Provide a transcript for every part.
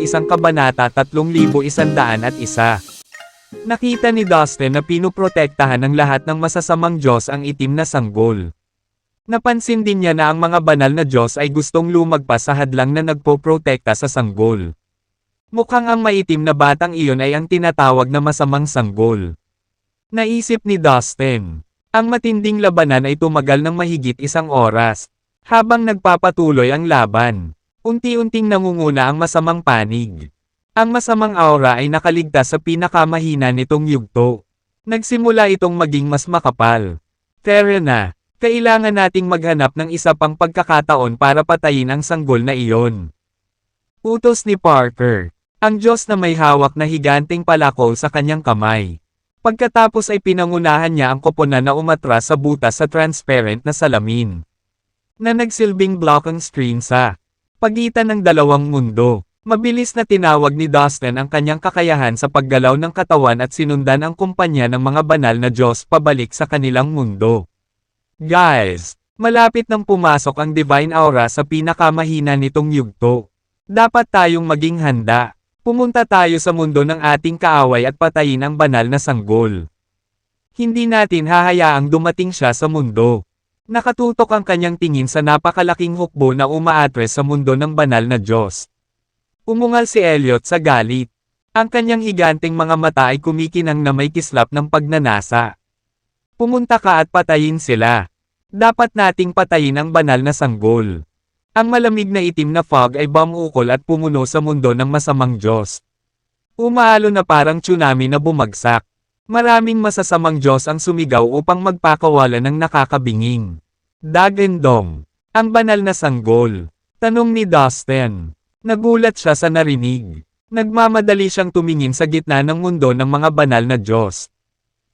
Isang kabanata 3101. Nakita ni Dustin na pinuprotektahan ng lahat ng masasamang Diyos ang itim na sanggol. Napansin din niya na ang mga banal na Diyos ay gustong lumagpas sa hadlang na nagpoprotekta sa sanggol. Mukhang ang maitim na batang iyon ay ang tinatawag na masamang sanggol. Naisip ni Dustin. Ang matinding labanan ay tumagal ng mahigit 1 oras. Habang nagpapatuloy ang laban, unti-unting nangunguna ang masamang panig. Ang masamang aura ay nakaligtas sa pinakamahina nitong yugto. Nagsimula itong maging mas makapal. Tara na, kailangan nating maghanap ng isa pang pagkakataon para patayin ang sanggol na iyon. Utos ni Parker, ang Diyos na may hawak na higanteng palakol sa kanyang kamay. Pagkatapos ay pinangunahan niya ang koponan na umatras sa butas sa transparent na salamin, na nagsilbing blocking screen sa pagitan ng dalawang mundo. Mabilis na tinawag ni Dustin ang kanyang kakayahan sa paggalaw ng katawan at sinundan ang kumpanya ng mga banal na Diyos pabalik sa kanilang mundo. Guys, malapit nang pumasok ang divine aura sa pinakamahina nitong yugto. Dapat tayong maging handa. Pumunta tayo sa mundo ng ating kaaway at patayin ang banal na sanggol. Hindi natin hahayaang dumating siya sa mundo. Nakatutok ang kanyang tingin sa napakalaking hukbo na umaatres sa mundo ng banal na Diyos. Umungal si Elliot sa galit. Ang kanyang higanteng mga mata ay kumikinang na may kislap ng pagnanasa. Pumunta ka at patayin sila. Dapat nating patayin ang banal na sanggol. Ang malamig na itim na fog ay bumukol at pumuno sa mundo ng masamang Diyos. Umaalo na parang tsunami na bumagsak. Maraming masasamang Diyos ang sumigaw upang magpakawala ng nakakabinging. Dagendong, ang banal na sanggol. Tanong ni Dustin. Nagulat siya sa narinig. Nagmamadali siyang tumingin sa gitna ng mundo ng mga banal na Diyos.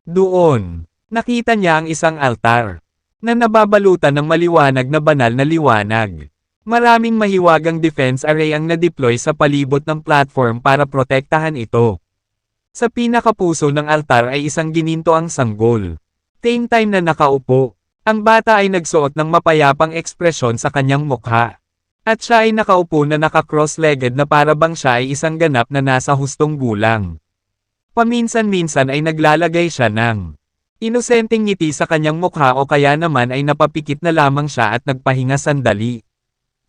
Doon, nakita niya ang isang altar, na nababalutan ng maliwanag na banal na liwanag. Maraming mahiwagang defense array ang na-deploy sa palibot ng platform para protektahan ito. Sa pinakapuso ng altar ay isang ginintoang sanggol. Same time na nakaupo, ang bata ay nagsuot ng mapayapang ekspresyon sa kanyang mukha. At siya ay nakaupo na naka-cross-legged na para bang siya ay isang ganap na nasa hustong gulang. Paminsan-minsan ay naglalagay siya ng inosenteng ngiti sa kanyang mukha o kaya naman ay napapikit na lamang siya at nagpahinga sandali.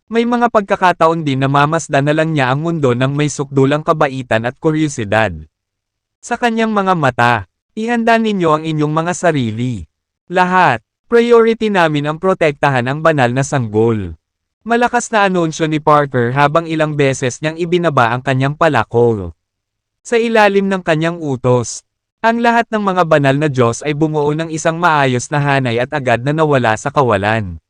May mga pagkakataon din na mamasdan na lang niya ang mundo ng may sukdulang kabaitan at kuryosidad. Sa kanyang mga mata, ihanda ninyo ang inyong mga sarili. Lahat, priority namin ang protektahan ang banal na sanggol. Malakas na anunsyo ni Parker habang ilang beses niyang ibinaba ang kanyang palakol. Sa ilalim ng kanyang utos, ang lahat ng mga banal na Diyos ay bumuo ng isang maayos na hanay at agad na nawala sa kawalan.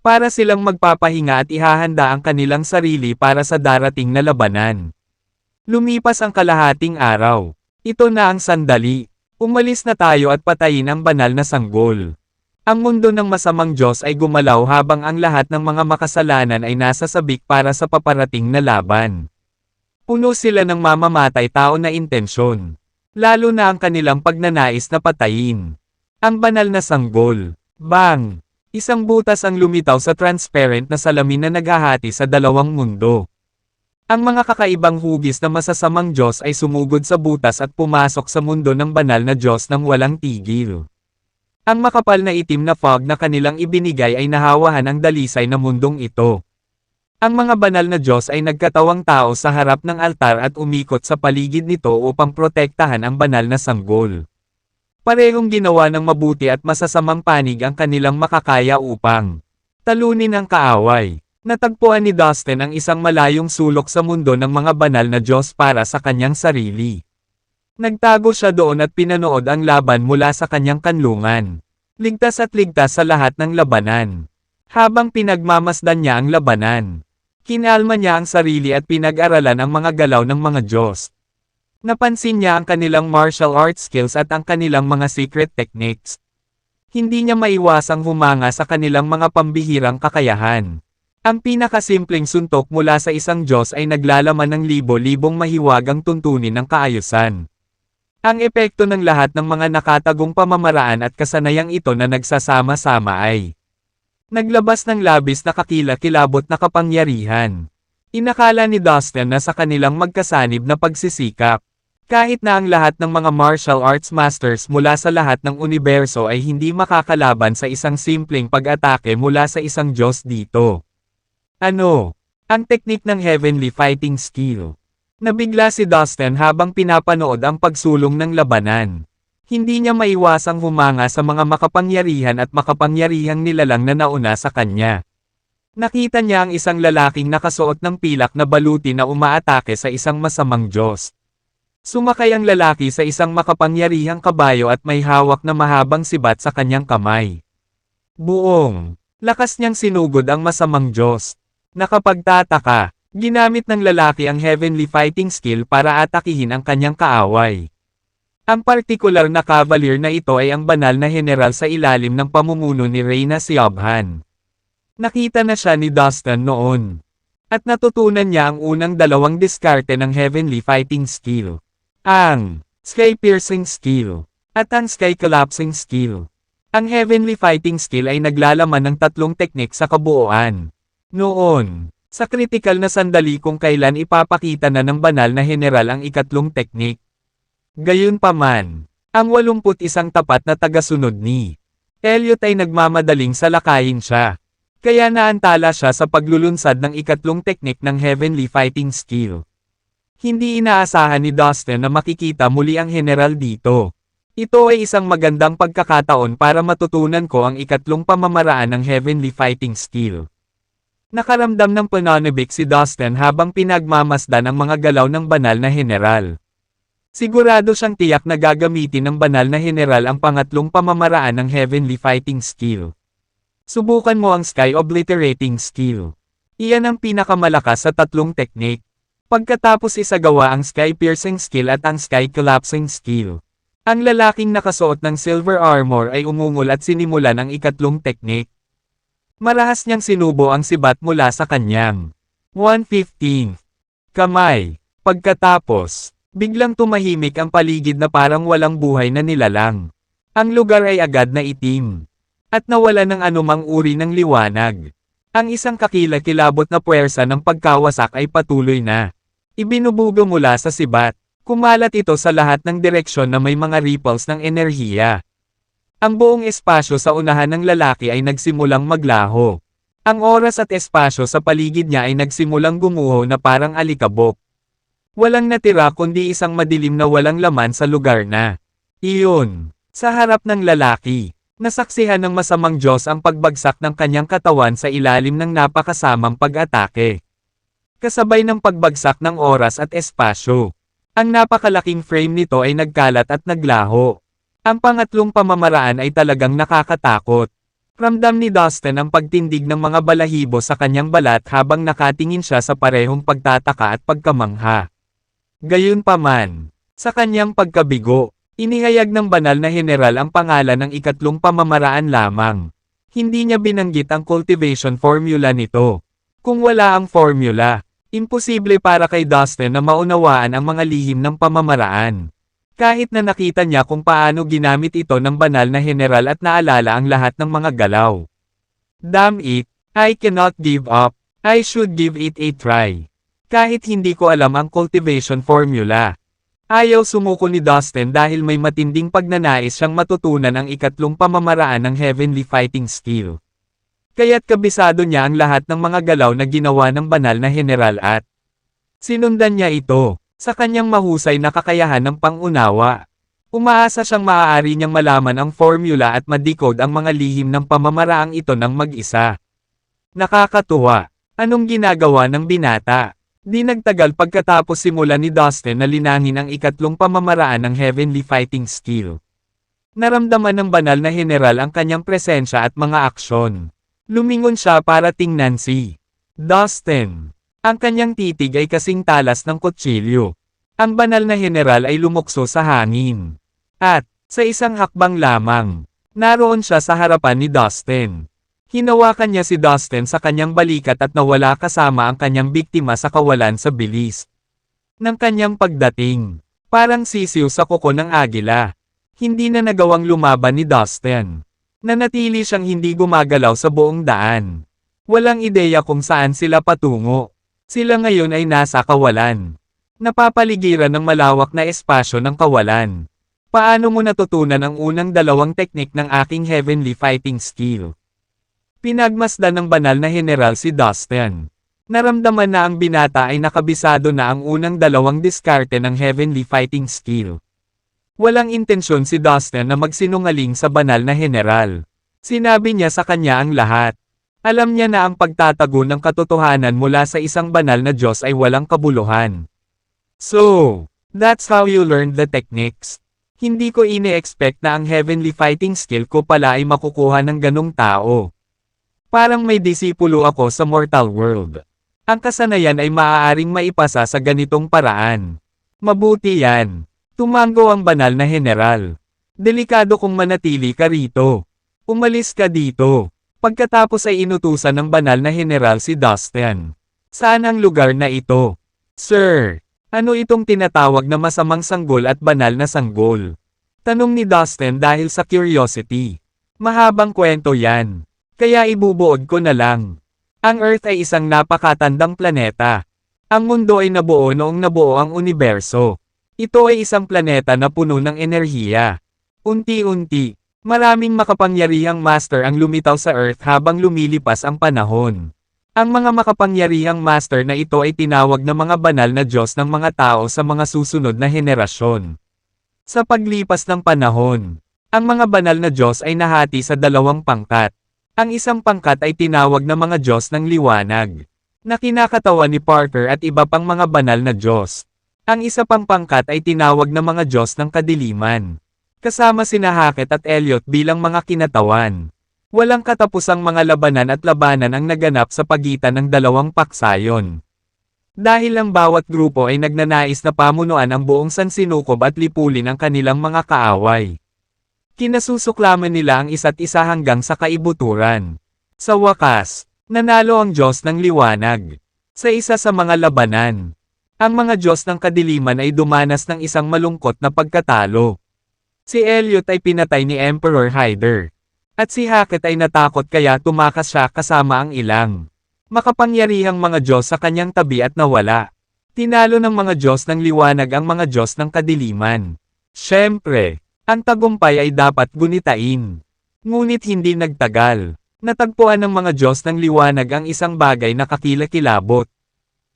Para silang magpapahinga at ihahanda ang kanilang sarili para sa darating na labanan. Lumipas ang kalahating araw. Ito na ang sandali. Umalis na tayo at patayin ang banal na sanggol. Ang mundo ng masamang Diyos ay gumalaw habang ang lahat ng mga makasalanan ay nasa sabik para sa paparating na laban. Puno sila ng mamamatay tao na intensyon. Lalo na ang kanilang pagnanais na patayin ang banal na sanggol. Bang! Isang butas ang lumitaw sa transparent na salamin na naghahati sa dalawang mundo. Ang mga kakaibang hugis na masasamang Diyos ay sumugod sa butas at pumasok sa mundo ng banal na Diyos nang walang tigil. Ang makapal na itim na fog na kanilang ibinigay ay nahawahan ang dalisay na mundong ito. Ang mga banal na Diyos ay nagkatawang tao sa harap ng altar at umikot sa paligid nito upang protektahan ang banal na sanggol. Parehong ginawa ng mabuti at masasamang panig ang kanilang makakaya upang talunin ang kaaway. Natagpuan ni Dustin ang isang malayong sulok sa mundo ng mga banal na Diyos para sa kanyang sarili. Nagtago siya doon at pinanood ang laban mula sa kanyang kanlungan. Ligtas at ligtas sa lahat ng labanan. Habang pinagmamasdan niya ang labanan, kinalma niya ang sarili at pinag-aralan ang mga galaw ng mga Diyos. Napansin niya ang kanilang martial arts skills at ang kanilang mga secret techniques. Hindi niya maiwasang humanga sa kanilang mga pambihirang kakayahan. Ang pinakasimpleng suntok mula sa isang Diyos ay naglalaman ng libo-libong mahiwagang tuntunin ng kaayusan. Ang epekto ng lahat ng mga nakatagong pamamaraan at kasanayang ito na nagsasama-sama ay naglabas ng labis na kakilakilabot na kapangyarihan. Inakala ni Dustin na sa kanilang magkasanib na pagsisikap. Kahit na ang lahat ng mga martial arts masters mula sa lahat ng universo ay hindi makakalaban sa isang simpleng pag-atake mula sa isang Diyos dito. Ano? Ang teknik ng Heavenly Fighting Skill. Nabigla si Dustin habang pinapanood ang pagsulong ng labanan. Hindi niya maiwasang humanga sa mga makapangyarihan at makapangyarihang nilalang na nauna sa kanya. Nakita niya ang isang lalaking nakasuot ng pilak na baluti na umaatake sa isang masamang Diyos. Sumakay ang lalaki sa isang makapangyarihang kabayo at may hawak na mahabang sibat sa kanyang kamay. Buong lakas niyang sinugod ang masamang Diyos. Nakapagtataka. Ginamit ng lalaki ang Heavenly Fighting Skill para atakihin ang kanyang kaaway. Ang partikular na cavalier na ito ay ang banal na general sa ilalim ng pamumuno ni Reyna Siobhan. Nakita na siya ni Dustin noon. At natutunan niya ang unang dalawang diskarte ng Heavenly Fighting Skill. Ang Sky Piercing Skill at ang Sky Collapsing Skill. Ang Heavenly Fighting Skill ay naglalaman ng tatlong teknik sa kabuuan. Noon, sa kritikal na sandali kung kailan ipapakita na ng banal na general ang ikatlong teknik. Gayunpaman, ang 81 tapat na tagasunod ni Elliot ay nagmamadaling salakayin siya. Kaya naantala siya sa paglulunsad ng ikatlong teknik ng Heavenly Fighting Skill. Hindi inaasahan ni Dustin na makikita muli ang general dito. Ito ay isang magandang pagkakataon para matutunan ko ang ikatlong pamamaraan ng Heavenly Fighting Skill. Nakaramdam ng pananabik si Dustin habang pinagmamasdan ang mga galaw ng banal na general. Sigurado siyang tiyak na gagamitin ng banal na general ang pangatlong pamamaraan ng Heavenly Fighting Skill. Subukan mo ang Sky Obliterating Skill. Iyan ang pinakamalakas sa tatlong teknik. Pagkatapos isagawa ang Sky Piercing Skill at ang Sky Collapsing Skill. Ang lalaking nakasuot ng silver armor ay umungol at sinimulan ang ikatlong teknik. Marahas niyang sinubo ang sibat mula sa kanyang 1/15 kamay. Pagkatapos, biglang tumahimik ang paligid na parang walang buhay na nilalang. Ang lugar ay agad na itim. At nawala ng anumang uri ng liwanag. Ang isang kakilakilabot na puwersa ng pagkawasak ay patuloy na ibinubugo mula sa sibat. Kumalat ito sa lahat ng direksyon na may mga ripples ng enerhiya. Ang buong espasyo sa unahan ng lalaki ay nagsimulang maglaho. Ang oras at espasyo sa paligid niya ay nagsimulang gumuho na parang alikabok. Walang natira kundi isang madilim na walang laman sa lugar na iyon. Sa harap ng lalaki, nasaksihan ng masamang Diyos ang pagbagsak ng kanyang katawan sa ilalim ng napakasamang pag-atake. Kasabay ng pagbagsak ng oras at espasyo, ang napakalaking frame nito ay nagkalat at naglaho. Ang pangatlong pamamaraan ay talagang nakakatakot. Ramdam ni Dustin ang pagtindig ng mga balahibo sa kanyang balat habang nakatingin siya sa parehong pagtataka at pagkamangha. Gayunpaman, sa kanyang pagkabigo, inihayag ng banal na general ang pangalan ng ikatlong pamamaraan lamang. Hindi niya binanggit ang cultivation formula nito. Kung wala ang formula, imposible para kay Dustin na maunawaan ang mga lihim ng pamamaraan. Kahit na nakita niya kung paano ginamit ito ng banal na general at naalala ang lahat ng mga galaw. Damn it, I cannot give up, I should give it a try. Kahit hindi ko alam ang cultivation formula. Ayaw sumuko ni Dustin dahil may matinding pagnanais siyang matutunan ang ikatlong pamamaraan ng Heavenly Fighting Skill. Kaya't kabisado niya ang lahat ng mga galaw na ginawa ng banal na general at sinundan niya ito. Sa kanyang mahusay na kakayahan ng pangunawa. Umaasa siyang maaari niyang malaman ang formula at ma-decode ang mga lihim ng pamamaraang ito ng mag-isa. Nakakatuwa. Anong ginagawa ng binata? Di nagtagal pagkatapos simulan ni Dustin na linangin ang ikatlong pamamaraan ng Heavenly Fighting Skill. Naramdaman ng banal na general ang kanyang presensya at mga aksyon. Lumingon siya para tingnan si Dustin. Ang kanyang titig ay kasing talas ng kutsilyo. Ang banal na general ay lumukso sa hangin. At, sa isang hakbang lamang, naroon siya sa harapan ni Dustin. Hinawakan niya si Dustin sa kanyang balikat at nawala kasama ang kanyang biktima sa kawalan sa bilis ng kanyang pagdating. Parang sisiw sa kuko ng agila. Hindi na nagawang lumaban ni Dustin. Nanatili siyang hindi gumagalaw sa buong daan. Walang ideya kung saan sila patungo. Sila ngayon ay nasa kawalan. Napapaligiran ng malawak na espasyo ng kawalan. Paano mo natutunan ang unang dalawang teknik ng aking heavenly fighting skill? Pinagmasdan ng banal na general si Dustin. Naramdaman na ang binata ay nakabisado na ang unang dalawang diskarte ng heavenly fighting skill. Walang intensyon si Dustin na magsinungaling sa banal na general. Sinabi niya sa kanya ang lahat. Alam niya na ang pagtatago ng katotohanan mula sa isang banal na Diyos ay walang kabuluhan. So, that's how you learned the techniques. Hindi ko ine-expect na ang heavenly fighting skill ko pala ay makukuha ng ganong tao. Parang may disipulo ako sa mortal world. Ang kasanayan ay maaaring maipasa sa ganitong paraan. Mabuti yan. Tumango ang banal na general. Delikado kung manatili ka rito. Umalis ka dito. Pagkatapos ay inutusan ng banal na general si Dustin. Saan ang lugar na ito? Sir, ano itong tinatawag na masamang sanggol at banal na sanggol? Tanong ni Dustin dahil sa curiosity. Mahabang kwento yan. Kaya ibubuod ko na lang. Ang Earth ay isang napakatandang planeta. Ang mundo ay nabuo noong nabuo ang universo. Ito ay isang planeta na puno ng enerhiya. Unti-unti, maraming makapangyarihang master ang lumitaw sa Earth habang lumilipas ang panahon. Ang mga makapangyarihang master na ito ay tinawag na mga banal na Diyos ng mga tao sa mga susunod na henerasyon. Sa paglipas ng panahon, ang mga banal na Diyos ay nahati sa dalawang pangkat. Ang isang pangkat ay tinawag na mga Diyos ng liwanag, na kinakatawan ni Parker at iba pang mga banal na Diyos. Ang isa pang pangkat ay tinawag na mga Diyos ng kadiliman. Kasama sina Hackett at Elliot bilang mga kinatawan. Walang katapusang mga labanan at labanan ang naganap sa pagitan ng dalawang paksayon. Dahil ang bawat grupo ay nagnanais na pamunuan ang buong sansinukob at lipulin ang kanilang mga kaaway. Kinasusuklaman nila ang isa't isa hanggang sa kaibuturan. Sa wakas, nanalo ang Diyos ng liwanag. Sa isa sa mga labanan, ang mga Diyos ng kadiliman ay dumanas ng isang malungkot na pagkatalo. Si Elliot ay pinatay ni Emperor Hyder. At si Hackett ay natakot kaya tumakas siya kasama ang ilang makapangyarihang mga Diyos sa kanyang tabi at nawala. Tinalo ng mga Diyos ng liwanag ang mga Diyos ng kadiliman. Siyempre, ang tagumpay ay dapat gunitain. Ngunit hindi nagtagal. Natagpuan ng mga Diyos ng liwanag ang isang bagay na kakilakilabot.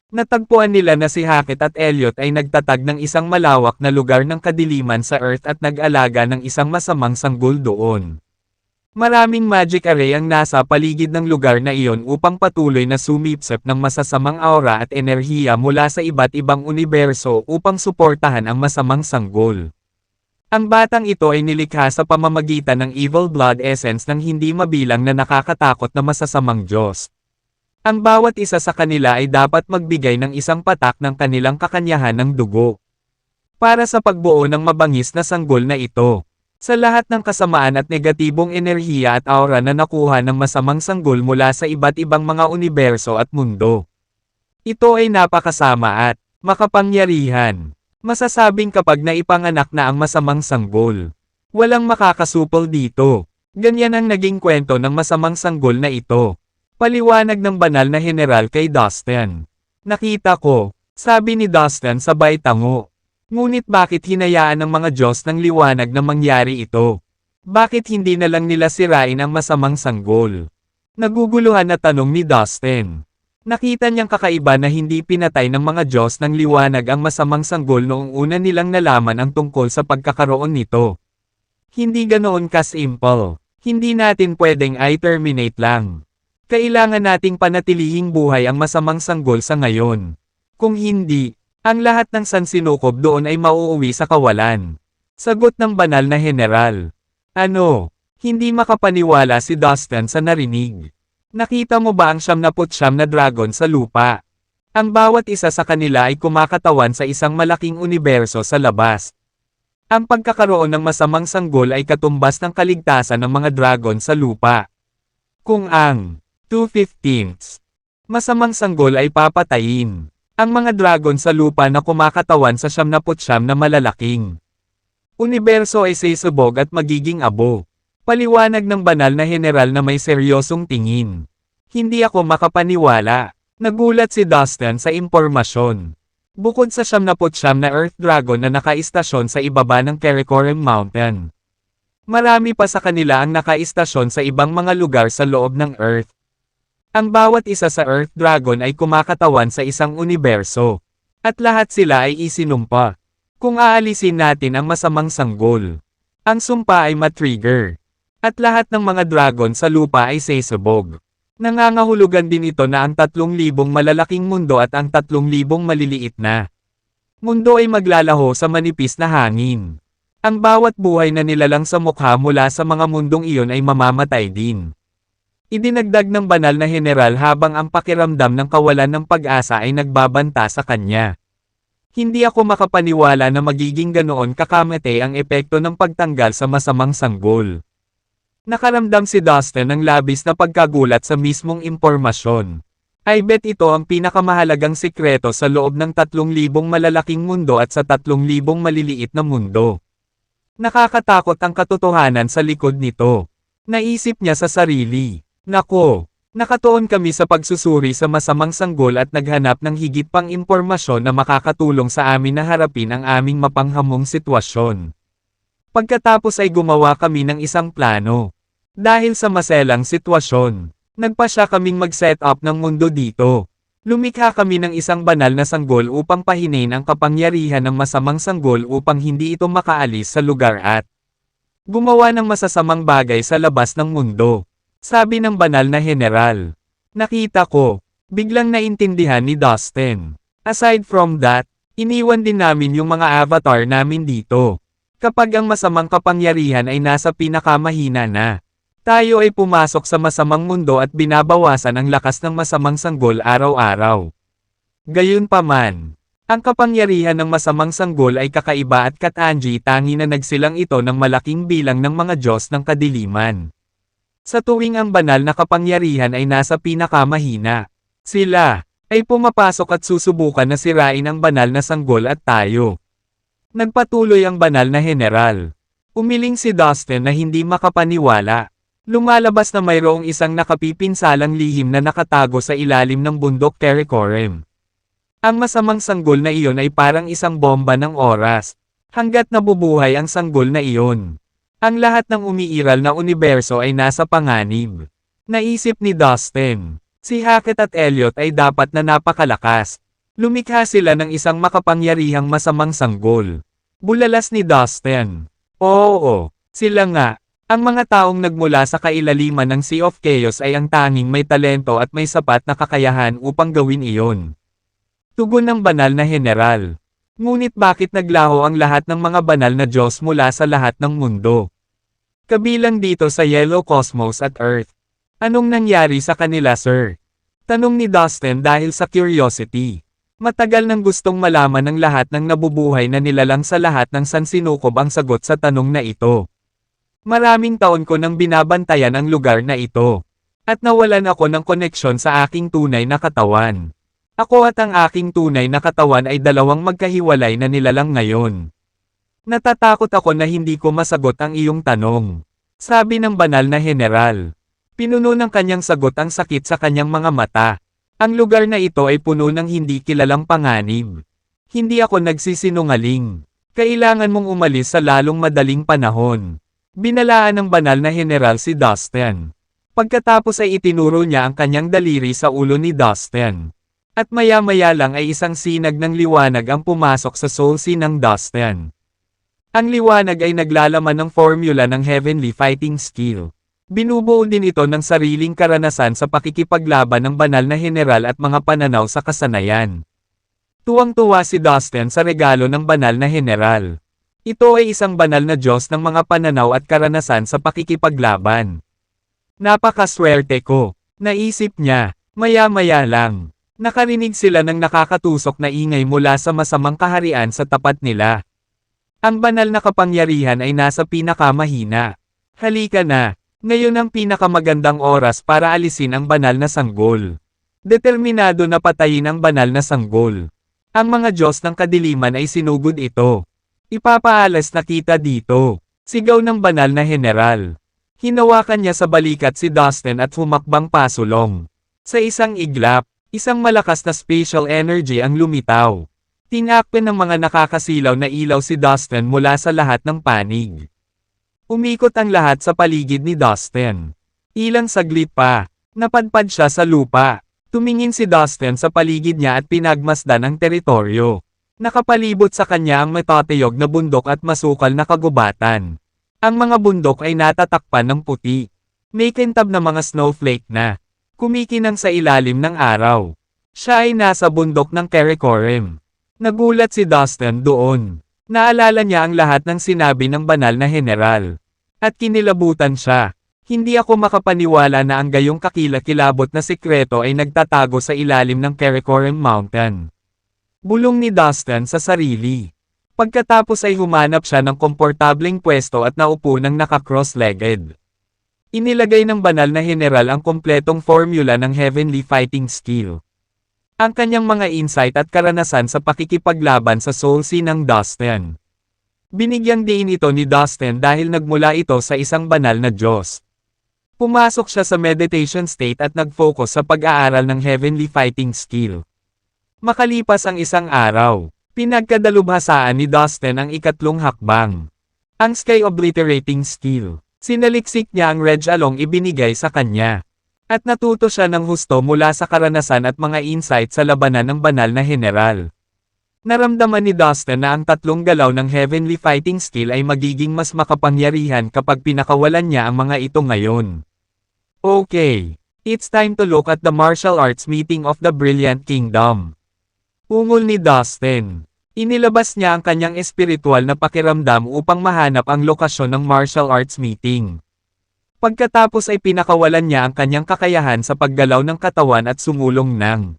Natagpuan nila na si Hackett at Elliot ay nagtatag ng isang malawak na lugar ng kadiliman sa Earth at nag-alaga ng isang masamang sanggol doon. Maraming magic array ang nasa paligid ng lugar na iyon upang patuloy na sumipsip ng masasamang aura at enerhiya mula sa iba't ibang universo upang suportahan ang masamang sanggol. Ang batang ito ay nilikha sa pamamagitan ng evil blood essence ng hindi mabilang na nakakatakot na masasamang Diyos. Ang bawat isa sa kanila ay dapat magbigay ng isang patak ng kanilang kakanyahan ng dugo. Para sa pagbuo ng mabangis na sanggol na ito. Sa lahat ng kasamaan at negatibong enerhiya at aura na nakuha ng masamang sanggol mula sa iba't ibang mga universo at mundo. Ito ay napakasama at makapangyarihan. Masasabing kapag naipanganak na ang masamang sanggol, walang makakasupol dito. Ganyan ang naging kwento ng masamang sanggol na ito. Paliwanag ng banal na general kay Dustin. Nakita ko, sabi ni Dustin sabay tango. Ngunit bakit hinayaan ng mga Diyos ng liwanag na mangyari ito? Bakit hindi na lang nila sirain ang masamang sanggol? Naguguluhan na tanong ni Dustin. Nakita niyang kakaiba na hindi pinatay ng mga Diyos ng liwanag ang masamang sanggol noong una nilang nalaman ang tungkol sa pagkakaroon nito. Hindi ganoon ka-simple. Hindi natin pwedeng i-terminate lang. Kailangan nating panatilihing buhay ang masamang sanggol sa ngayon. Kung hindi, ang lahat ng sansinukob doon ay mauuwi sa kawalan. Sagot ng banal na general. Ano? Hindi makapaniwala si Dustin sa narinig. Nakita mo ba ang 99 na dragon sa lupa? Ang bawat isa sa kanila ay kumakatawan sa isang malaking universo sa labas. Ang pagkakaroon ng masamang sanggol ay katumbas ng kaligtasan ng mga dragon sa lupa. Kung ang 2/15 masamang sanggol ay papatayin, ang mga dragon sa lupa na kumakatawan sa 99 na malalaking universo ay sisubog at magiging abo. Paliwanag ng banal na general na may seryosong tingin. Hindi ako makapaniwala. Nagulat si Dustin sa impormasyon. Bukod sa 79 na Earth Dragon na nakaistasyon sa ibaba ng Karakoram Mountain, marami pa sa kanila ang nakaistasyon sa ibang mga lugar sa loob ng Earth. Ang bawat isa sa Earth Dragon ay kumakatawan sa isang universo. At lahat sila ay isinumpa. Kung aalisin natin ang masamang sanggol, ang sumpa ay matrigger. At lahat ng mga dragon sa lupa ay sesabog. Nangangahulugan din ito na ang 3,000 malalaking mundo at ang 3,000 maliliit na mundo ay maglalaho sa manipis na hangin. Ang bawat buhay na nilalang sa mukha mula sa mga mundong iyon ay mamamatay din. Idinagdag ng banal na general habang ang pakiramdam ng kawalan ng pag-asa ay nagbabanta sa kanya. Hindi ako makapaniwala na magiging ganoon kakamete ang epekto ng pagtanggal sa masamang sanggol. Nakaramdam si Dustin ng labis na pagkagulat sa mismong impormasyon. I bet ito ang pinakamahalagang sikreto sa loob ng 3,000 malalaking mundo at sa 3,000 maliliit na mundo. Nakakatakot ang katotohanan sa likod nito. Naisip niya sa sarili. Nako, nakatuon kami sa pagsusuri sa masamang sanggol at naghanap ng higit pang impormasyon na makakatulong sa amin na harapin ang aming mapanghamong sitwasyon. Pagkatapos ay gumawa kami ng isang plano. Dahil sa maselang sitwasyon, nagpasya kaming mag-set up ng mundo dito. Lumikha kami ng isang banal na sanggol upang pahinin ang kapangyarihan ng masamang sanggol upang hindi ito makaalis sa lugar at gumawa ng masasamang bagay sa labas ng mundo. Sabi ng banal na general. Nakita ko, biglang naintindihan ni Dustin. Aside from that, iniwan din namin yung mga avatar namin dito. Kapag ang masamang kapangyarihan ay nasa pinakamahina na, tayo ay pumasok sa masamang mundo at binabawasan ang lakas ng masamang sanggol araw-araw. Gayunpaman, ang kapangyarihan ng masamang sanggol ay kakaiba at katangi-tangi na nagsilang ito ng malaking bilang ng mga Diyos ng kadiliman. Sa tuwing ang banal na kapangyarihan ay nasa pinakamahina, sila ay pumapasok at susubukan na sirain ang banal na sanggol at tayo. Nagpatuloy ang banal na general. Umiling si Dustin na hindi makapaniwala. Lumalabas na mayroong isang nakapipinsalang lihim na nakatago sa ilalim ng bundok Karakoram. Ang masamang sanggol na iyon ay parang isang bomba ng oras. Hanggat nabubuhay ang sanggol na iyon, ang lahat ng umiiral na universo ay nasa panganib. Naisip ni Dustin, si Hackett at Elliot ay dapat na napakalakas. Lumikha sila ng isang makapangyarihang masamang sanggol. Bulalas ni Dustin. Oo, sila nga. Ang mga taong nagmula sa kailaliman ng Sea of Chaos ay ang tanging may talento at may sapat na kakayahan upang gawin iyon. Tugon ng banal na general. Ngunit bakit naglaho ang lahat ng mga banal na Diyos mula sa lahat ng mundo? Kabilang dito sa Yellow Cosmos at Earth. Anong nangyari sa kanila, sir? Tanong ni Dustin dahil sa curiosity. Matagal nang gustong malaman ng lahat ng nabubuhay na nilalang sa lahat ng sansinukob ang sagot sa tanong na ito. Maraming taon ko nang binabantayan ang lugar na ito. At nawalan ako ng koneksyon sa aking tunay na katawan. Ako at ang aking tunay na katawan ay dalawang magkahiwalay na nilalang ngayon. Natatakot ako na hindi ko masagot ang iyong tanong. Sabi ng banal na general. Pinuno ng kanyang sagot ang sakit sa kanyang mga mata. Ang lugar na ito ay puno ng hindi kilalang panganib. Hindi ako nagsisinungaling. Kailangan mong umalis sa lalong madaling panahon. Binalaan ng banal na general si Dustin. Pagkatapos ay itinuro niya ang kanyang daliri sa ulo ni Dustin. At maya-maya lang ay isang sinag ng liwanag ang pumasok sa soul sea ng Dustin. Ang liwanag ay naglalaman ng formula ng heavenly fighting skill. Binubuo din ito ng sariling karanasan sa pakikipaglaban ng banal na general at mga pananaw sa kasanayan. Tuwang-tuwa si Dustin sa regalo ng banal na general. Ito ay isang banal na Diyos ng mga pananaw at karanasan sa pakikipaglaban. Napakaswerte ko, naisip niya, maya-maya lang. Nakarinig sila ng nakakatusok na ingay mula sa masamang kaharian sa tapat nila. Ang banal na kapangyarihan ay nasa pinakamahina. Halika na, ngayon ang pinakamagandang oras para alisin ang banal na sanggol. Determinado na patayin ang banal na sanggol. Ang mga Diyos ng kadiliman ay sinugod ito. Ipapaalas na kita dito. Sigaw ng banal na general. Hinawakan niya sa balikat si Dustin at humakbang pasulong. Sa isang iglap, Isang malakas na spatial energy ang lumitaw. Tinakpan ng mga nakakasilaw na ilaw si Dustin mula sa lahat ng panig. Umikot ang lahat sa paligid ni Dustin. Ilang saglit pa, napadpad siya sa lupa. Tumingin si Dustin sa paligid niya at pinagmasdan ang teritoryo. Nakapalibot sa kanya ang matatayog na bundok at masukal na kagubatan. Ang mga bundok ay natatakpan ng puti. May kintab na mga snowflake na kumikinang sa ilalim ng araw. Siya ay nasa bundok ng Karakoram. Nagulat si Dustin doon. Naalala niya ang lahat ng sinabi ng banal na general. At kinilabutan siya. Hindi ako makapaniwala na ang gayong kakilakilabot na sikreto ay nagtatago sa ilalim ng Karakoram Mountain. Bulong ni Dustin sa sarili. Pagkatapos ay humanap siya ng komportableng pwesto at naupo ng naka-cross-legged. Inilagay ng banal na general ang kompletong formula ng heavenly fighting skill. Ang kanyang mga insight at karanasan sa pakikipaglaban sa Soul Sea ng Dustin. Binigyang diin ito ni Dustin dahil nagmula ito sa isang banal na Diyos. Pumasok siya sa meditation state at nag-focus sa pag-aaral ng heavenly fighting skill. Makalipas ang isang araw, pinagkadalubhasaan ni Dustin ang ikatlong hakbang. Ang sky obliterating skill. Sinaliksik niya ang Reg Along ibinigay sa kanya. At natuto siya ng husto mula sa karanasan at mga insight sa labanan ng banal na general. Naramdaman ni Dustin na ang tatlong galaw ng heavenly fighting skill ay magiging mas makapangyarihan kapag pinakawalan niya ang mga ito ngayon. Okay, it's time to look at the martial arts meeting of the Brilliant Kingdom. Ungol ni Dustin. Inilabas niya ang kanyang espiritual na pakiramdam upang mahanap ang lokasyon ng martial arts meeting. Pagkatapos ay pinakawalan niya ang kanyang kakayahan sa paggalaw ng katawan at sumulong ng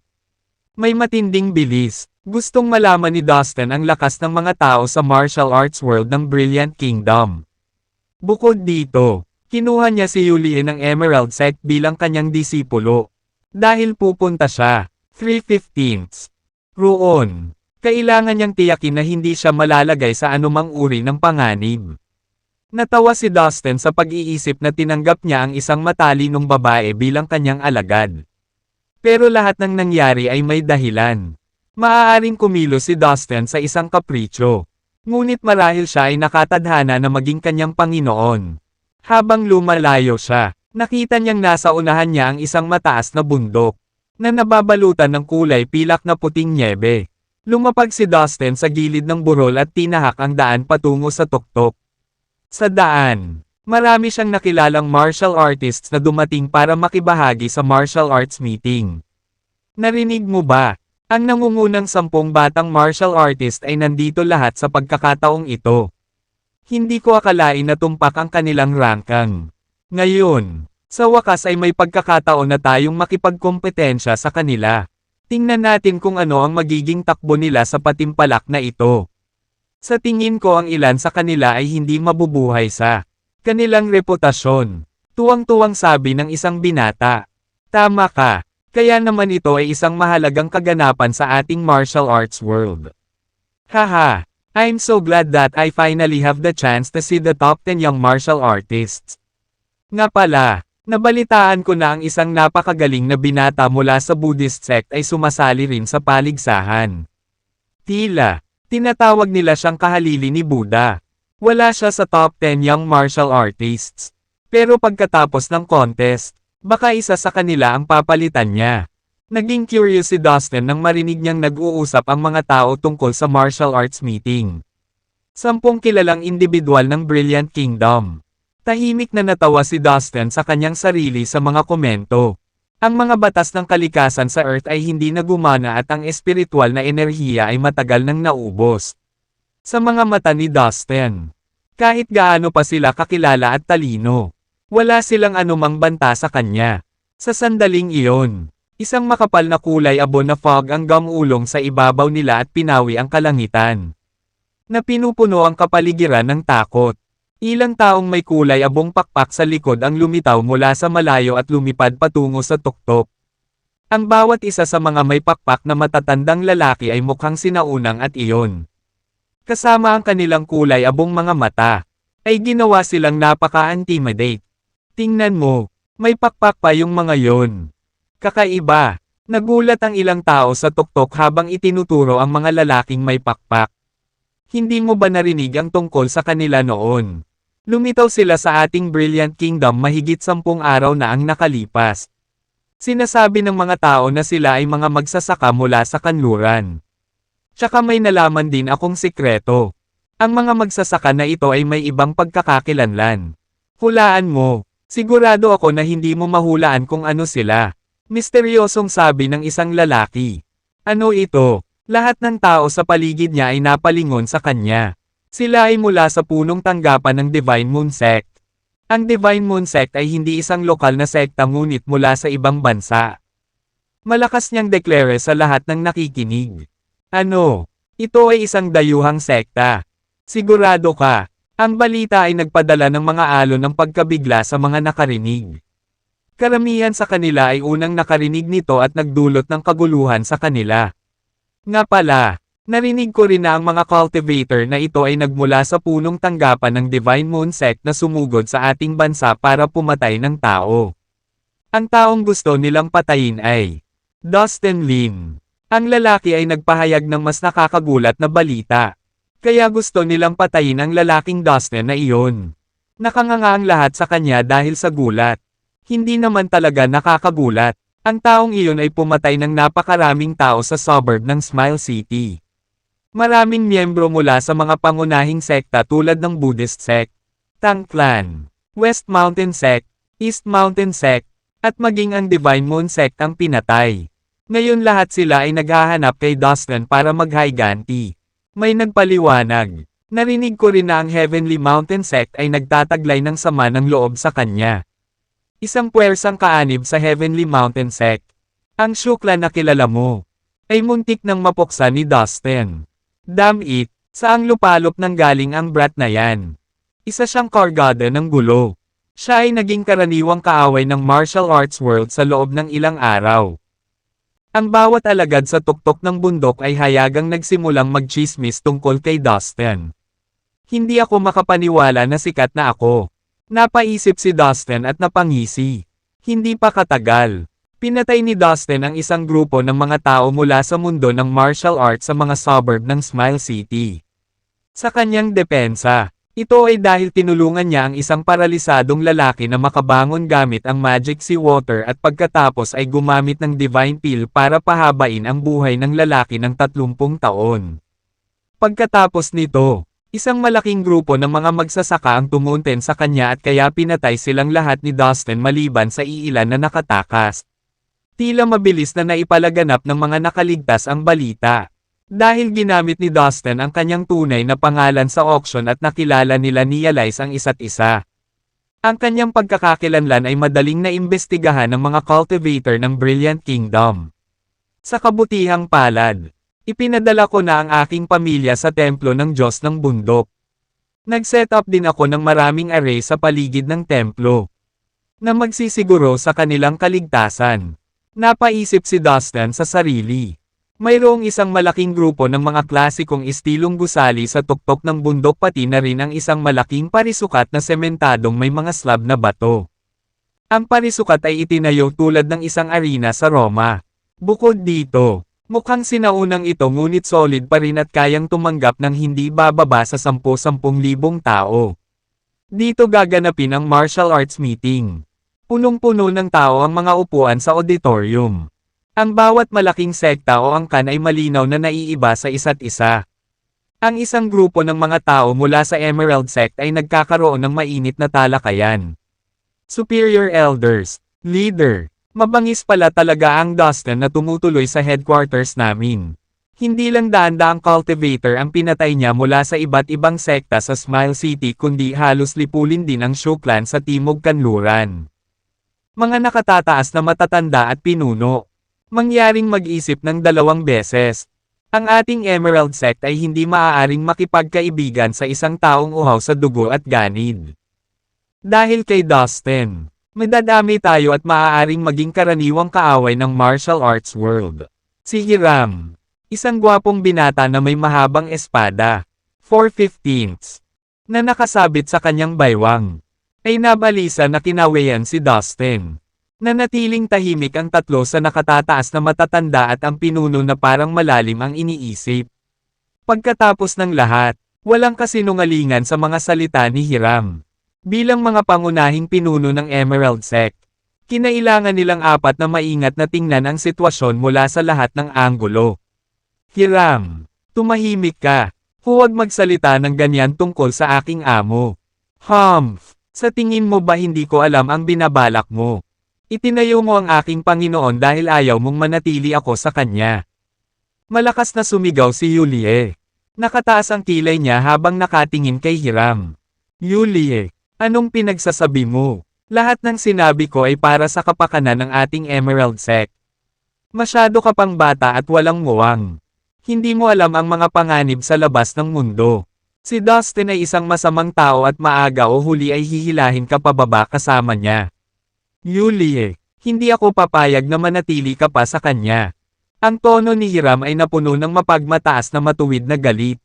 may matinding bilis. Gustong malaman ni Dustin ang lakas ng mga tao sa martial arts world ng Brilliant Kingdom. Bukod dito, kinuha niya si Yulie ng Emerald Sect bilang kanyang disipulo. Dahil pupunta siya, 3/15. Roon, kailangan niyang tiyakin na hindi siya malalagay sa anumang uri ng panganib. Natawa si Dustin sa pag-iisip na tinanggap niya ang isang matalinong babae bilang kanyang alagad. Pero lahat ng nangyari ay may dahilan. Maaaring kumilos si Dustin sa isang kapritsyo. Ngunit marahil siya ay nakatadhana na maging kanyang Panginoon. Habang lumalayo siya, nakita niyang nasa unahan niya ang isang mataas na bundok na nababalutan ng kulay pilak na puting nyebe. Lumapag si Dustin sa gilid ng burol at tinahak ang daan patungo sa tuktok. Sa daan, marami siyang nakilalang martial artists na dumating para makibahagi sa martial arts meeting. Narinig mo ba? Ang nangungunang 10 batang martial artist ay nandito lahat sa pagkakataong ito. Hindi ko akalain na tumpak ang kanilang rangkang. Ngayon, sa wakas ay may pagkakataon na tayong makipagkompetensya sa kanila. Tingnan natin kung ano ang magiging takbo nila sa patimpalak na ito. Sa tingin ko ang ilan sa kanila ay hindi mabubuhay sa kanilang reputasyon. Tuwang-tuwang sabi ng isang binata. Tama ka, kaya naman ito ay isang mahalagang kaganapan sa ating martial arts world. Haha, I'm so glad that I finally have the chance to see the top 10 young martial artists. Nga pala, nabalitaan ko na ang isang napakagaling na binata mula sa Buddhist sect ay sumasali rin sa paligsahan. Tila, tinatawag nila siyang kahalili ni Buddha. Wala siya sa top 10 young martial artists. Pero pagkatapos ng contest, baka isa sa kanila ang papalitan niya. Naging curious si Dustin nang marinig niyang nag-uusap ang mga tao tungkol sa martial arts meeting. 10 kilalang individual ng Brilliant Kingdom. Tahimik na natawa si Dustin sa kanyang sarili sa mga komento. Ang mga batas ng kalikasan sa Earth ay hindi na gumana at ang espiritual na enerhiya ay matagal nang naubos. Sa mga mata ni Dustin, kahit gaano pa sila kakilala at talino, wala silang anumang banta sa kanya. Sa sandaling iyon, isang makapal na kulay abo na fog ang gumulong sa ibabaw nila at pinawi ang kalangitan. Na pinupuno ang kapaligiran ng takot. Ilang taong may kulay abong pakpak sa likod ang lumitaw mula sa malayo at lumipad patungo sa tuktok. Ang bawat isa sa mga may pakpak na matatandang lalaki ay mukhang sinaunang at iyon. Kasama ang kanilang kulay abong mga mata, ay ginawa silang napaka-intimidate. Tingnan mo, may pakpak pa yung mga yon. Kakaiba, Nagulat ang ilang tao sa tuktok habang itinuturo ang mga lalaking may pakpak. Hindi mo ba narinig ang tungkol sa kanila noon? Lumitaw sila sa ating Brilliant Kingdom mahigit 10 araw na ang nakalipas. Sinasabi ng mga tao na sila ay mga magsasaka mula sa kanluran. Tsaka may nalaman din akong sikreto. Ang mga magsasaka na ito ay may ibang pagkakakilanlan. Hulaan mo. Sigurado ako na hindi mo mahulaan kung ano sila. Misteryosong sabi ng isang lalaki. Ano ito? Lahat ng tao sa paligid niya ay napalingon sa kanya. Sila ay mula sa punong tanggapan ng Divine Moon Sect. Ang Divine Moon Sect ay hindi isang lokal na sekta ngunit mula sa ibang bansa. Malakas niyang deklare sa lahat ng nakikinig. Ano? Ito ay isang dayuhang sekta. Sigurado ka. Ang balita ay nagpadala ng mga alon ng pagkabigla sa mga nakarinig. Karamihan sa kanila ay unang nakarinig nito at nagdulot ng kaguluhan sa kanila. Nga pala, narinig ko rin na ang mga cultivator na ito ay nagmula sa punong tanggapan ng Divine Moon Sect na sumugod sa ating bansa para pumatay ng tao. Ang taong gusto nilang patayin ay Dustin Lin. Ang lalaki ay nagpahayag ng mas nakakagulat na balita. Kaya gusto nilang patayin ang lalaking Dustin na iyon. Nakanganga ang lahat sa kanya dahil sa gulat. Hindi naman talaga nakakagulat. Ang taong iyon ay pumatay ng napakaraming tao sa suburb ng Smile City. Maraming miyembro mula sa mga pangunahing sekta tulad ng Buddhist Sect, Tang Clan, West Mountain Sect, East Mountain Sect, at maging ang Divine Moon Sect ang pinatay. Ngayon lahat sila ay naghahanap kay Dustin para maghiganti. May nagpaliwanag. Narinig ko rin na ang Heavenly Mountain Sect ay nagtataglay ng sama ng loob sa kanya. Isang puwersang kaanib sa Heavenly Mountain Sect. Ang Shukla na kilala mo, ay muntik ng mapuksa ni Dustin. Damn it, saang lupalop nang galing ang brat na yan. Isa siyang kargada ng gulo. Siya ay naging karaniwang kaaway ng martial arts world sa loob ng ilang araw. Ang bawat alagad sa tuktok ng bundok ay hayagang nagsimulang magchismis tungkol kay Dustin. Hindi ako makapaniwala na sikat na ako. Napaisip si Dustin at napangisi. Hindi pa katagal. Pinatay ni Dustin ang isang grupo ng mga tao mula sa mundo ng martial arts sa mga suburb ng Smile City. Sa kanyang depensa, ito ay dahil tinulungan niya ang isang paralisadong lalaki na makabangon gamit ang Magic Seawater at pagkatapos ay gumamit ng Divine Pill para pahabain ang buhay ng lalaki ng 30 taon. Pagkatapos nito, isang malaking grupo ng mga magsasaka ang tumunten sa kanya at kaya pinatay silang lahat ni Dustin maliban sa iilan na nakatakas. Tila mabilis na naipalaganap ng mga nakaligtas ang balita. Dahil ginamit ni Dustin ang kanyang tunay na pangalan sa auction at nakilala nila ni Elias ang isa't isa. Ang kanyang pagkakakilanlan ay madaling naimbestigahan ng mga cultivator ng Brilliant Kingdom. Sa kabutihang palad, ipinadala ko na ang aking pamilya sa templo ng Diyos ng bundok. Nag-set up din ako ng maraming array sa paligid ng templo, na magsisiguro sa kanilang kaligtasan. Napaisip si Dustin sa sarili. Mayroong isang malaking grupo ng mga klasikong istilong gusali sa tuktok ng bundok pati na rin ang isang malaking parisukat na sementadong may mga slab na bato. Ang parisukat ay itinayo tulad ng isang arena sa Roma. Bukod dito, mukhang sinaunang ito ngunit solid pa rin at kayang tumanggap ng hindi bababa sa 10,000 tao. Dito gaganapin ang martial arts meeting. Punong-puno ng tao ang mga upuan sa auditorium. Ang bawat malaking sekta o angkan ay malinaw na naiiba sa isa't isa. Ang isang grupo ng mga tao mula sa Emerald Sect ay nagkakaroon ng mainit na talakayan. Superior Elders, Leader, mabangis pala talaga ang Dustin na tumutuloy sa headquarters namin. Hindi lang daan-daang cultivator ang pinatay niya mula sa iba't ibang sekta sa Smile City kundi halos lipulin din ang Shuklan sa Timog Kanluran. Mga nakatataas na matatanda at pinuno. Mangyaring mag-isip ng 2 beses. Ang ating Emerald Sect ay hindi maaaring makipagkaibigan sa isang taong uhaw sa dugo at ganid. Dahil kay Dustin, madadami tayo at maaaring maging karaniwang kaaway ng martial arts world. Si Hiram, isang gwapong binata na may mahabang espada, 4/15, na nakasabit sa kanyang baywang, ay nabalisa na kinawayan si Dustin. Nanatiling tahimik ang tatlo sa nakatataas na matatanda at ang pinuno na parang malalim ang iniisip. Pagkatapos ng lahat, walang kasinungalingan sa mga salita ni Hiram. Bilang mga pangunahing pinuno ng Emerald Sect, kinailangan nilang apat na maingat na tingnan ang sitwasyon mula sa lahat ng anggulo. Hiram, tumahimik ka. Huwag magsalita ng ganyan tungkol sa aking amo. Humph, sa tingin mo ba hindi ko alam ang binabalak mo? Itinayo mo ang aking Panginoon dahil ayaw mong manatili ako sa kanya. Malakas na sumigaw si Yulie. Nakataas ang kilay niya habang nakatingin kay Hiram. Yulie, anong pinagsasabi mo? Lahat ng sinabi ko ay para sa kapakanan ng ating Emerald Sect. Masyado ka pang bata at walang muwang. Hindi mo alam ang mga panganib sa labas ng mundo. Si Dustin ay isang masamang tao at maaga o huli ay hihilahin ka pababa kasama niya. Yulie, hindi ako papayag na manatili ka pa sa kanya. Ang tono ni Hiram ay napuno ng mapagmataas na matuwid na galit.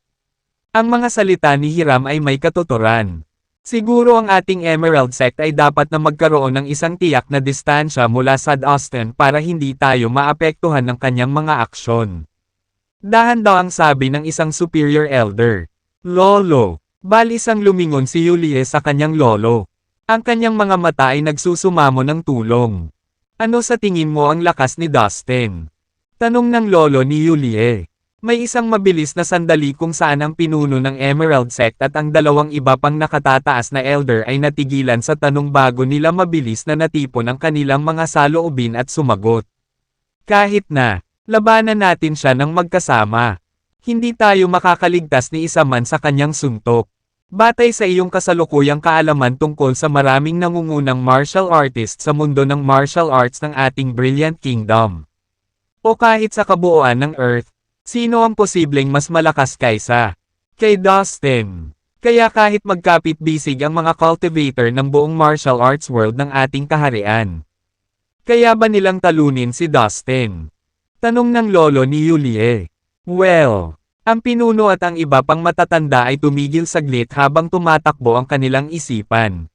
Ang mga salita ni Hiram ay may katuturan. Siguro ang ating Emerald Sect ay dapat na magkaroon ng isang tiyak na distansya mula sa Dustin para hindi tayo maapektuhan ng kanyang mga aksyon. Dahan daw ang sabi ng isang superior elder. Lolo, balis ang lumingon si Yulie sa kanyang lolo. Ang kanyang mga mata ay nagsusumamo ng tulong. Ano sa tingin mo ang lakas ni Dustin? Tanong ng lolo ni Yulie. May isang mabilis na sandali kung saan ang pinuno ng Emerald Sect at ang dalawang iba pang nakatataas na elder ay natigilan sa tanong bago nila mabilis na natipon ang kanilang mga saloobin at sumagot. Kahit na, labanan natin siya ng magkasama. Hindi tayo makakaligtas ni isa man sa kanyang suntok. Batay sa iyong kasalukuyang kaalaman tungkol sa maraming nangungunang martial artist sa mundo ng martial arts ng ating Brilliant Kingdom. O kahit sa kabuuan ng Earth, sino ang posibleng mas malakas kaysa kay Dustin? Kaya kahit magkapit-bisig ang mga cultivator ng buong martial arts world ng ating kaharian. Kaya ba nilang talunin si Dustin? Tanong ng lolo ni Yulie. Well, ang pinuno at ang iba pang matatanda ay tumigil saglit habang tumatakbo ang kanilang isipan.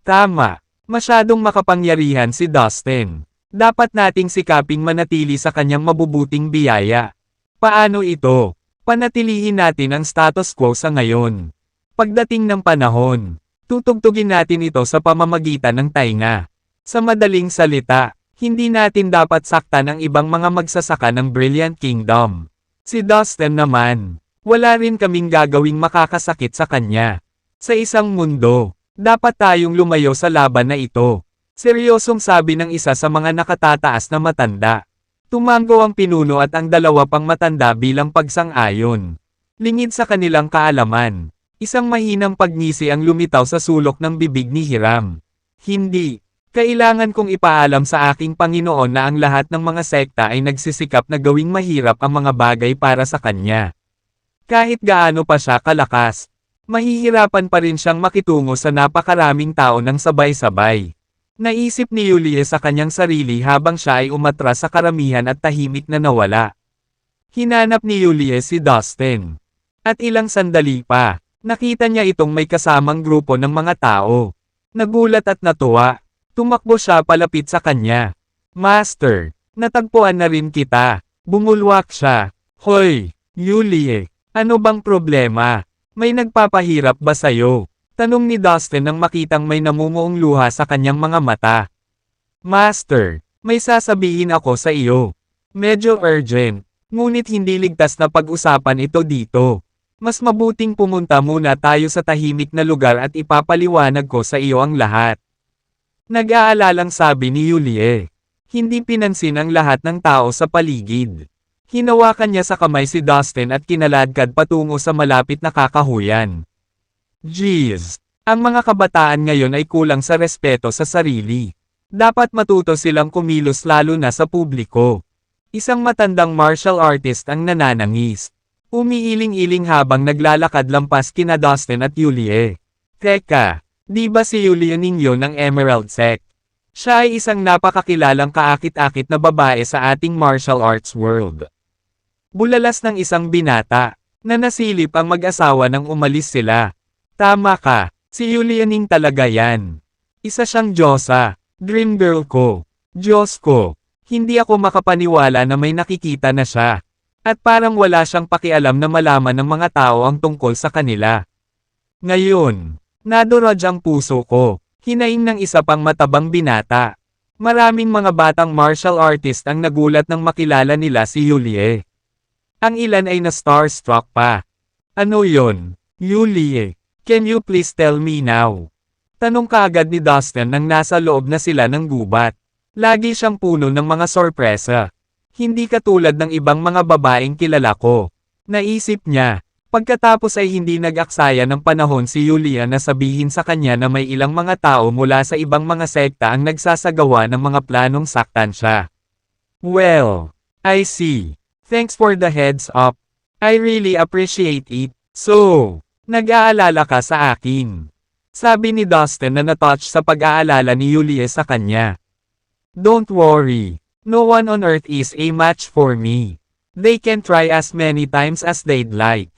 Tama, masyadong makapangyarihan si Dustin. Dapat nating sikaping manatili sa kanyang mabubuting biyaya. Paano ito? Panatilihin natin ang status quo sa ngayon. Pagdating ng panahon, tutugtugin natin ito sa pamamagitan ng tainga. Sa madaling salita, hindi natin dapat saktan ang ibang mga magsasaka ng Brilliant Kingdom. Si Dustin naman, wala rin kaming gagawing makakasakit sa kanya. Sa isang mundo, dapat tayong lumayo sa laban na ito. Seryosong sabi ng isa sa mga nakatataas na matanda. Tumango ang pinuno at ang dalawa pang matanda bilang pagsang-ayon. Lingid sa kanilang kaalaman, isang mahinang pagngisi ang lumitaw sa sulok ng bibig ni Hiram. Hindi. Kailangan kong ipaalam sa aking Panginoon na ang lahat ng mga sekta ay nagsisikap na gawing mahirap ang mga bagay para sa kanya. Kahit gaano pa siya kalakas, mahihirapan pa rin siyang makitungo sa napakaraming tao ng sabay-sabay. Naisip ni Yulie sa kanyang sarili habang siya ay umatras sa karamihan at tahimik na nawala. Hinanap ni Yulie si Dustin. At ilang sandali pa, nakita niya itong may kasamang grupo ng mga tao. Nagulat at natuwa. Tumakbo siya palapit sa kanya. Master, natagpuan na rin kita. Bumulwak siya. Hoy, Yulie, ano bang problema? May nagpapahirap ba sa'yo? Tanong ni Dustin nang makitang may namumuong luha sa kanyang mga mata. Master, may sasabihin ako sa iyo. Medyo urgent, ngunit hindi ligtas na pag-usapan ito dito. Mas mabuting pumunta muna tayo sa tahimik na lugar at ipapaliwanag ko sa iyo ang lahat. Nag-aalalang sabi ni Yulie. Hindi pinansin ang lahat ng tao sa paligid. Hinawakan niya sa kamay si Dustin at kinaladkad patungo sa malapit na kakahuyan. Jeez, ang mga kabataan ngayon ay kulang sa respeto sa sarili. Dapat matuto silang kumilos lalo na sa publiko. Isang matandang martial artist ang nananangis. Umiiling-iling habang naglalakad lampas kina Dustin at Yulie. Teka, di ba si Yulie ninyo ng Emerald Sect? Siya ay isang napakakilalang kaakit-akit na babae sa ating martial arts world. Bulalas ng isang binata, na nasilip ang mag-asawa nang umalis sila. Tama ka, si Yulie Ning talaga yan. Isa siyang diyosa, dream girl ko. Diyos ko! Hindi ako makapaniwala na may nakikita na siya. At parang wala siyang pakialam na malaman ng mga tao ang tungkol sa kanila. Ngayon, nadurog ang puso ko. Hinaing ng isa pang matabang binata. Maraming mga batang martial artist ang nagulat nang makilala nila si Yulie. Ang ilan ay na-starstruck pa. Ano yon? Yulie, can you please tell me now? Tanong kaagad ni Dustin nang nasa loob na sila ng gubat. Lagi siyang puno ng mga sorpresa. Hindi katulad ng ibang mga babaeng kilala ko. Naisip niya. Pagkatapos ay hindi nag-aksaya ng panahon si Yulia na sabihin sa kanya na may ilang mga tao mula sa ibang mga sekta ang nagsasagawa ng mga planong saktan siya. Well, I see. Thanks for the heads up. I really appreciate it. So, nag-aalala ka sa akin. Sabi ni Dustin na natouch sa pag-aalala ni Yulia sa kanya. Don't worry. No one on earth is a match for me. They can try as many times as they'd like.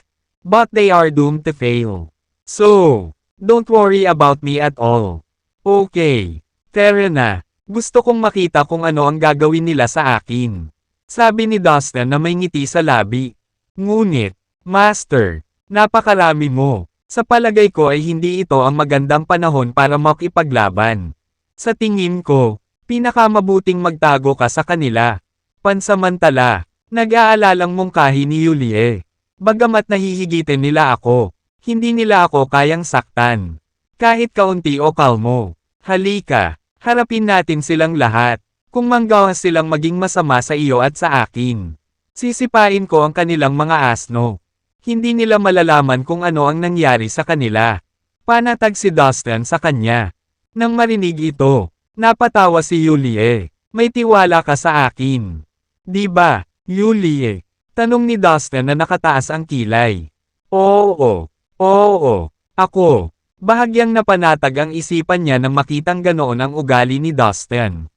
But they are doomed to fail. So, don't worry about me at all. Okay. Tara na. Gusto kong makita kung ano ang gagawin nila sa akin. Sabi ni Dustin na may ngiti sa labi. Ngunit, Master, napakarami mo. Sa palagay ko ay hindi ito ang magandang panahon para makipaglaban. Sa tingin ko, pinakamabuting magtago ka sa kanila. Pansamantala, nag-aalalang mungkahi ni Yulie. Bagamat nahihigitin nila ako, hindi nila ako kayang saktan. Kahit kaunti o kalmo. Halika, harapin natin silang lahat. Kung manggawas silang maging masama sa iyo at sa akin. Sisipain ko ang kanilang mga asno. Hindi nila malalaman kung ano ang nangyari sa kanila. Panatag si Dustin sa kanya. Nang marinig ito, napatawa si Yulie. May tiwala ka sa akin. Di ba, Yulie? Tanong ni Dustin na nakataas ang kilay. Oo. Ako. Bahagyang napanatag ang isipan niya nang makitang ganoon ang ugali ni Dustin.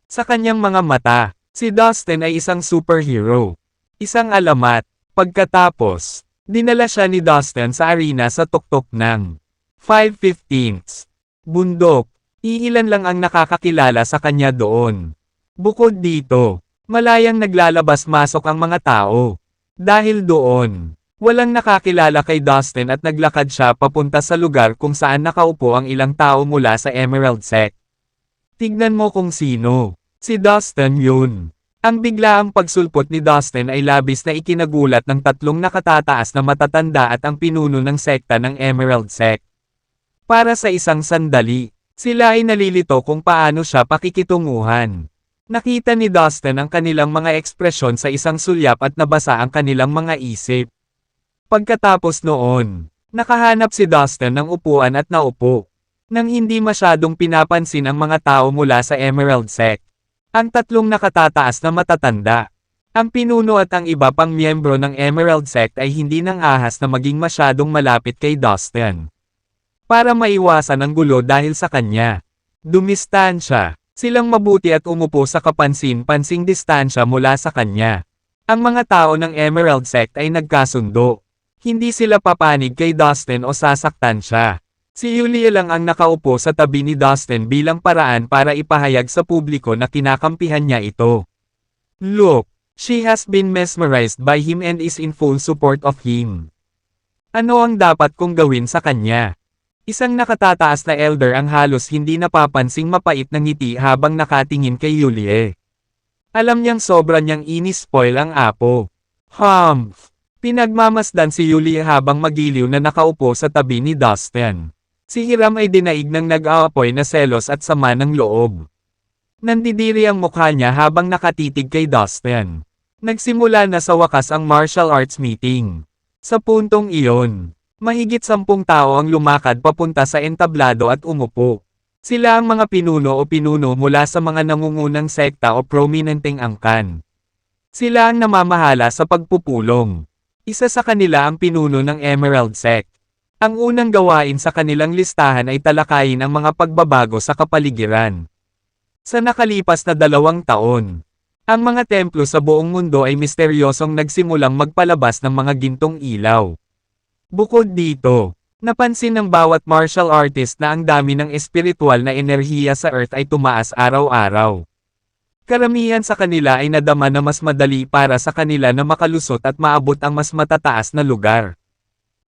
Sa kanyang mga mata, si Dustin ay isang superhero. Isang alamat. Pagkatapos, dinala siya ni Dustin sa arena sa tuktok ng 5/15 bundok. Iilan lang ang nakakakilala sa kanya doon. Bukod dito, malayang naglalabas-masok ang mga tao. Dahil doon, walang nakakilala kay Dustin at naglakad siya papunta sa lugar kung saan nakaupo ang ilang tao mula sa Emerald Sect. Tignan mo kung sino. Si Dustin yun. Ang biglaang pagsulpot ni Dustin ay labis na ikinagulat ng tatlong nakatataas na matatanda at ang pinuno ng sekta ng Emerald Sect. Para sa isang sandali, sila ay nalilito kung paano siya pakikitunguhan. Nakita ni Dustin ang kanilang mga ekspresyon sa isang sulyap at nabasa ang kanilang mga isip. Pagkatapos noon, nakahanap si Dustin ng upuan at naupo. Nang hindi masyadong pinapansin ang mga tao mula sa Emerald Sect. Ang tatlong nakatataas na matatanda. Ang pinuno at ang iba pang miyembro ng Emerald Sect ay hindi nang ahas na maging masyadong malapit kay Dustin. Para maiwasan ang gulo dahil sa kanya. Dumistansya. Silang mabuti at umupo sa kapansin-pansing distansya mula sa kanya. Ang mga tao ng Emerald Sect ay nagkasundo. Hindi sila papanig kay Dustin o sasaktan siya. Si Yulia lang ang nakaupo sa tabi ni Dustin bilang paraan para ipahayag sa publiko na kinakampihan niya ito. Look, she has been mesmerized by him and is in full support of him. Ano ang dapat kong gawin sa kanya? Isang nakatataas na elder ang halos hindi napapansing mapait na ngiti habang nakatingin kay Yulie. Alam niyang sobra niyang inispoil ang apo. Humph! Pinagmamasdan si Yulie habang magiliw na nakaupo sa tabi ni Dustin. Si Hiram ay dinaig ng nag-aapoy na selos at sama ng loob. Nandidiri ang mukha niya habang nakatitig kay Dustin. Nagsimula na sa wakas ang martial arts meeting. Sa puntong iyon, mahigit 10 tao ang lumakad papunta sa entablado at umupo. Sila ang mga pinuno o pinuno mula sa mga nangungunang sekta o prominenteng angkan. Sila ang namamahala sa pagpupulong. Isa sa kanila ang pinuno ng Emerald Sect. Ang unang gawain sa kanilang listahan ay talakayin ang mga pagbabago sa kapaligiran. Sa nakalipas na 2 taon, ang mga templo sa buong mundo ay misteryosong nagsimulang magpalabas ng mga gintong ilaw. Bukod dito, napansin ng bawat martial artist na ang dami ng espiritual na enerhiya sa Earth ay tumaas araw-araw. Karamihan sa kanila ay nadama na mas madali para sa kanila na makalusot at maabot ang mas matataas na lugar.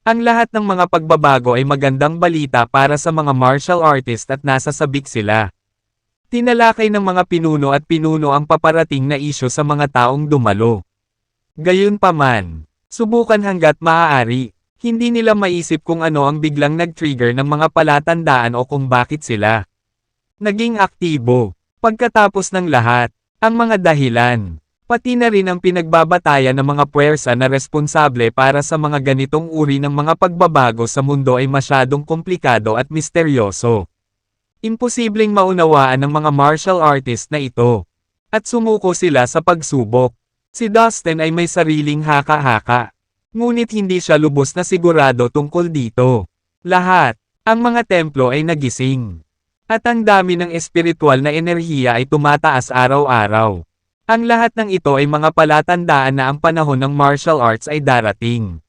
Ang lahat ng mga pagbabago ay magandang balita para sa mga martial artist at nasa sabik sila. Tinalakay ng mga pinuno at pinuno ang paparating na isyu sa mga taong dumalo. Gayunpaman, subukan hanggat maaari. Hindi nila maisip kung ano ang biglang nag-trigger ng mga palatandaan o kung bakit sila naging aktibo. Pagkatapos ng lahat, ang mga dahilan, pati na rin ang pinagbabatayan ng mga puwersa na responsable para sa mga ganitong uri ng mga pagbabago sa mundo ay masyadong komplikado at misteryoso. Imposibleng maunawaan ng mga martial artist na ito. At sumuko sila sa pagsubok. Si Dustin ay may sariling haka-haka. Ngunit hindi siya lubos na sigurado tungkol dito. Lahat, ang mga templo ay nagising. At ang dami ng espiritual na enerhiya ay tumataas araw-araw. Ang lahat ng ito ay mga palatandaan na ang panahon ng martial arts ay darating.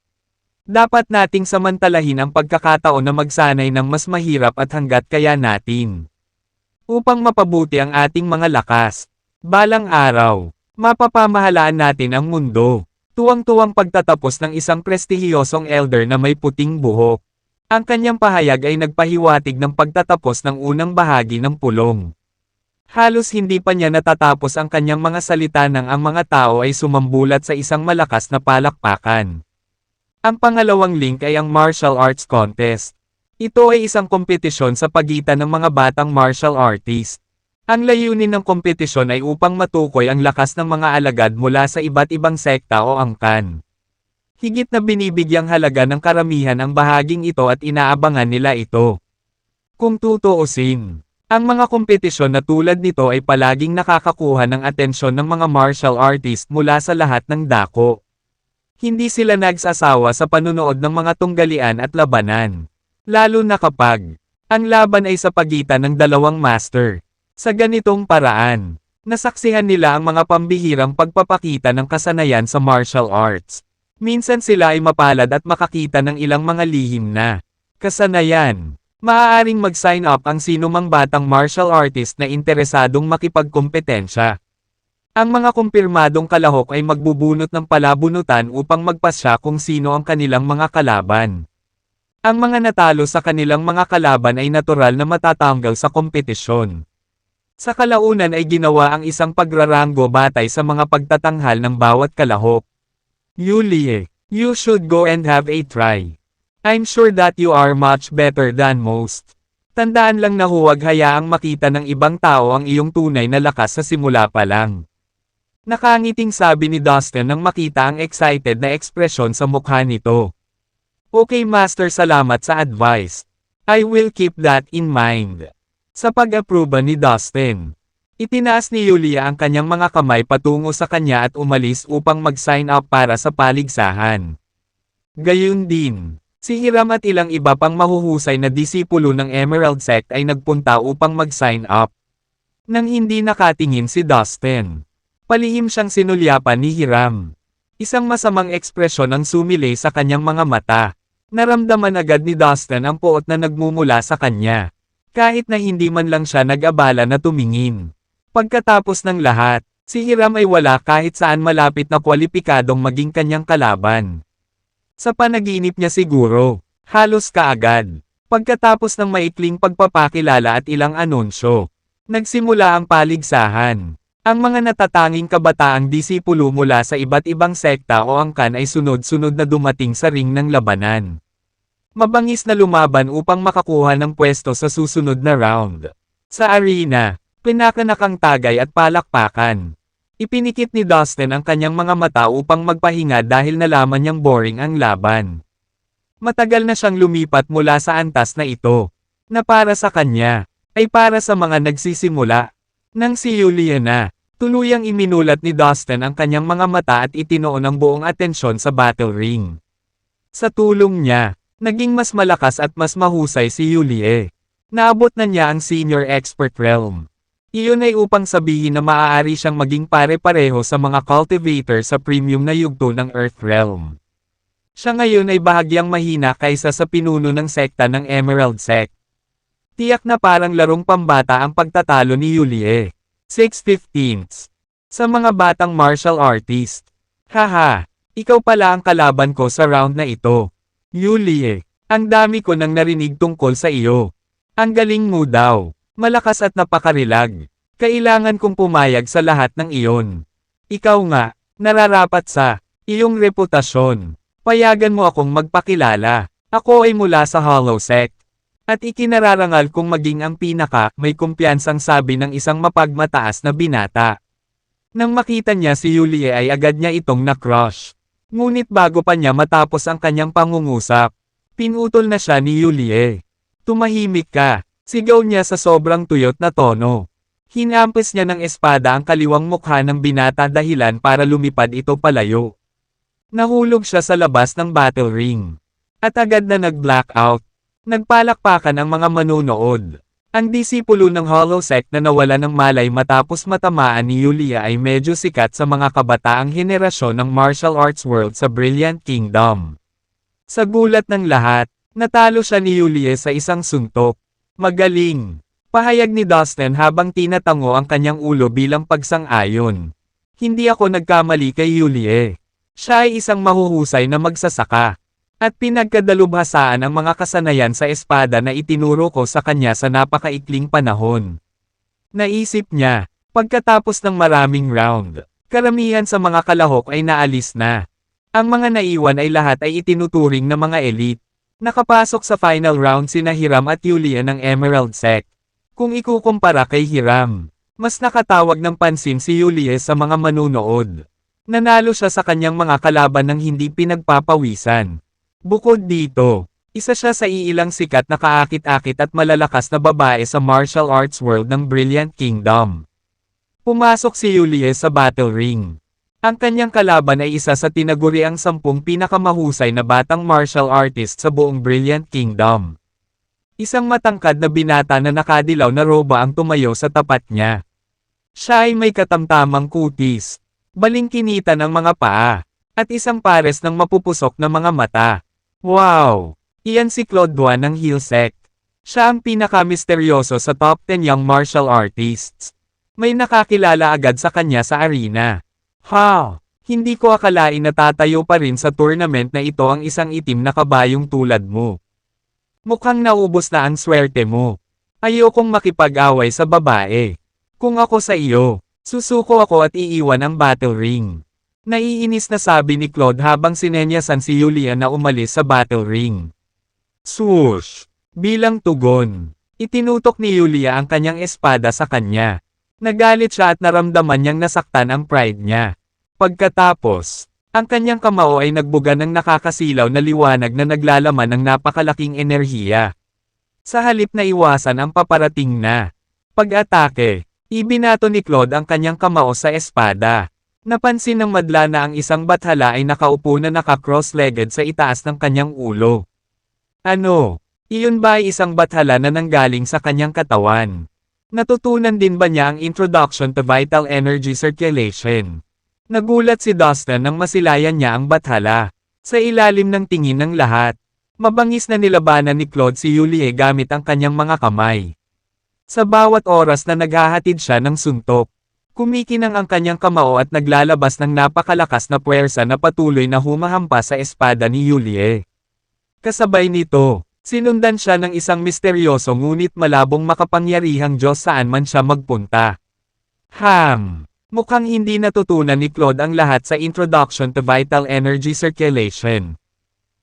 Dapat nating samantalahin ang pagkakataon na magsanay ng mas mahirap at hanggat kaya natin. Upang mapabuti ang ating mga lakas. Balang araw, mapapamahalaan natin ang mundo. Tuwang-tuwang pagtatapos ng isang prestihiyosong elder na may puting buhok. Ang kanyang pahayag ay nagpahiwatig ng pagtatapos ng unang bahagi ng pulong. Halos hindi pa niya natatapos ang kanyang mga salita nang ang mga tao ay sumambulat sa isang malakas na palakpakan. Ang pangalawang link ay ang Martial Arts Contest. Ito ay isang kompetisyon sa pagitan ng mga batang martial artist. Ang layunin ng kompetisyon ay upang matukoy ang lakas ng mga alagad mula sa iba't ibang sekta o angkan. Higit na binibigyang halaga ng karamihan ang bahaging ito at inaabangan nila ito. Kung tutuusin, ang mga kompetisyon na tulad nito ay palaging nakakakuha ng atensyon ng mga martial artist mula sa lahat ng dako. Hindi sila nagsasawa sa panunood ng mga tunggalian at labanan. Lalo na kapag ang laban ay sa pagitan ng dalawang master. Sa ganitong paraan, nasaksihan nila ang mga pambihirang pagpapakita ng kasanayan sa martial arts. Minsan sila ay mapalad at makakita ng ilang mga lihim na kasanayan. Maaaring mag-sign up ang sinumang batang martial artist na interesadong makipagkompetensya. Ang mga kumpirmadong kalahok ay magbubunot ng palabunutan upang magpasya kung sino ang kanilang mga kalaban. Ang mga natalo sa kanilang mga kalaban ay natural na matatanggal sa kompetisyon. Sa kalaunan ay ginawa ang isang pagraranggo batay sa mga pagtatanghal ng bawat kalahok. Yulie, you should go and have a try. I'm sure that you are much better than most. Tandaan lang na huwag hayaang makita ng ibang tao ang iyong tunay na lakas sa simula pa lang. Nakangiting sabi ni Dustin nang makita ang excited na ekspresyon sa mukha nito. Okay master, salamat sa advice. I will keep that in mind. Sa pag-aproba ni Dustin, itinaas ni Yulia ang kanyang mga kamay patungo sa kanya at umalis upang mag-sign up para sa paligsahan. Gayun din, si Hiram at ilang iba pang mahuhusay na disipulo ng Emerald Sect ay nagpunta upang mag-sign up. Nang hindi nakatingin si Dustin, palihim siyang sinulyapan ni Hiram. Isang masamang ekspresyon ang sumilay sa kanyang mga mata. Naramdaman agad ni Dustin ang puot na nagmumula sa kanya. Kahit na hindi man lang siya nag-abala na tumingin. Pagkatapos ng lahat, si Hiram ay wala kahit saan malapit na kwalipikadong maging kanyang kalaban. Sa panaginip niya siguro, halos kaagad. Pagkatapos ng maikling pagpapakilala at ilang anunsyo, nagsimula ang paligsahan. Ang mga natatanging kabataang disipulo mula sa iba't ibang sekta o angkan ay sunod-sunod na dumating sa ring ng labanan. Mabangis na lumaban upang makakuha ng pwesto sa susunod na round. Sa arena, pinakanak ang tagay at palakpakan. Ipinikit ni Dustin ang kanyang mga mata upang magpahinga dahil nalaman niyang boring ang laban. Matagal na siyang lumipat mula sa antas na ito, na para sa kanya, ay para sa mga nagsisimula. Nang si Yulia na, tuluyang iminulat ni Dustin ang kanyang mga mata at itinoon ang buong atensyon sa battle ring. Sa tulong niya, naging mas malakas at mas mahusay si Yulie. Naabot na niya ang Senior Expert Realm. Iyon ay upang sabihin na maaari siyang maging pare-pareho sa mga cultivator sa premium na yugto ng Earth Realm. Siya ngayon ay bahagyang mahina kaysa sa pinuno ng sekta ng Emerald Sect. Tiyak na parang larong pambata ang pagtatalo ni Yulie. 6/15. Sa mga batang martial artist. Haha, ikaw pala ang kalaban ko sa round na ito. Yulie, ang dami ko nang narinig tungkol sa iyo. Ang galing mo daw. Malakas at napakarilag. Kailangan kong pumayag sa lahat ng iyon. Ikaw nga, nararapat sa iyong reputasyon. Payagan mo akong magpakilala. Ako ay mula sa Hollow Sect. At ikinararangal kong maging ang may kumpiyansang sabi ng isang mapagmataas na binata. Nang makita niya si Yulie ay agad niya itong na-crush. Ngunit bago pa niya matapos ang kanyang pangungusap, pinutol na siya ni Yulie. Tumahimik ka, sigaw niya sa sobrang tuyot na tono. Hinampis niya ng espada ang kaliwang mukha ng binata dahilan para lumipad ito palayo. Nahulog siya sa labas ng battle ring. At agad na nag-blackout. Nagpalakpakan ang mga manunood. Ang disipulo ng Hollow Sect na nawala ng malay matapos matamaan ni Yulia ay medyo sikat sa mga kabataang henerasyon ng martial arts world sa Brilliant Kingdom. Sa gulat ng lahat, natalo siya ni Yulia sa isang suntok. Magaling! Pahayag ni Dustin habang tinatango ang kanyang ulo bilang pagsang-ayon. Hindi ako nagkamali kay Yulie. Siya ay isang mahuhusay na magsasaka. At pinagkadalubhasaan ang mga kasanayan sa espada na itinuro ko sa kanya sa napakaikling panahon. Naisip niya, pagkatapos ng maraming round, karamihan sa mga kalahok ay naalis na. Ang mga naiwan ay lahat ay itinuturing na mga elite. Nakapasok sa final round sina Hiram at Yulia ng Emerald Sect. Kung ikukumpara kay Hiram, mas nakatawag ng pansin si Yulia sa mga manunood. Nanalo siya sa kanyang mga kalaban ng hindi pinagpapawisan. Bukod dito, isa siya sa iilang sikat na kaakit-akit at malalakas na babae sa martial arts world ng Brilliant Kingdom. Pumasok si Yulie sa battle ring. Ang kanyang kalaban ay isa sa tinaguriang 10 pinakamahusay na batang martial artist sa buong Brilliant Kingdom. Isang matangkad na binata na nakadilaw na roba ang tumayo sa tapat niya. Siya ay may katamtamang kutis, balingkinita ng mga paa, at isang pares ng mapupusok na mga mata. Wow! Iyan si Claude Duan ng Hill Sect. Siya ang pinaka-misteryoso sa top 10 young martial artists. May nakakilala agad sa kanya sa arena. Ha! Hindi ko akalain na tatayo pa rin sa tournament na ito ang isang itim na kabayong tulad mo. Mukhang naubos na ang swerte mo. Ayokong makipag-away sa babae. Kung ako sa iyo, susuko ako at iiwan ang battle ring. Naiinis na sabi ni Claude habang sinenyasan si Yulia na umalis sa battle ring. Swoosh! Bilang tugon, itinutok ni Yulia ang kanyang espada sa kanya. Nagalit siya at naramdaman niyang nasaktan ang pride niya. Pagkatapos, ang kanyang kamao ay nagbuga ng nakakasilaw na liwanag na naglalaman ng napakalaking enerhiya. Sa halip na iwasan ang paparating na pag-atake, ibinato ni Claude ang kanyang kamao sa espada. Napansin ng madla na ang isang bathala ay nakaupo na naka-cross-legged sa itaas ng kanyang ulo. Ano? Iyon ba ay isang bathala na nanggaling sa kanyang katawan? Natutunan din ba niya ang introduction to vital energy circulation? Nagulat si Dustin nang masilayan niya ang bathala. Sa ilalim ng tingin ng lahat, mabangis na nilabanan ni Claude si Yulie gamit ang kanyang mga kamay. Sa bawat oras na naghahatid siya ng suntok, kumikinang ang kanyang kamao at naglalabas ng napakalakas na puwersa na patuloy na humahampas sa espada ni Yulie. Kasabay nito, sinundan siya ng isang misteryoso ngunit malabong makapangyarihang Diyos saan man siya magpunta. Mukhang hindi natutunan ni Claude ang lahat sa introduction to vital energy circulation.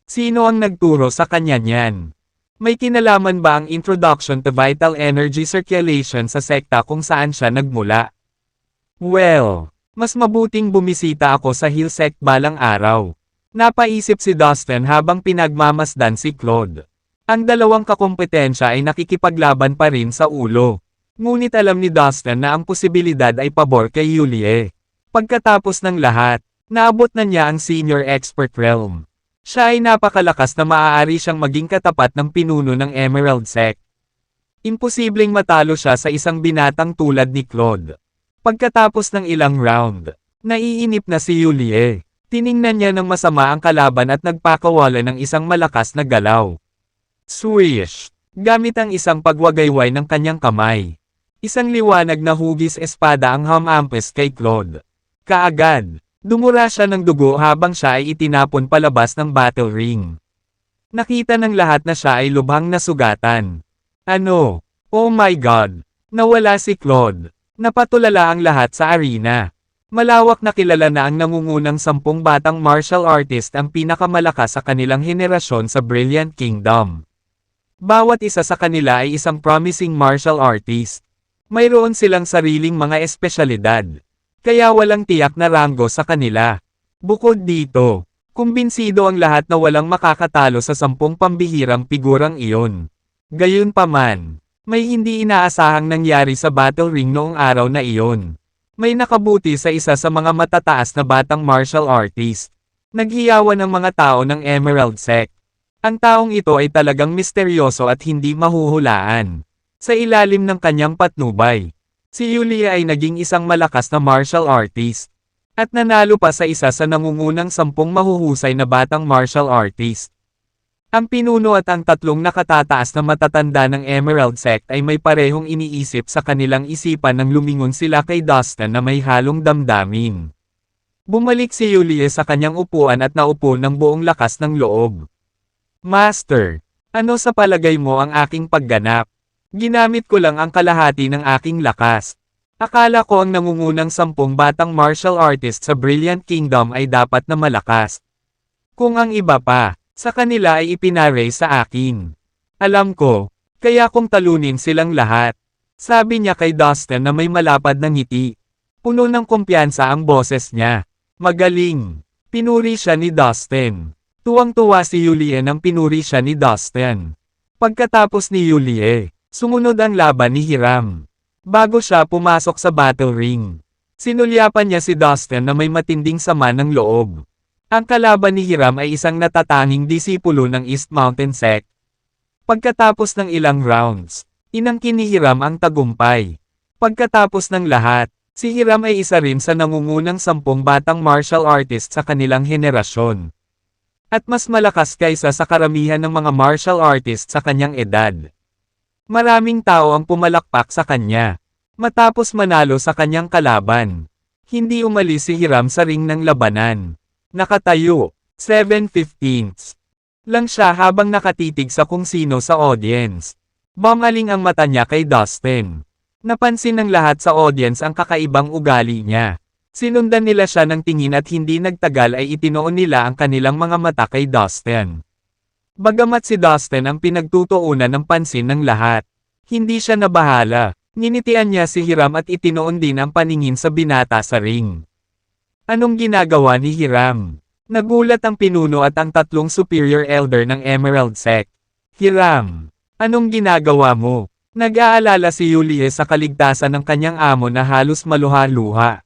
Sino ang nagturo sa kanya niyan? May kinalaman ba ang introduction to vital energy circulation sa sekta kung saan siya nagmula? Well, mas mabuting bumisita ako sa Hill Sect balang araw. Napaisip si Dustin habang pinagmamasdan si Claude. Ang dalawang kakompetensya ay nakikipaglaban pa rin sa ulo. Ngunit alam ni Dustin na ang posibilidad ay pabor kay Yulie. Pagkatapos ng lahat, naabot na niya ang senior expert realm. Siya ay napakalakas na maaari siyang maging katapat ng pinuno ng Emerald Sect. Imposibleng matalo siya sa isang binatang tulad ni Claude. Pagkatapos ng ilang round, naiinip na si Yulie. Tiningnan niya ng masama ang kalaban at nagpakawala ng isang malakas na galaw. Swish! Gamit ang isang pagwagayway ng kanyang kamay. Isang liwanag na hugis espada ang humampas kay Claude. Kaagad, dumura siya ng dugo habang siya ay itinapon palabas ng battle ring. Nakita ng lahat na siya ay lubhang nasugatan. Ano? Oh my God! Nawala si Claude. Napatulala ang lahat sa arena. Malawak na kilala na ang nangungunang 10 batang martial artist ang pinakamalakas sa kanilang henerasyon sa Brilliant Kingdom. Bawat isa sa kanila ay isang promising martial artist. Mayroon silang sariling mga espesyalidad. Kaya walang tiyak na ranggo sa kanila. Bukod dito, kumbinsido ang lahat na walang makakatalo sa 10 pambihirang figurang iyon. Gayunpaman, may hindi inaasahang nangyari sa battle ring noong araw na iyon. May nakabuti sa isa sa mga matataas na batang martial artist. Naghiyawan ang mga tao ng Emerald Sect. Ang taong ito ay talagang misteryoso at hindi mahuhulaan. Sa ilalim ng kanyang patnubay, si Yulia ay naging isang malakas na martial artist. At nanalo pa sa isa sa nangungunang 10 mahuhusay na batang martial artist. Ang pinuno at ang 3 nakatataas na matatanda ng Emerald Sect ay may parehong iniisip sa kanilang isipan nang lumingon sila kay Dustin na may halong damdamin. Bumalik si Yulia sa kanyang upuan at naupo ng buong lakas ng loob. Master, ano sa palagay mo ang aking pagganap? Ginamit ko lang ang kalahati ng aking lakas. Akala ko ang nangungunang 10 batang martial artist sa Brilliant Kingdom ay dapat na malakas. Kung ang iba pa, sa kanila ay ipinare sa akin. Alam ko, kaya kong talunin silang lahat. Sabi niya kay Dustin na may malapad na ngiti. Puno ng kumpiyansa ang boses niya. Magaling. Pinuri siya ni Dustin. Tuwang-tuwa si Yulie nang pinuri siya ni Dustin. Pagkatapos ni Yulie, sumunod ang laban ni Hiram. Bago siya pumasok sa battle ring, sinulyapan niya si Dustin na may matinding sama ng loob. Ang kalaban ni Hiram ay isang natatanging disipulo ng East Mountain Sect. Pagkatapos ng ilang rounds, inangkin ni Hiram ang tagumpay. Pagkatapos ng lahat, si Hiram ay isa rin sa nangungunang 10 batang martial artist sa kanilang henerasyon. At mas malakas kaysa sa karamihan ng mga martial artist sa kanyang edad. Maraming tao ang pumalakpak sa kanya. Matapos manalo sa kanyang kalaban, hindi umalis si Hiram sa ring ng labanan. Nakatayo, 7/15 lang siya habang nakatitig sa kung sino sa audience. Bumaling ang mata niya kay Dustin. Napansin ng lahat sa audience ang kakaibang ugali niya. Sinundan nila siya ng tingin at hindi nagtagal ay itinoon nila ang kanilang mga mata kay Dustin. Bagamat si Dustin ang pinagtutuunan ng pansin ng lahat, hindi siya nabahala. Nginitian niya si Hiram at itinoon din ang paningin sa binata sa ring. Anong ginagawa ni Hiram? Nagulat ang pinuno at ang 3 superior elder ng Emerald Sect. Hiram, anong ginagawa mo? Nag-aalala si Yulie sa kaligtasan ng kanyang amo na halos maluha-luha.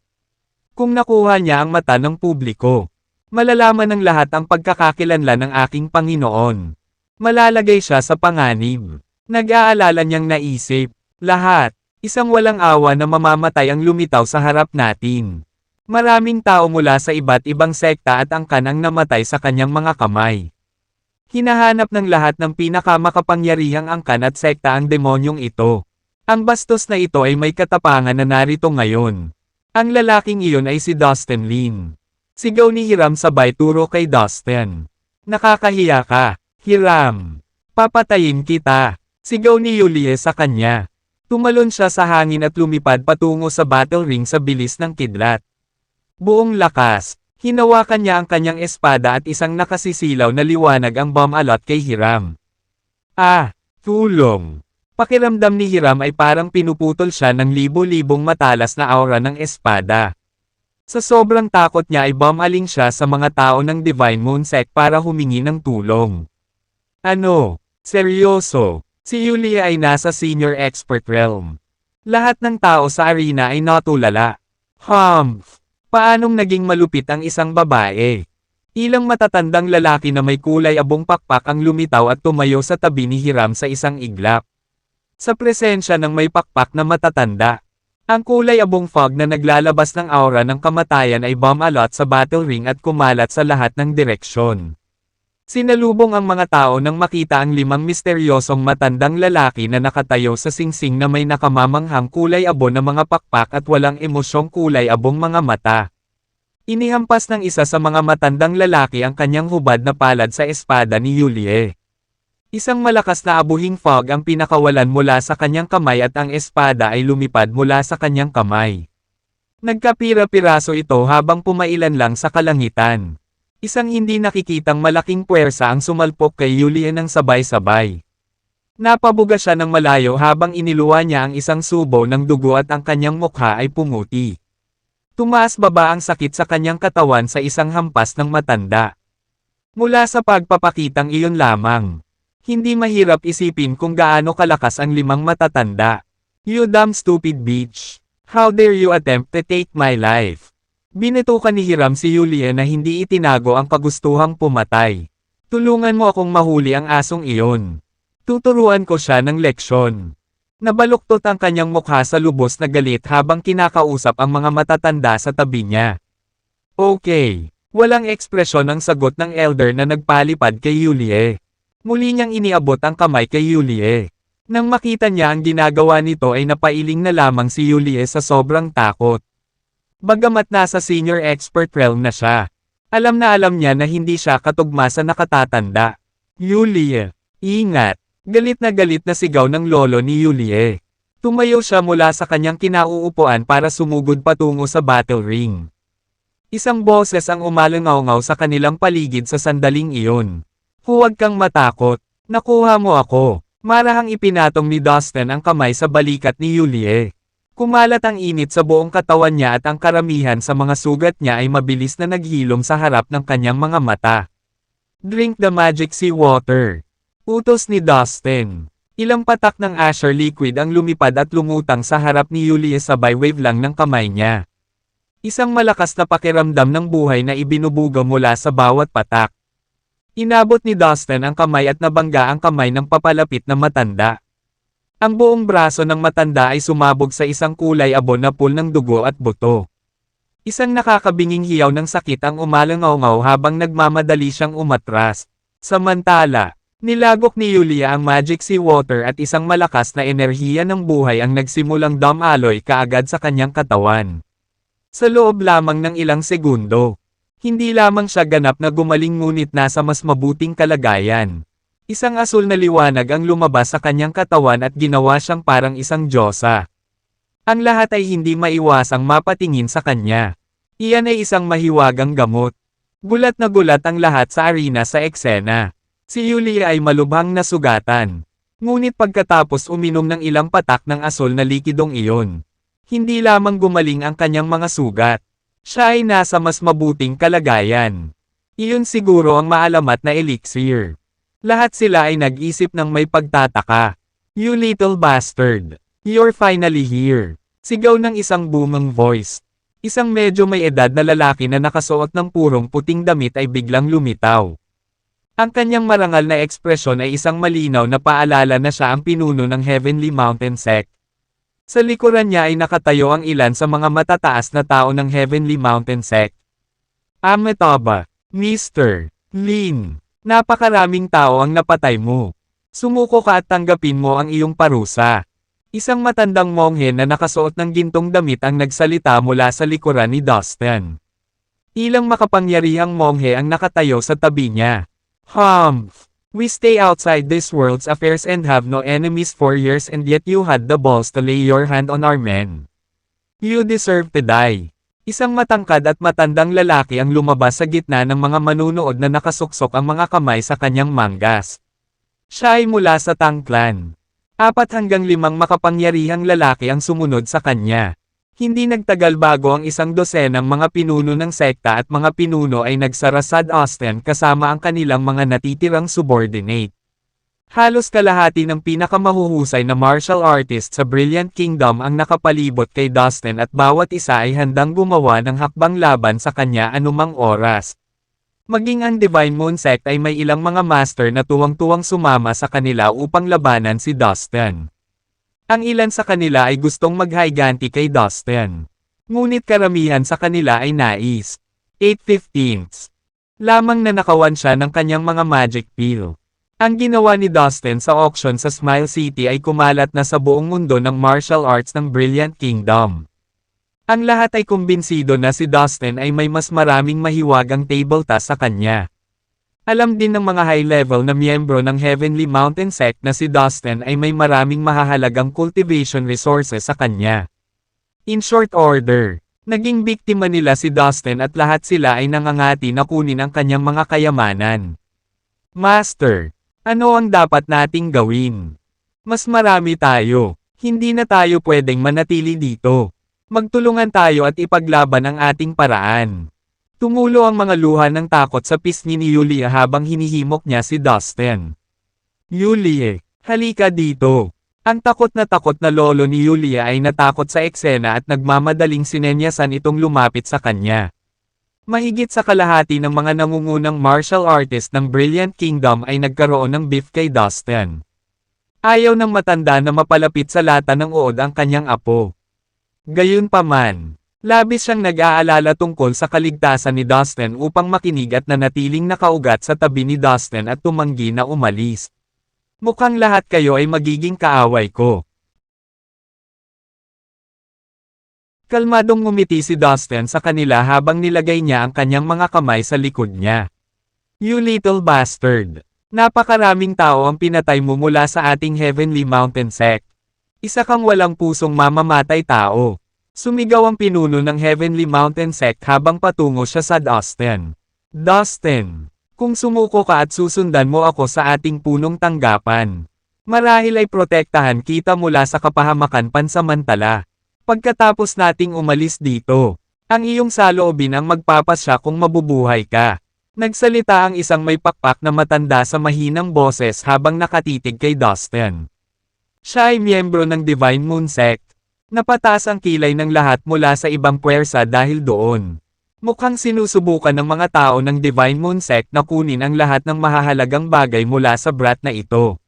Kung nakuha niya ang mata ng publiko, malalaman ng lahat ang pagkakakilanlan ng aking Panginoon. Malalagay siya sa panganib. Nag-aalala niyang naisip, lahat, isang walang awa na mamamatay ang lumitaw sa harap natin. Maraming tao mula sa iba't ibang sekta at angkan ang namatay sa kanyang mga kamay. Hinahanap ng lahat ng pinakamakapangyarihang angkan at sekta ang demonyong ito. Ang bastos na ito ay may katapangan na narito ngayon. Ang lalaking iyon ay si Dustin Lin. Sigaw ni Hiram sabay turo kay Dustin. Nakakahiya ka, Hiram. Papatayin kita. Sigaw ni Yulie sa kanya. Tumalon siya sa hangin at lumipad patungo sa battle ring sa bilis ng kidlat. Buong lakas, hinawakan niya ang kanyang espada at isang nakasisilaw na liwanag ang bumalot kay Hiram. Ah, tulong! Pakiramdam ni Hiram ay parang pinuputol siya ng libo-libong matalas na aura ng espada. Sa sobrang takot niya ay bumaling siya sa mga tao ng Divine Moon Sect para humingi ng tulong. Ano? Seryoso? Si Yulia ay nasa senior expert realm. Lahat ng tao sa arena ay natulala. Paanong naging malupit ang isang babae? Ilang matatandang lalaki na may kulay abong pakpak ang lumitaw at tumayo sa tabi ni Hiram sa isang iglap. Sa presensya ng may pakpak na matatanda, ang kulay abong fog na naglalabas ng aura ng kamatayan ay bumalot sa battle ring at kumalat sa lahat ng direksyon. Sinalubong ang mga tao nang makita ang 5 misteryosong matandang lalaki na nakatayo sa singsing na may nakamamanghang kulay abo na mga pakpak at walang emosyong kulay abong mga mata. Inihampas ng isa sa mga matandang lalaki ang kanyang hubad na palad sa espada ni Yulie. Isang malakas na abuhing fog ang pinakawalan mula sa kanyang kamay at ang espada ay lumipad mula sa kanyang kamay. Nagkapira-piraso ito habang pumailan lang sa kalangitan. Isang hindi nakikitang malaking puwersa ang sumalpok kay Yulie ng sabay-sabay. Napabuga siya ng malayo habang iniluwa niya ang isang subo ng dugo at ang kanyang mukha ay pumuti. Tumaas-baba ang sakit sa kanyang katawan sa isang hampas ng matanda. Mula sa pagpapakitang iyon lamang, hindi mahirap isipin kung gaano kalakas ang 5 matatanda. You damn stupid bitch. How dare you attempt to take my life? Binitukan ni Hiram si Yulie na hindi itinago ang kagustuhang pumatay. Tulungan mo akong mahuli ang asong iyon. Tuturuan ko siya ng leksyon. Nabaluktot ang kanyang mukha sa lubos na galit habang kinakausap ang mga matatanda sa tabi niya. Okay. Walang ekspresyon ang sagot ng elder na nagpalipad kay Yulie. Muli niyang iniabot ang kamay kay Yulie. Nang makita niya ang ginagawa nito ay napailing na lamang si Yulie sa sobrang takot. Bagamat nasa senior expert realm na siya, alam niya na hindi siya katugma sa nakatatanda. Yulie, ingat! Galit na sigaw ng lolo ni Yulie. Tumayo siya mula sa kanyang kinauupuan para sumugod patungo sa battle ring. Isang boses ang umalangaw-ngaw sa kanilang paligid sa sandaling iyon. Huwag kang matakot, nakuha mo ako. Marahang ipinatong ni Dustin ang kamay sa balikat ni Yulie. Kumalat ang init sa buong katawan niya at ang karamihan sa mga sugat niya ay mabilis na naghilom sa harap ng kanyang mga mata. Drink the magic sea water. Utos ni Dustin. Ilang patak ng Asher liquid ang lumipad at lumutang sa harap ni Yulie sabay wave lang ng kamay niya. Isang malakas na pakiramdam ng buhay na ibinubuga mula sa bawat patak. Inabot ni Dustin ang kamay at nabangga ang kamay ng papalapit na matanda. Ang buong braso ng matanda ay sumabog sa isang kulay abo na pool ng dugo at buto. Isang nakakabinging hiyaw ng sakit ang umalangaw-ngaw habang nagmamadali siyang umatras. Samantala, nilagok ni Yulie ang magic sea water at isang malakas na enerhiya ng buhay ang nagsimulang dumaloy kaagad sa kanyang katawan. Sa loob lamang ng ilang segundo, hindi lamang siya ganap na gumaling ngunit nasa mas mabuting kalagayan. Isang asul na liwanag ang lumabas sa kanyang katawan at ginawa siyang parang isang diyosa. Ang lahat ay hindi maiwasang mapatingin sa kanya. Iyan ay isang mahiwagang gamot. Gulat na gulat ang lahat sa arena sa eksena. Si Yulie ay malubhang nasugatan. Ngunit pagkatapos uminom ng ilang patak ng asul na likidong iyon, hindi lamang gumaling ang kanyang mga sugat. Siya ay nasa mas mabuting kalagayan. Iyon siguro ang maalamat na elixir. Lahat sila ay nag-isip ng may pagtataka. You little bastard. You're finally here. Sigaw ng isang booming voice. Isang medyo may edad na lalaki na nakasuot ng purong puting damit ay biglang lumitaw. Ang kanyang marangal na ekspresyon ay isang malinaw na paalala na siya ang pinuno ng Heavenly Mountain Sect. Sa likuran niya ay nakatayo ang ilan sa mga matataas na tao ng Heavenly Mountain Sect. Amitabha, Mr. Lin. Napakaraming tao ang napatay mo. Sumuko ka at tanggapin mo ang iyong parusa. Isang matandang monghe na nakasuot ng gintong damit ang nagsalita mula sa likuran ni Dustin. Ilang makapangyarihang monghe ang nakatayo sa tabi niya. Humph! We stay outside this world's affairs and have no enemies for years and yet you had the balls to lay your hand on our men. You deserve to die. Isang matangkad at matandang lalaki ang lumabas sa gitna ng mga manunood na nakasuksok ang mga kamay sa kanyang manggas. Siya ay mula sa Tang Clan. 4 hanggang 5 makapangyarihang lalaki ang sumunod sa kanya. Hindi nagtagal bago ang 1 dosenang mga pinuno ng sekta at mga pinuno ay nagsara sa Austin kasama ang kanilang mga natitirang subordinate. Halos kalahati ng pinakamahuhusay na martial artist sa Brilliant Kingdom ang nakapalibot kay Dustin at bawat isa ay handang gumawa ng hakbang laban sa kanya anumang oras. Maging ang Divine Moon Sect ay may ilang mga master na tuwang-tuwang sumama sa kanila upang labanan si Dustin. Ang ilan sa kanila ay gustong maghiganti kay Dustin. Ngunit karamihan sa kanila ay nais. 8/15 Lamang na nakawan siya ng kanyang mga magic pill. Ang ginawa ni Dustin sa auction sa Smile City ay kumalat na sa buong mundo ng martial arts ng Brilliant Kingdom. Ang lahat ay kumbinsido na si Dustin ay may mas maraming mahiwagang table task sa kanya. Alam din ng mga high-level na miyembro ng Heavenly Mountain Sect na si Dustin ay may maraming mahahalagang cultivation resources sa kanya. In short order, naging biktima nila si Dustin at lahat sila ay nangangati na kunin ang kanyang mga kayamanan. Master, ano ang dapat nating gawin? Mas marami tayo. Hindi na tayo pwedeng manatili dito. Magtulungan tayo at ipaglaban ang ating paraan. Tumulo ang mga luha ng takot sa pisngi ni Yulia habang hinihimok niya si Dustin. Yulia, halika dito. Ang takot na lolo ni Yulia ay natakot sa eksena at nagmamadaling sinenyasan itong lumapit sa kanya. Mahigit sa kalahati ng mga nangungunang martial artist ng Brilliant Kingdom ay nagkaroon ng beef kay Dustin. Ayaw ng matanda na mapalapit sa lata ng uod ang kanyang apo. Gayunpaman, labis siyang nag-aalala tungkol sa kaligtasan ni Dustin upang makinig at nanatiling nakaugat sa tabi ni Dustin at tumanggi na umalis. Mukhang lahat kayo ay magiging kaaway ko. Kalmadong ngumiti si Dustin sa kanila habang nilagay niya ang kanyang mga kamay sa likod niya. You little bastard! Napakaraming tao ang pinatay mo mula sa ating Heavenly Mountain Sect. Isa kang walang pusong mamamatay tao. Sumigaw ang pinuno ng Heavenly Mountain Sect habang patungo siya sa Dustin. Dustin, kung sumuko ka at susundan mo ako sa ating punong tanggapan, marahil ay protektahan kita mula sa kapahamakan pansamantala. Pagkatapos nating umalis dito, ang iyong saloobin ang magpapasya kung mabubuhay ka. Nagsalita ang isang may pakpak na matanda sa mahinang boses habang nakatitig kay Dustin. Siya ay miyembro ng Divine Moon Sect. Napataas ang kilay ng lahat mula sa ibang puwersa dahil doon. Mukhang sinusubukan ng mga tao ng Divine Moon Sect na kunin ang lahat ng mahahalagang bagay mula sa brat na ito.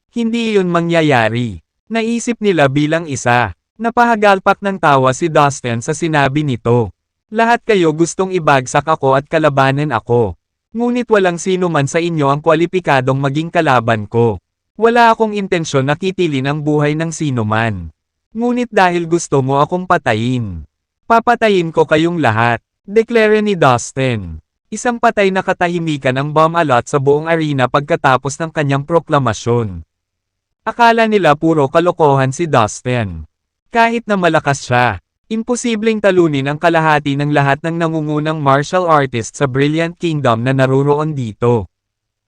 Hindi iyon mangyayari. Naisip nila bilang isa. Napahagalpak ng tawa si Dustin sa sinabi nito. Lahat kayo gustong ibagsak ako at kalabanan ako. Ngunit walang sino man sa inyo ang kwalipikadong maging kalaban ko. Wala akong intensyon na kitilin ang buhay ng sino man. Ngunit dahil gusto mo akong patayin, papatayin ko kayong lahat, deklara ni Dustin. Isang patay na katahimikan ang bomb-alot sa buong arena pagkatapos ng kanyang proklamasyon. Akala nila puro kalokohan si Dustin. Kahit na malakas siya, imposibleng talunin ang kalahati ng lahat ng nangungunang martial artist sa Brilliant Kingdom na naruroon dito.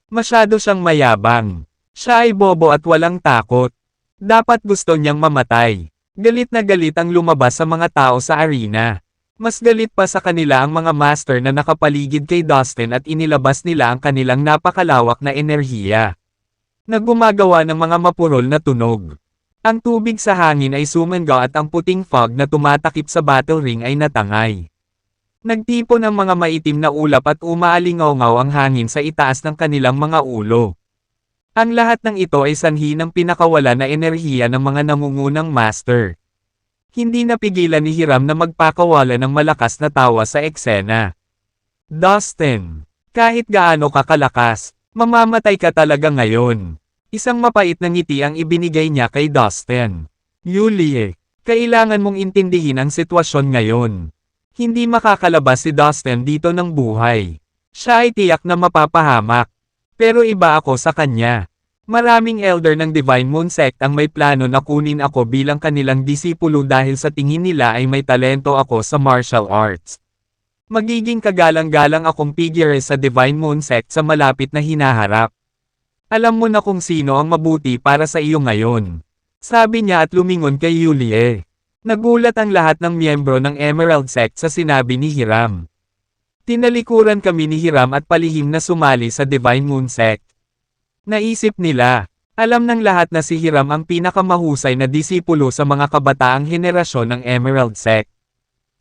Masyado siyang mayabang. Siya ay bobo at walang takot. Dapat gusto niyang mamatay. Galit na galit ang lumabas sa mga tao sa arena. Mas galit pa sa kanila ang mga master na nakapaligid kay Dustin at inilabas nila ang kanilang napakalawak na enerhiya. Naggumagawa ng mga mapurol na tunog. Ang tubig sa hangin ay sumangaw at ang puting fog na tumatakip sa battle ring ay natangay. Nagtipon ang mga maitim na ulap at umaalingaw-ngaw ang hangin sa itaas ng kanilang mga ulo. Ang lahat ng ito ay sanhi ng pinakawala na enerhiya ng mga nangungunang master. Hindi napigilan ni Hiram na magpakawala ng malakas na tawa sa eksena. Dustin, kahit gaano ka kalakas, mamamatay ka talaga ngayon. Isang mapait na ngiti ang ibinigay niya kay Dustin. Yulie, kailangan mong intindihin ang sitwasyon ngayon. Hindi makakalabas si Dustin dito ng buhay. Siya ay tiyak na mapapahamak. Pero iba ako sa kanya. Maraming elder ng Divine Moon Sect ang may plano na kunin ako bilang kanilang disipulo dahil sa tingin nila ay may talento ako sa martial arts. Magiging kagalang-galang akong figure sa Divine Moon Sect sa malapit na hinaharap. Alam mo na kung sino ang mabuti para sa iyo ngayon. Sabi niya at lumingon kay Yulie. Nagulat ang lahat ng miyembro ng Emerald Sect sa sinabi ni Hiram. Tinalikuran kami ni Hiram at palihim na sumali sa Divine Moon Sect. Naisip nila, alam ng lahat na si Hiram ang pinakamahusay na disipulo sa mga kabataang henerasyon ng Emerald Sect.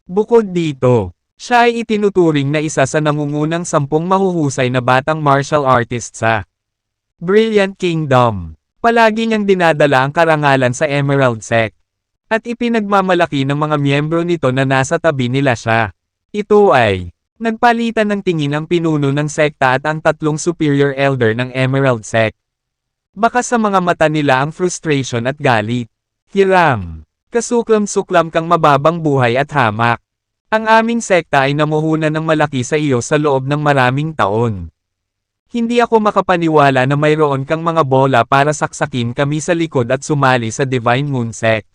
Bukod dito, siya ay itinuturing na isa sa nangungunang 10 mahuhusay na batang martial artist sa Brilliant Kingdom. Palagi niyang dinadala ang karangalan sa Emerald Sect. At ipinagmamalaki ng mga miyembro nito na nasa tabi nila siya. Ito ay Nagpalitan ng tingin ang pinuno ng sekta at ang tatlong superior elder ng Emerald Sect. Baka sa mga mata nila ang frustration at galit. Hiram, kasuklam-suklam kang mababang buhay at hamak. Ang aming sekta ay namuhunan ng malaki sa iyo sa loob ng maraming taon. Hindi ako makapaniwala na mayroon kang mga bola para saksakin kami sa likod at sumali sa Divine Moon Sect.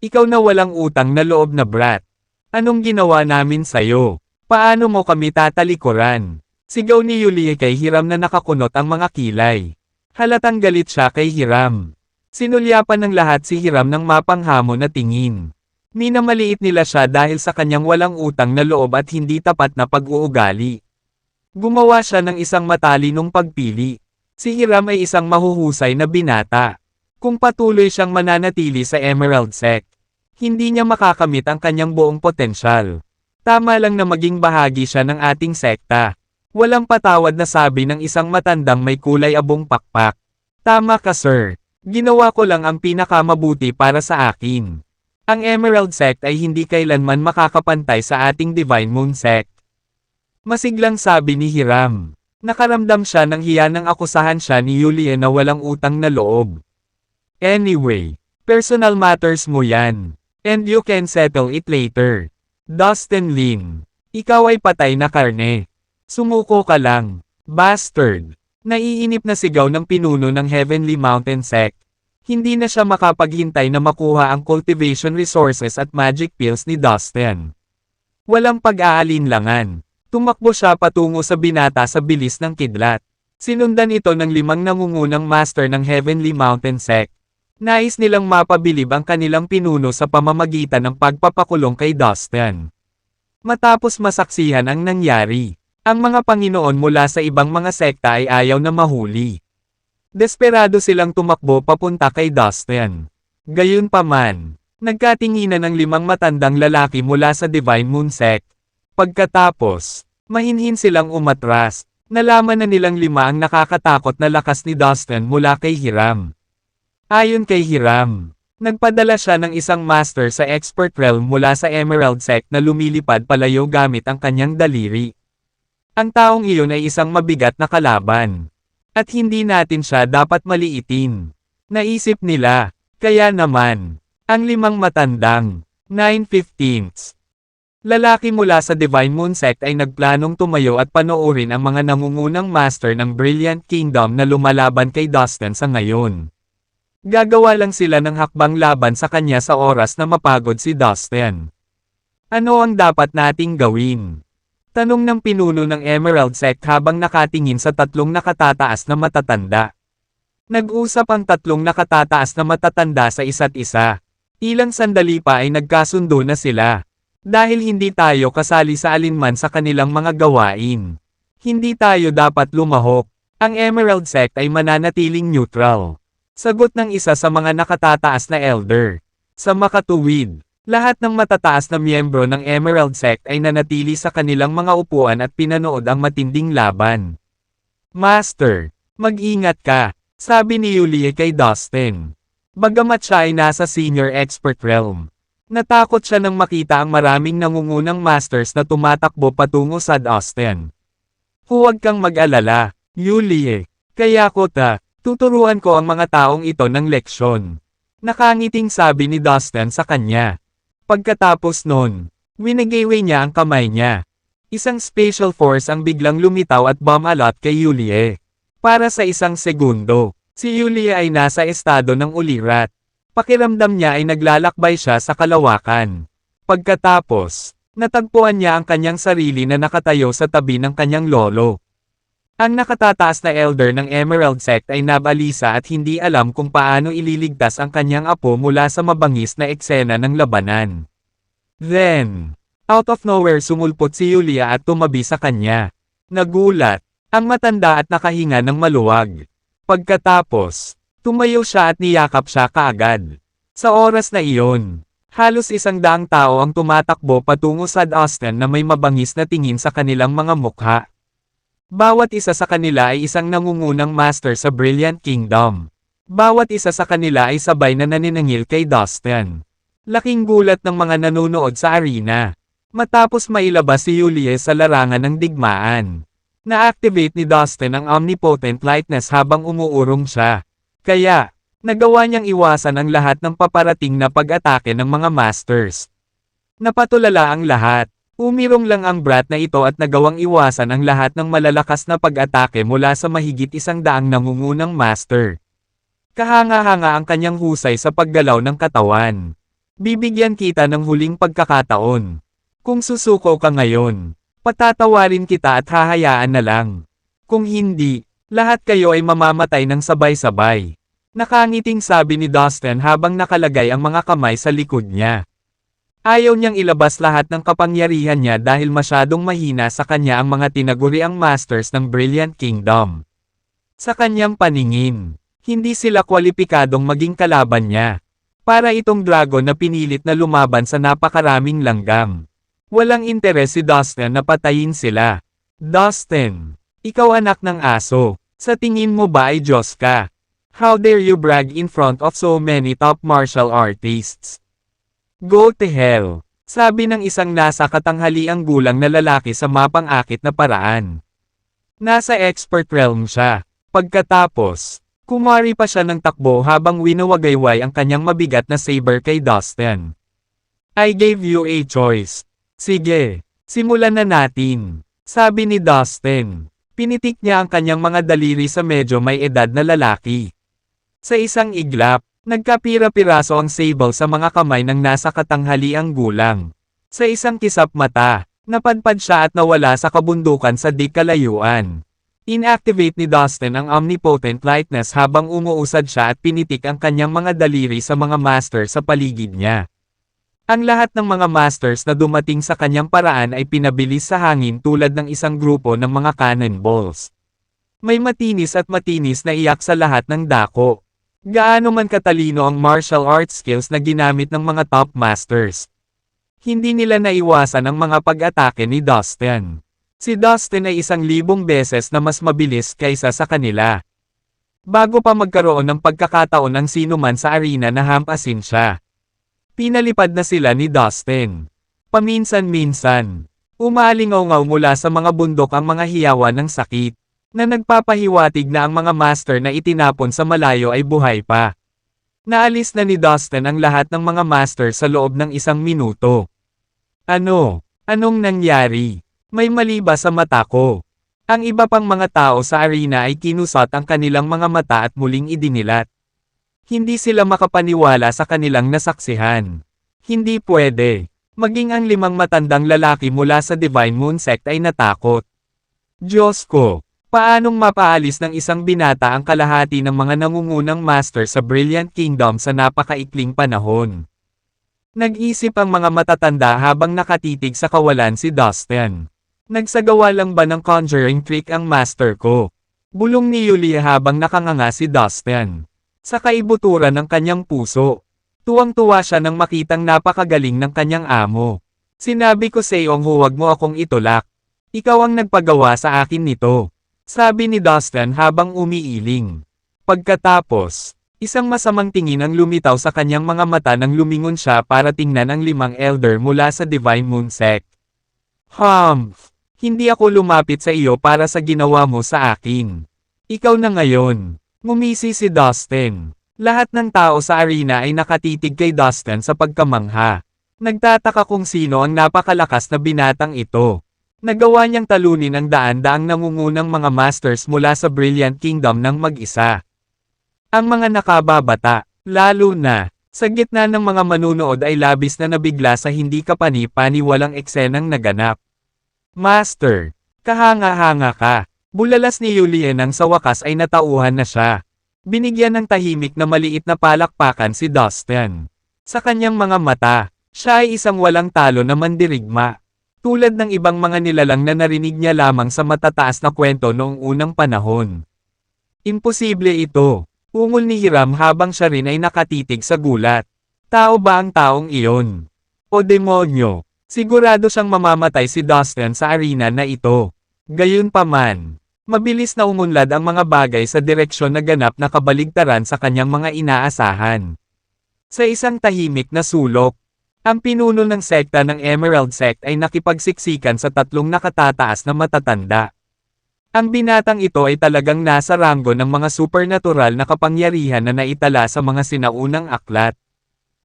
Ikaw na walang utang na loob na brat. Anong ginawa namin sa'yo? Paano mo kami tatalikuran? Sigaw ni Yulie kay Hiram na nakakunot ang mga kilay. Halatang galit siya kay Hiram. Sinulyapan ng lahat si Hiram ng mapanghamon na tingin. Minamaliit nila siya dahil sa kanyang walang utang na loob at hindi tapat na pag-uugali. Gumawa siya ng isang matalinong pagpili. Si Hiram ay isang mahuhusay na binata. Kung patuloy siyang mananatili sa Emerald Sect, hindi niya makakamit ang kanyang buong potensyal. Tama lang na maging bahagi siya ng ating sekta. Walang patawad na sabi ng isang matandang may kulay abong pakpak. Tama ka sir. Ginawa ko lang ang pinakamabuti para sa akin. Ang Emerald Sect ay hindi kailanman makakapantay sa ating Divine Moon Sect. Masiglang sabi ni Hiram. Nakaramdam siya ng hiya nang akusahan siya ni Yulie na walang utang na loob. Anyway, personal matters mo yan. And you can settle it later. Dustin Lin. Ikaw ay patay na karne. Sumuko ka lang. Bastard. Naiinip na sigaw ng pinuno ng Heavenly Mountain Sect. Hindi na siya makapaghintay na makuha ang cultivation resources at magic pills ni Dustin. Walang pag-aalinlangan. Tumakbo siya patungo sa binata sa bilis ng kidlat. Sinundan ito ng 5 nangungunang master ng Heavenly Mountain Sect. Nais nilang mapabilib ang kanilang pinuno sa pamamagitan ng pagpapakulong kay Dustin. Matapos masaksihan ang nangyari, ang mga Panginoon mula sa ibang mga sekta ay ayaw na mahuli. Desperado silang tumakbo papunta kay Dustin. Gayunpaman, nagkatinginan ng 5 matandang lalaki mula sa Divine Moon Sect. Pagkatapos, mahinhin silang umatras, nalaman na nilang 5 ang nakakatakot na lakas ni Dustin mula kay Hiram. Ayon kay Hiram, nagpadala siya ng isang master sa expert realm mula sa Emerald Sect na lumilipad palayo gamit ang kanyang daliri. Ang taong iyon ay isang mabigat na kalaban. At hindi natin siya dapat maliitin. Naisip nila, kaya naman, ang 5 matandang, 9/15 lalaki mula sa Divine Moon Sect ay nagplanong tumayo at panoorin ang mga nangungunang master ng Brilliant Kingdom na lumalaban kay Dustin sa ngayon. Gagawa lang sila ng hakbang laban sa kanya sa oras na mapagod si Dustin. Ano ang dapat nating gawin? Tanong ng pinuno ng Emerald Sect habang nakatingin sa 3 nakatataas na matatanda. Nag-usap ang 3 nakatataas na matatanda sa isa't isa. Ilang sandali pa ay nagkasundo na sila. Dahil hindi tayo kasali sa alinman sa kanilang mga gawain. Hindi tayo dapat lumahok. Ang Emerald Sect ay mananatiling neutral. Sagot ng isa sa mga nakatataas na elder. Sa makatuwid, lahat ng matataas na miyembro ng Emerald Sect ay nanatili sa kanilang mga upuan at pinanood ang matinding laban. Master, mag-ingat ka, sabi ni Yulie kay Dustin. Bagamat siya ay nasa senior expert realm. Natakot siya nang makita ang maraming nangungunang masters na tumatakbo patungo sa Dustin. Huwag kang mag-alala, Yulie. Kaya ko tuturuan ko ang mga taong ito ng leksyon. Nakangiting sabi ni Dustin sa kanya. Pagkatapos nun, winigayway niya ang kamay niya. Isang special force ang biglang lumitaw at bumalot kay Yulie. Para sa isang segundo, si Yulie ay nasa estado ng ulirat. Pakiramdam niya ay naglalakbay siya sa kalawakan. Pagkatapos, natagpuan niya ang kanyang sarili na nakatayo sa tabi ng kanyang lolo. Ang nakatataas na elder ng Emerald Sect ay nabalisa at hindi alam kung paano ililigtas ang kanyang apo mula sa mabangis na eksena ng labanan. Then, out of nowhere sumulpot si Yulia at tumabi sa kanya. Nagulat, ang matanda at nakahinga ng maluwag. Pagkatapos, tumayo siya at niyakap siya kaagad. Sa oras na iyon, halos 100 tao ang tumatakbo patungo sa Dustin na may mabangis na tingin sa kanilang mga mukha. Bawat isa sa kanila ay isang nangungunang master sa Brilliant Kingdom. Bawat isa sa kanila ay sabay na naniningil kay Dustin. Laking gulat ng mga nanonood sa arena. Matapos mailabas si Yulie sa larangan ng digmaan, na-activate ni Dustin ang omnipotent lightness habang umuurong siya. Kaya, nagawa niyang iwasan ang lahat ng paparating na pag-atake ng mga masters. Napatulala ang lahat. Umirong lang ang brat na ito at nagawang iwasan ang lahat ng malalakas na pag-atake mula sa mahigit 100 nangungunang master. Kahanga-hanga ang kanyang husay sa paggalaw ng katawan. Bibigyan kita ng huling pagkakataon. Kung susuko ka ngayon, patatawarin kita at hahayaan na lang. Kung hindi, lahat kayo ay mamamatay ng sabay-sabay. Nakangiting sabi ni Dustin habang nakalagay ang mga kamay sa likod niya. Ayaw niyang ilabas lahat ng kapangyarihan niya dahil masyadong mahina sa kanya ang mga tinaguriang masters ng Brilliant Kingdom. Sa kanyang paningin, hindi sila kwalipikadong maging kalaban niya. Para itong dragon na pinilit na lumaban sa napakaraming langgam. Walang interes si Dustin na patayin sila. Dustin, ikaw anak ng aso, sa tingin mo ba ay Diyos ka? How dare you brag in front of so many top martial artists? Go to hell, sabi ng isang nasa katanghaliang gulang na lalaki sa mapang-akit na paraan. Nasa expert realm siya. Pagkatapos, kumari pa siya ng takbo habang winawagayway ang kanyang mabigat na saber kay Dustin. I gave you a choice. Sige, simulan na natin, sabi ni Dustin. Pinitik niya ang kanyang mga daliri sa medyo may edad na lalaki. Sa isang iglap, nagkapira-piraso ang sable sa mga kamay ng nasa katanghaliang gulang. Sa isang kisap mata, napadpad siya at nawala sa kabundukan sa di kalayuan. Inactivate ni Dustin ang omnipotent lightness habang umuusad siya at pinitik ang kanyang mga daliri sa mga master sa paligid niya. Ang lahat ng mga masters na dumating sa kanyang paraan ay pinabilis sa hangin tulad ng isang grupo ng mga cannonballs. May matinis at matinis na iyak sa lahat ng dako. Gaano man katalino ang martial arts skills na ginamit ng mga top masters. Hindi nila naiwasan ang mga pag-atake ni Dustin. Si Dustin ay 1,000 beses na mas mabilis kaysa sa kanila. Bago pa magkaroon ng pagkakataon ng sino man sa arena na hampasin siya. Pinalipad na sila ni Dustin. Paminsan-minsan, umalingaw-ngaw mula sa mga bundok ang mga hiyawan ng sakit. Na nagpapahiwatig na ang mga master na itinapon sa malayo ay buhay pa. Naalis na ni Dustin ang lahat ng mga master sa loob ng 1 minuto. Anong nangyari? May mali ba sa mata ko? Ang iba pang mga tao sa arena ay kinusot ang kanilang mga mata at muling idinilat. Hindi sila makapaniwala sa kanilang nasaksihan. Hindi pwede. Maging ang 5 matandang lalaki mula sa Divine Moon Sect ay natakot. Diyos ko! Paanong mapaalis ng isang binata ang kalahati ng mga nangungunang master sa Brilliant Kingdom sa napakaikling panahon? Nag-isip ang mga matatanda habang nakatitig sa kawalan si Dustin. Nagsagawa lang ba ng conjuring trick ang master ko? Bulong ni Yulie habang nakanganga si Dustin. Sa kaibuturan ng kanyang puso. Tuwang-tuwa siya nang makitang napakagaling ng kanyang amo. Sinabi ko sa iyong huwag mo akong itulak. Ikaw ang nagpagawa sa akin nito. Sabi ni Dustin habang umiiling. Pagkatapos, isang masamang tingin ang lumitaw sa kanyang mga mata nang lumingon siya para tingnan ang 5 elder mula sa Divine Moon Sect. Hindi ako lumapit sa iyo para sa ginawa mo sa akin. Ikaw na ngayon. Ngumisi si Dustin. Lahat ng tao sa arena ay nakatitig kay Dustin sa pagkamangha. Nagtataka kung sino ang napakalakas na binatang ito. Nagawa niyang talunin ang daan-daang nangungunang mga masters mula sa Brilliant Kingdom ng mag-isa. Ang mga nakababata, lalo na, sa gitna ng mga manunood ay labis na nabigla sa hindi kapani-paniwalang eksenang naganap. Master, kahanga-hanga ka. Bulalas ni Yulie nang sa wakas ay natauhan na siya. Binigyan ng tahimik na maliit na palakpakan si Dustin. Sa kanyang mga mata, siya ay isang walang talo na mandirigma. Tulad ng ibang mga nilalang na narinig niya lamang sa matataas na kwento noong unang panahon. Imposible ito, ungol ni Hiram habang siya rin ay nakatitig sa gulat. Tao ba ang taong iyon? O demonyo? Sigurado siyang mamamatay si Dustin sa arena na ito. Gayunpaman, mabilis na umunlad ang mga bagay sa direksyon na ganap na kabaligtaran sa kanyang mga inaasahan. Sa isang tahimik na sulok, Ang pinuno ng sekta ng Emerald Sect ay nakipagsiksikan sa tatlong nakatataas na matatanda. Ang binatang ito ay talagang nasa ranggo ng mga supernatural na kapangyarihan na naitala sa mga sinaunang aklat.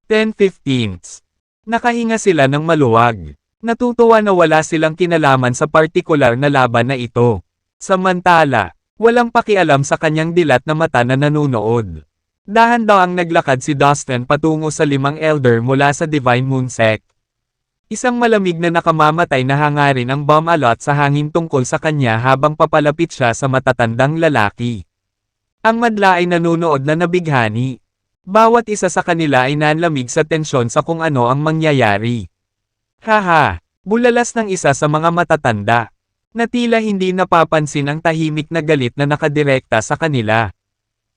10/15. Nakahinga sila ng maluwag. Natutuwa na wala silang kinalaman sa partikular na laban na ito. Samantala, walang pakialam sa kanyang dilat na mata na nanunood. Dahan-dahang naglakad si Dustin patungo sa 5 elder mula sa Divine Moon Sect. Isang malamig na nakamamatay na hangarin ang bumalot sa hangin tungkol sa kanya habang papalapit siya sa matatandang lalaki. Ang madla ay nanunood na nabighani. Bawat isa sa kanila ay nanlamig sa tensyon sa kung ano ang mangyayari. Haha, bulalas ng isa sa mga matatanda. Na tila hindi napapansin ang tahimik na galit na nakadirekta sa kanila.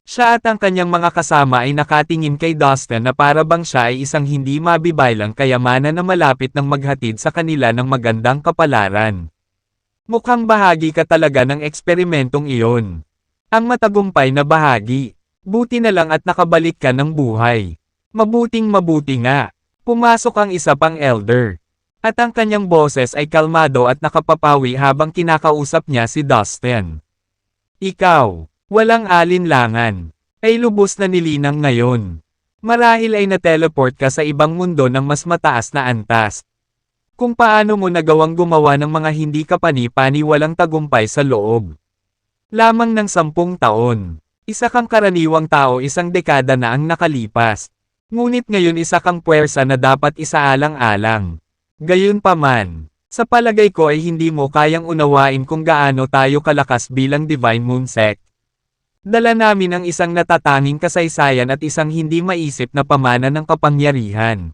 Siya at ang kanyang mga kasama ay nakatingin kay Dustin na para bang siya ay isang hindi mabibaylang kayamanan na malapit ng maghatid sa kanila ng magandang kapalaran. Mukhang bahagi ka talaga ng eksperimentong iyon. Ang matagumpay na bahagi. Buti na lang at nakabalik ka ng buhay. Mabuting mabuti nga. Pumasok ang isa pang elder. At ang kanyang boses ay kalmado at nakapapawi habang kinakausap niya si Dustin. Ikaw. Walang alinlangan. Ay lubos na nilinang ngayon. Marahil ay na-teleport ka sa ibang mundo ng mas mataas na antas. Kung paano mo nagawang gumawa ng mga hindi kapani-pani walang tagumpay sa loob. Lamang ng 10 taon. Isa kang karaniwang tao, isang dekada na ang nakalipas. Ngunit ngayon isa kang puwersa na dapat isaalang-alang. Gayunpaman, sa palagay ko ay hindi mo kayang unawain kung gaano tayo kalakas bilang Divine Moon Sect. Dala namin ang isang natatanging kasaysayan at isang hindi maisip na pamana ng kapangyarihan.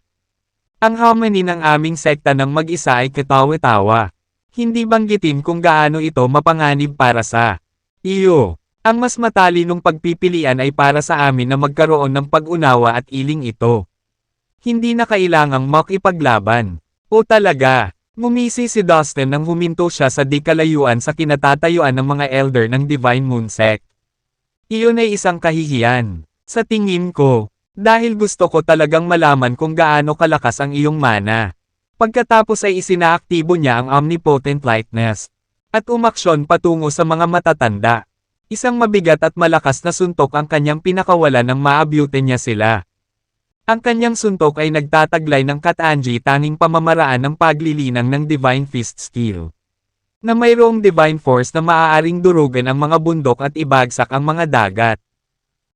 Ang harmony ng aming sekta ng mag-isa ay katawa-tawa. Hindi banggitin kung gaano ito mapanganib para sa iyo. Ang mas matalinong pagpipilian ay para sa amin na magkaroon ng pag-unawa at iling ito. Hindi na kailangang makipaglaban. O talaga, ngumisi si Dustin nang huminto siya sa di kalayuan sa kinatatayuan ng mga elder ng Divine Moon Sect. Iyon ay isang kahihiyan. Sa tingin ko, dahil gusto ko talagang malaman kung gaano kalakas ang iyong mana. Pagkatapos ay isinaaktibo niya ang Omnipotent Lightness. At umaksyon patungo sa mga matatanda. Isang mabigat at malakas na suntok ang kanyang pinakawalan nang maabyute niya sila. Ang kanyang suntok ay nagtataglay ng Katanji tanging pamamaraan ng paglilinang ng Divine Fist Skill. Na mayroong divine force na maaaring durugan ang mga bundok at ibagsak ang mga dagat.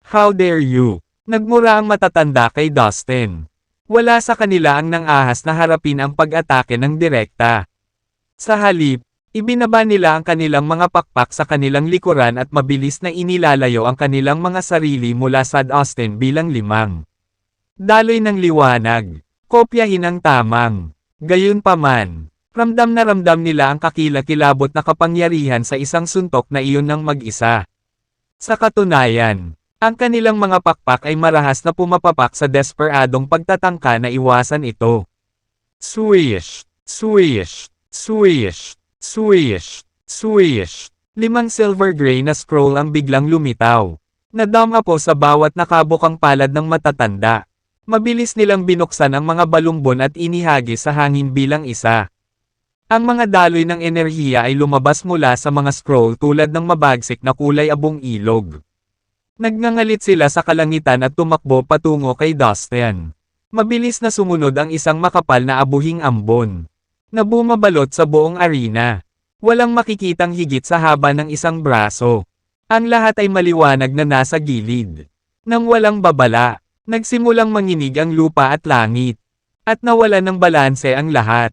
How dare you? Nagmura ang matatanda kay Dustin. Wala sa kanila ang nang-ahas na harapin ang pag-atake ng direkta. Sa halip, ibinaba nila ang kanilang mga pakpak sa kanilang likuran at mabilis na inilalayo ang kanilang mga sarili mula sa Dustin bilang 5. Daloy ng liwanag. Kopyahin ang tamang. Gayunpaman. Ramdam na ramdam nila ang kakilakilabot na kapangyarihan sa isang suntok na iyon ng mag-isa. Sa katunayan, ang kanilang mga pakpak ay marahas na pumapapak sa desperadong pagtatangka na iwasan ito. Swish! Swish! Swish! Swish! Swish! 5 silver gray na scroll ang biglang lumitaw. Nadama po sa bawat nakabukang palad ng matatanda. Mabilis nilang binuksan ang mga balumbon at inihagis sa hangin bilang isa. Ang mga daloy ng enerhiya ay lumabas mula sa mga scroll tulad ng mabagsik na kulay abong ilog. Nagngangalit sila sa kalangitan at tumakbo patungo kay Dustin. Mabilis na sumunod ang isang makapal na abuhing ambon. Na bumabalot sa buong arena. Walang makikitang higit sa haba ng isang braso. Ang lahat ay maliwanag na nasa gilid. Nang walang babala, nagsimulang manginig ang lupa at langit. At nawala ng balanse ang lahat.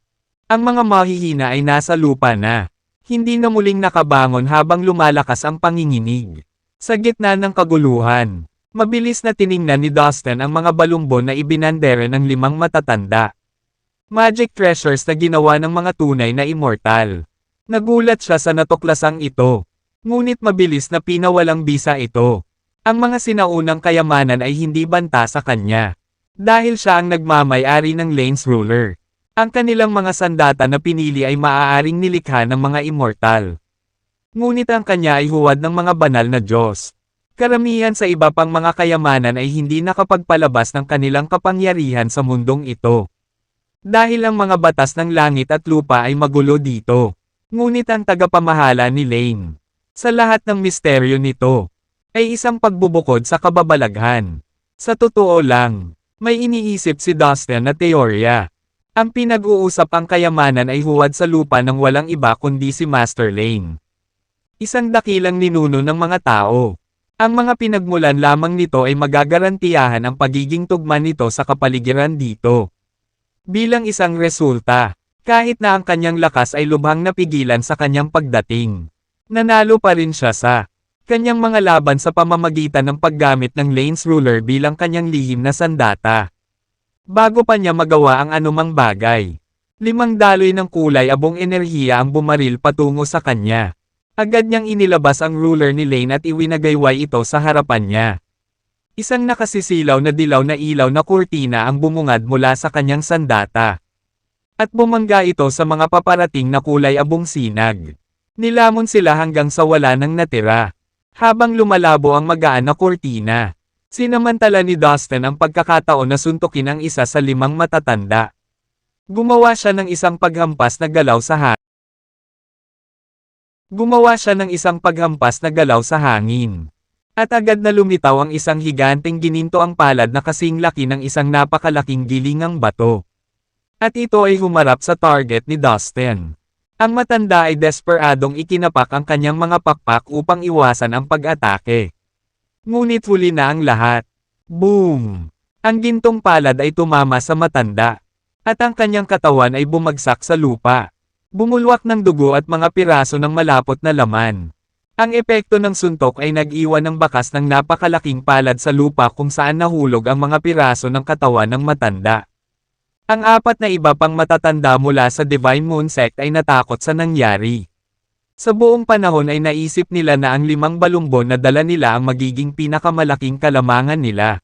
Ang mga mahihina ay nasa lupa na. Hindi na muling nakabangon habang lumalakas ang panginginig. Sa gitna ng kaguluhan, mabilis na tiningnan ni Dustin ang mga balumbon na ibinandere ng 5 matatanda. Magic treasures na ginawa ng mga tunay na immortal. Nagulat siya sa natuklasang ito. Ngunit mabilis na pinawalang bisa ito. Ang mga sinaunang kayamanan ay hindi banta sa kanya. Dahil siya ang nagmamay-ari ng Lane's Ruler. Ang kanilang mga sandata na pinili ay maaaring nilikha ng mga immortal. Ngunit ang kanya ay huwad ng mga banal na Diyos. Karamihan sa iba pang mga kayamanan ay hindi nakapagpalabas ng kanilang kapangyarihan sa mundong ito. Dahil ang mga batas ng langit at lupa ay magulo dito. Ngunit ang tagapamahala ni Lane, sa lahat ng misteryo nito, ay isang pagbubukod sa kababalaghan. Sa totoo lang, may iniisip si Dustin na teorya. Ang pinag-uusap ang kayamanan ay huwad sa lupa ng walang iba kundi si Master Lane. Isang dakilang ninuno ng mga tao. Ang mga pinagmulan lamang nito ay magagarantiyahan ang pagiging tugma nito sa kapaligiran dito. Bilang isang resulta, kahit na ang kanyang lakas ay lubhang napigilan sa kanyang pagdating, nanalo pa rin siya sa kanyang mga laban sa pamamagitan ng paggamit ng Lane's Ruler bilang kanyang lihim na sandata. Bago pa niya magawa ang anumang bagay, 5 daloy ng kulay abong enerhiya ang bumaril patungo sa kanya. Agad niyang inilabas ang ruler ni Lane at iwinagayway ito sa harapan niya. Isang nakasisilaw na dilaw na ilaw na kurtina ang bumungad mula sa kanyang sandata. At bumangga ito sa mga paparating na kulay abong sinag. Nilamon sila hanggang sa wala nang natira. Habang lumalabo ang magaan na kurtina, sinamantala ni Dustin ang pagkakataon na suntukin ang isa sa 5 matatanda. Gumawa siya ng isang paghampas na galaw sa hangin. At agad na lumitaw ang isang higanteng gininto ang palad na kasing laki ng isang napakalaking gilingang bato. At ito ay humarap sa target ni Dustin. Ang matanda ay desperadong ikinapak ang kanyang mga pakpak upang iwasan ang pag-atake. Ngunit huli na ang lahat. Boom! Ang gintong palad ay tumama sa matanda. At ang kanyang katawan ay bumagsak sa lupa. Bumulwak ng dugo at mga piraso ng malapot na laman. Ang epekto ng suntok ay nag-iwan ng bakas ng napakalaking palad sa lupa kung saan nahulog ang mga piraso ng katawan ng matanda. Ang 4 na iba pang matatanda mula sa Divine Moon Sect ay natakot sa nangyari. Sa buong panahon ay naisip nila na ang 5 balumbon na dala nila ang magiging pinakamalaking kalamangan nila.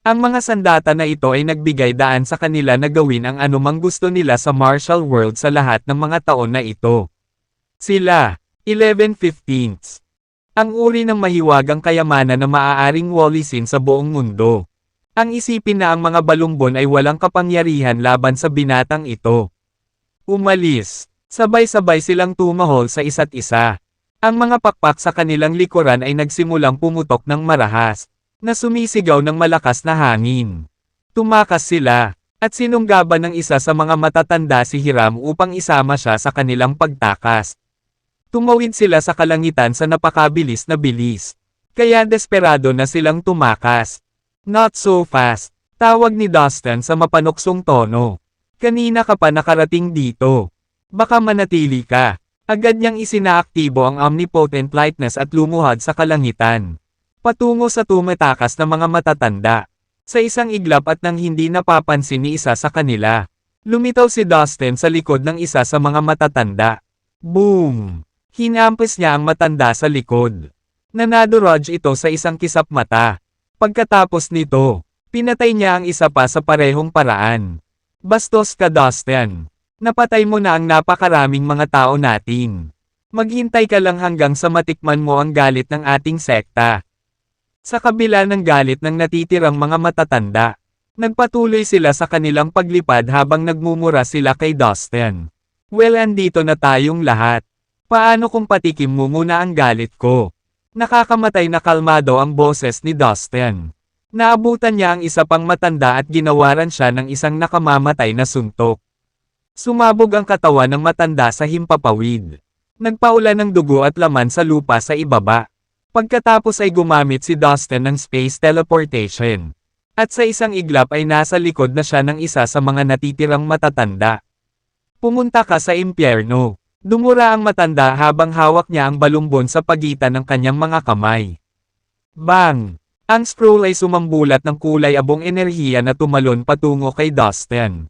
Ang mga sandata na ito ay nagbigay daan sa kanila na gawin ang anumang gusto nila sa martial world sa lahat ng mga taon na ito. Sila, 11/15. Ang uri ng mahiwagang kayamanan na maaaring walisin sa buong mundo. Ang isipin na ang mga balumbon ay walang kapangyarihan laban sa binatang ito. Umalis. Sabay-sabay silang tumahol sa isa't isa. Ang mga pakpak sa kanilang likuran ay nagsimulang pumutok ng marahas, na sumisigaw ng malakas na hangin. Tumakas sila, at sinunggaban ng isa sa mga matatanda si Hiram upang isama siya sa kanilang pagtakas. Tumawid sila sa kalangitan sa napakabilis na bilis. Kaya desperado na silang tumakas. Not so fast, tawag ni Dustin sa mapanuksong tono. Kanina ka pa nakarating dito. Baka manatili ka. Agad niyang isinaaktibo ang omnipotent lightness at lumuhad sa kalangitan. Patungo sa tumatakas na mga matatanda. Sa isang iglap at nang hindi napapansin ni isa sa kanila, lumitaw si Dustin sa likod ng isa sa mga matatanda. Boom! Hinampis niya ang matanda sa likod. Nanaduraj ito sa isang kisap mata. Pagkatapos nito, pinatay niya ang isa pa sa parehong paraan. Bastos ka, Dustin. Napatay mo na ang napakaraming mga tao natin. Maghintay ka lang hanggang sa matikman mo ang galit ng ating sekta. Sa kabila ng galit ng natitirang mga matatanda, nagpatuloy sila sa kanilang paglipad habang nagmumura sila kay Dustin. Well, andito na tayong lahat. Paano kung patikim mo muna ang galit ko? Nakakamatay na kalmado ang boses ni Dustin. Naabutan niya ang isa pang matanda at ginawaran siya ng isang nakamamatay na suntok. Sumabog ang katawan ng matanda sa himpapawid. Nagpaulan ng dugo at laman sa lupa sa ibaba. Pagkatapos ay gumamit si Dustin ng space teleportation. At sa isang iglap ay nasa likod na siya ng isa sa mga natitirang matatanda. Pumunta ka sa impyerno. Dumura ang matanda habang hawak niya ang balumbon sa pagitan ng kanyang mga kamay. Bang! Ang scroll ay sumambulat ng kulay abong enerhiya na tumalon patungo kay Dustin.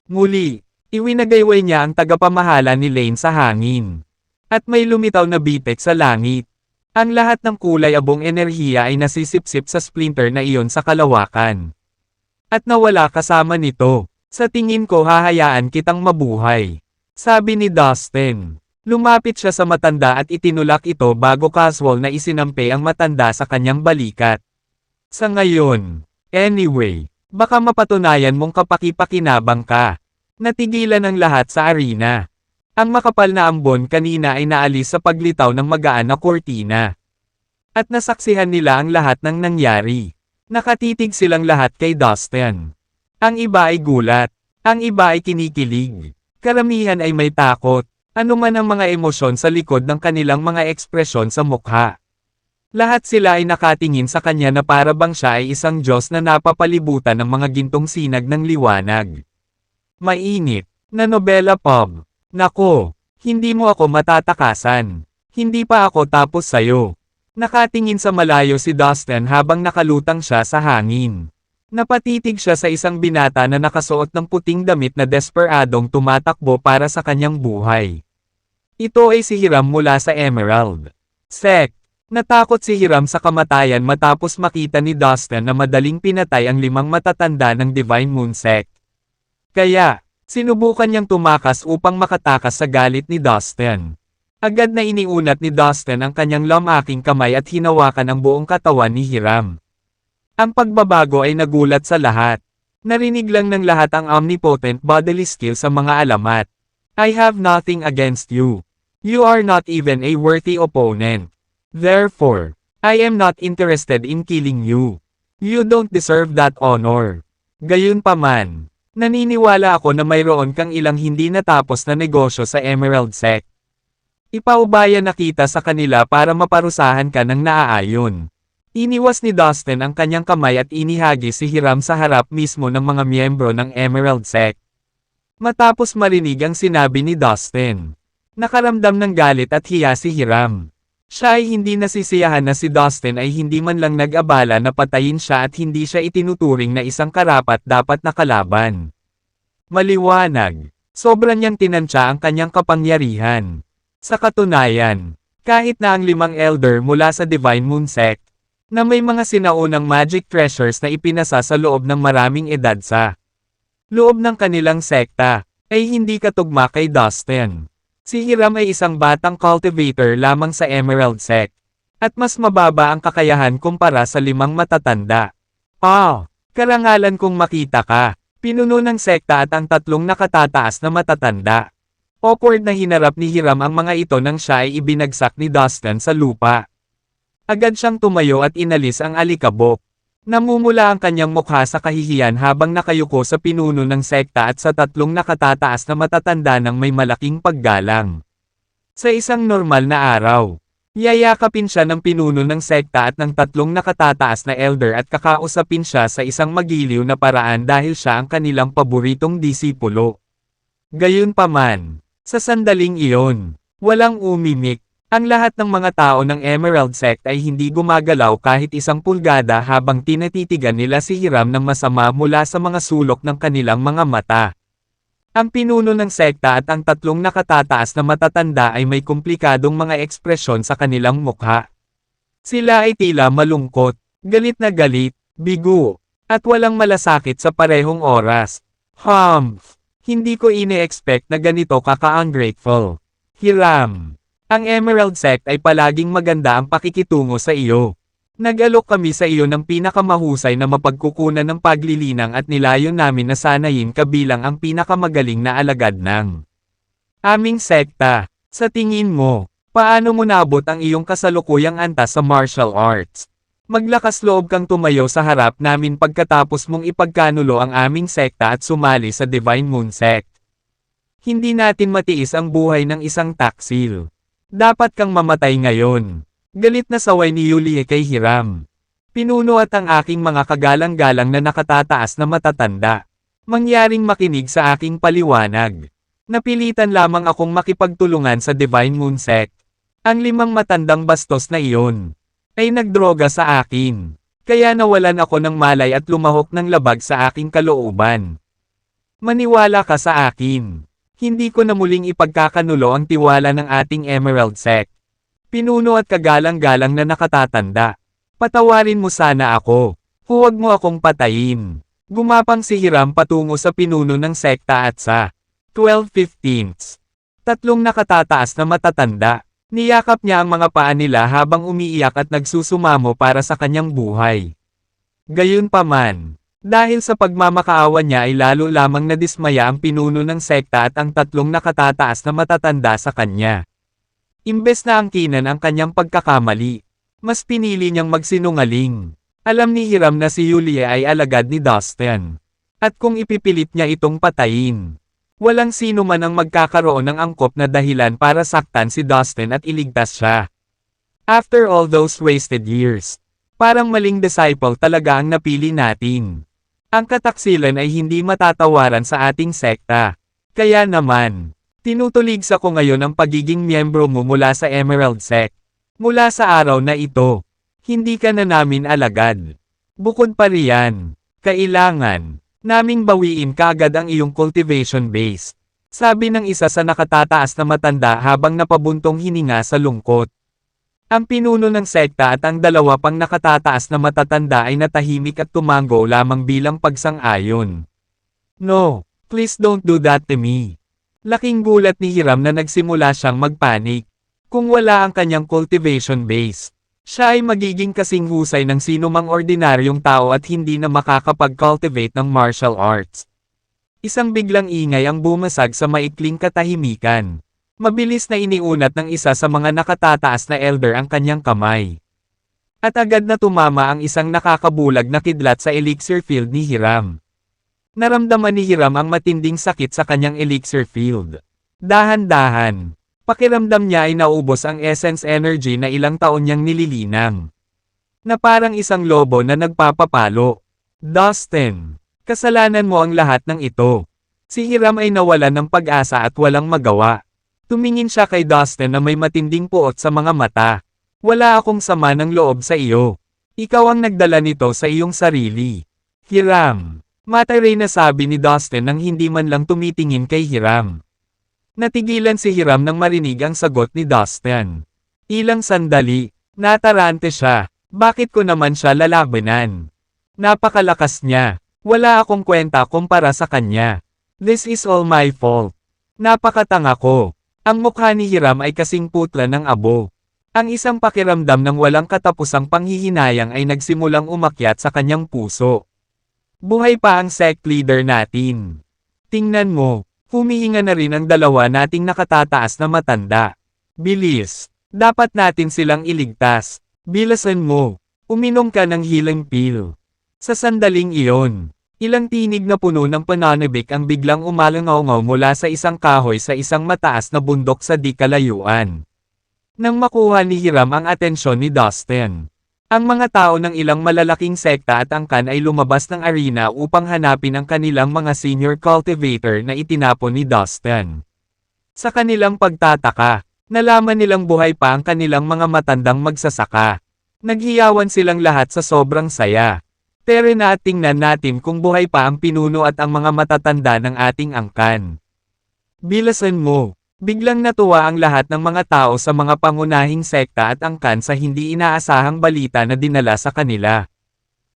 Muli, iwinagayway niya ang tagapamahala ni Lane sa hangin. At may lumitaw na bitek sa langit. Ang lahat ng kulay abong enerhiya ay nasisipsip sa splinter na iyon sa kalawakan. At nawala kasama nito. Sa tingin ko hahayaan kitang mabuhay. Sabi ni Dustin. Lumapit siya sa matanda at itinulak ito bago casual na isinampi ang matanda sa kanyang balikat. Sa ngayon, anyway, baka mapatunayan mong kapaki-pakinabang ka. Natigilan ang lahat sa arena. Ang makapal na ambon kanina ay naalis sa paglitaw ng magaan na kurtina. At nasaksihan nila ang lahat ng nangyari. Nakatitig silang lahat kay Dustin. Ang iba ay gulat. Ang iba ay kinikilig. Karamihan ay may takot. Ano man ang mga emosyon sa likod ng kanilang mga ekspresyon sa mukha. Lahat sila ay nakatingin sa kanya na para bang siya ay isang Diyos na napapalibutan ng mga gintong sinag ng liwanag. Mainit na nobela pub. Nako, hindi mo ako matatakasan. Hindi pa ako tapos sayo. Nakatingin sa malayo si Dustin habang nakalutang siya sa hangin. Napatitig siya sa isang binata na nakasuot ng puting damit na desperadong tumatakbo para sa kanyang buhay. Ito ay si Hiram mula sa Emerald Sect. Natakot si Hiram sa kamatayan matapos makita ni Dustin na madaling pinatay ang 5 matatanda ng Divine Moon Sect. Kaya, sinubukan niyang tumakas upang makatakas sa galit ni Dustin. Agad na iniunat ni Dustin ang kanyang lamaking kamay at hinawakan ang buong katawan ni Hiram. Ang pagbabago ay nagulat sa lahat. Narinig lang ng lahat ang omnipotent bodily skill sa mga alamat. I have nothing against you. You are not even a worthy opponent. Therefore, I am not interested in killing you. You don't deserve that honor. Gayunpaman, naniniwala ako na mayroon kang ilang hindi natapos na negosyo sa Emerald Sect. Ipaubaya na kita sa kanila para maparusahan ka ng naaayon. Iniwas ni Dustin ang kanyang kamay at inihagi si Hiram sa harap mismo ng mga miyembro ng Emerald Sect. Matapos marinig ang sinabi ni Dustin, nakaramdam ng galit at hiya si Hiram. Siya ay hindi nasisiyahan na si Dustin ay hindi man lang nag-abala na patayin siya at hindi siya itinuturing na isang karapat-dapat na kalaban. Maliwanag, sobra niyang tinansya ang kanyang kapangyarihan. Sa katunayan, kahit na ang 5 elder mula sa Divine Moon Sect, na may mga sinaunang magic treasures na ipinasa sa loob ng maraming edad sa loob ng kanilang sekta, ay hindi katugma kay Dustin. Si Hiram ay isang batang cultivator lamang sa Emerald Sect. At mas mababa ang kakayahan kumpara sa 5 matatanda. Karangalan kong makita ka. Pinuno ng sekta at ang 3 nakatataas na matatanda. Awkward na hinarap ni Hiram ang mga ito nang siya ay ibinagsak ni Dustin sa lupa. Agad siyang tumayo at inalis ang alikabok. Namumula ang kanyang mukha sa kahihiyan habang nakayuko sa pinuno ng sekta at sa 3 nakatataas na matatanda ng may malaking paggalang. Sa isang normal na araw, yayakapin siya ng pinuno ng sekta at ng 3 nakatataas na elder at kakausapin siya sa isang magiliw na paraan dahil siya ang kanilang paboritong disipulo. Gayunpaman, sa sandaling iyon, walang umimik. Ang lahat ng mga tao ng Emerald Sect ay hindi gumagalaw kahit 1 pulgada habang tinatitigan nila si Hiram ng masama mula sa mga sulok ng kanilang mga mata. Ang pinuno ng sekta at ang 3 nakatataas na matatanda ay may komplikadong mga ekspresyon sa kanilang mukha. Sila ay tila malungkot, galit na galit, bigo, at walang malasakit sa parehong oras. Hindi ko ine-expect na ganito ka-ungrateful. Hiram. Ang Emerald Sect ay palaging maganda ang pakikitungo sa iyo. Nag-alok kami sa iyo ng pinakamahusay na mapagkukunan ng paglilinang at nilayon namin na sanayin ka bilang ang pinakamagaling na alagad ng aming sekta. Sa tingin mo, paano mo naabot ang iyong kasalukuyang antas sa martial arts? Maglakas loob kang tumayo sa harap namin pagkatapos mong ipagkanulo ang aming sekta at sumali sa Divine Moon Sect. Hindi natin matiis ang buhay ng isang taksil. Dapat kang mamatay ngayon. Galit na saway ni Yulie kay Hiram. Pinuno at ang aking mga kagalang-galang na nakatataas na matatanda. Mangyaring makinig sa aking paliwanag. Napilitan lamang akong makipagtulungan sa Divine Moon Sect. Ang 5 matandang bastos na iyon ay nagdroga sa akin. Kaya nawalan ako ng malay at lumahok ng labag sa aking kalooban. Maniwala ka sa akin. Hindi ko na muling ipagkakanulo ang tiwala ng ating Emerald Sect. Pinuno at kagalang-galang na nakatatanda. Patawarin mo sana ako. Huwag mo akong patayin. Gumapang si Hiram patungo sa pinuno ng sekta at sa 12/15. 3 nakatataas na matatanda. Niyakap niya ang mga paa nila habang umiiyak at nagsusumamo para sa kanyang buhay. Gayunpaman, Dahil sa pagmamakaawa niya ay lalo lamang nadismaya ang pinuno ng sekta at ang tatlong nakatataas na matatanda sa kanya. Imbes na angkinan ang kanyang pagkakamali, mas pinili niyang magsinungaling. Alam ni Hiram na si Yulia ay alagad ni Dustin. At kung ipipilit niya itong patayin, walang sino man ang magkakaroon ng angkop na dahilan para saktan si Dustin at iligtas siya. After all those wasted years, parang maling disciple talaga ang napili natin. Ang kataksilan ay hindi matatawaran sa ating sekta. Kaya naman, tinutuligsa ko ngayon ang pagiging miyembro mo mula sa Emerald Sect. Mula sa araw na ito, hindi ka na namin alagad. Bukod pa riyan, kailangan naming bawiin kaagad ang iyong cultivation base. Sabi ng isa sa nakatataas na matanda habang napabuntong hininga sa lungkot. Ang pinuno ng sekta at ang dalawa pang nakatataas na matatanda ay natahimik at tumango lamang bilang pagsang-ayon. No, please don't do that to me. Laking gulat ni Hiram na nagsimula siyang magpanik. Kung wala ang kanyang cultivation base, siya ay magiging kasing husay ng sinumang ordinaryong tao at hindi na makakapag-cultivate ng martial arts. Isang biglang ingay ang bumasag sa maikling katahimikan. Mabilis na iniunat ng isa sa mga nakatataas na elder ang kanyang kamay. At agad na tumama ang isang nakakabulag na kidlat sa elixir field ni Hiram. Naramdaman ni Hiram ang matinding sakit sa kanyang elixir field. Dahan-dahan, pakiramdam niya ay naubos ang essence energy na ilang taon niyang nililinang. Na parang isang lobo na nagpapapalo. Dustin, kasalanan mo ang lahat ng ito. Si Hiram ay nawalan ng pag-asa at walang magawa. Tumingin siya kay Dustin na may matinding puot sa mga mata. Wala akong sama ng loob sa iyo. Ikaw ang nagdala nito sa iyong sarili. Hiram. Mataray na sabi ni Dustin nang hindi man lang tumitingin kay Hiram. Natigilan si Hiram nang marinig ang sagot ni Dustin. Ilang sandali, natarante siya. Bakit ko naman siya lalabanan? Napakalakas niya. Wala akong kwenta kumpara sa kanya. This is all my fault. Napakatanga ko. Ang mukha ni Hiram ay kasing putla ng abo. Ang isang pakiramdam ng walang katapusang panghihinayang ay nagsimulang umakyat sa kanyang puso. Buhay pa ang sect leader natin. Tingnan mo, humihinga na rin ang dalawa nating nakatataas na matanda. Bilis, dapat natin silang iligtas. Bilasan mo, uminom ka ng healing pill. Sa sandaling iyon, ilang tinig na puno ng pananabik ang biglang umalangaw-ngaw mula sa isang kahoy sa isang mataas na bundok sa di kalayuan. Nang makuha ni Hiram ang atensyon ni Dustin, ang mga tao ng ilang malalaking sekta at angkan ay lumabas ng arena upang hanapin ang kanilang mga senior cultivator na itinapon ni Dustin. Sa kanilang pagtataka, nalaman nilang buhay pa ang kanilang mga matandang magsasaka. Naghiyawan silang lahat sa sobrang saya. Tere na at tingnan natin kung buhay pa ang pinuno at ang mga matatanda ng ating angkan. Bilasan mo, biglang natuwa ang lahat ng mga tao sa mga pangunahing sekta at angkan sa hindi inaasahang balita na dinala sa kanila.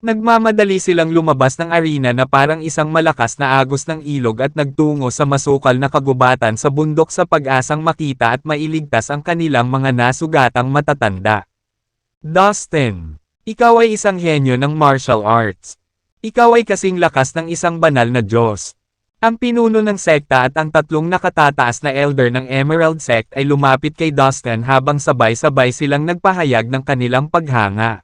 Nagmamadali silang lumabas ng arena na parang isang malakas na agos ng ilog at nagtungo sa masukal na kagubatan sa bundok sa pag-asang makita at mailigtas ang kanilang mga nasugatang matatanda. Dustin, ikaw ay isang henyo ng martial arts. Ikaw ay kasing lakas ng isang banal na Diyos. Ang pinuno ng sekta at ang tatlong nakatataas na elder ng Emerald Sect ay lumapit kay Dustin habang sabay-sabay silang nagpahayag ng kanilang paghanga.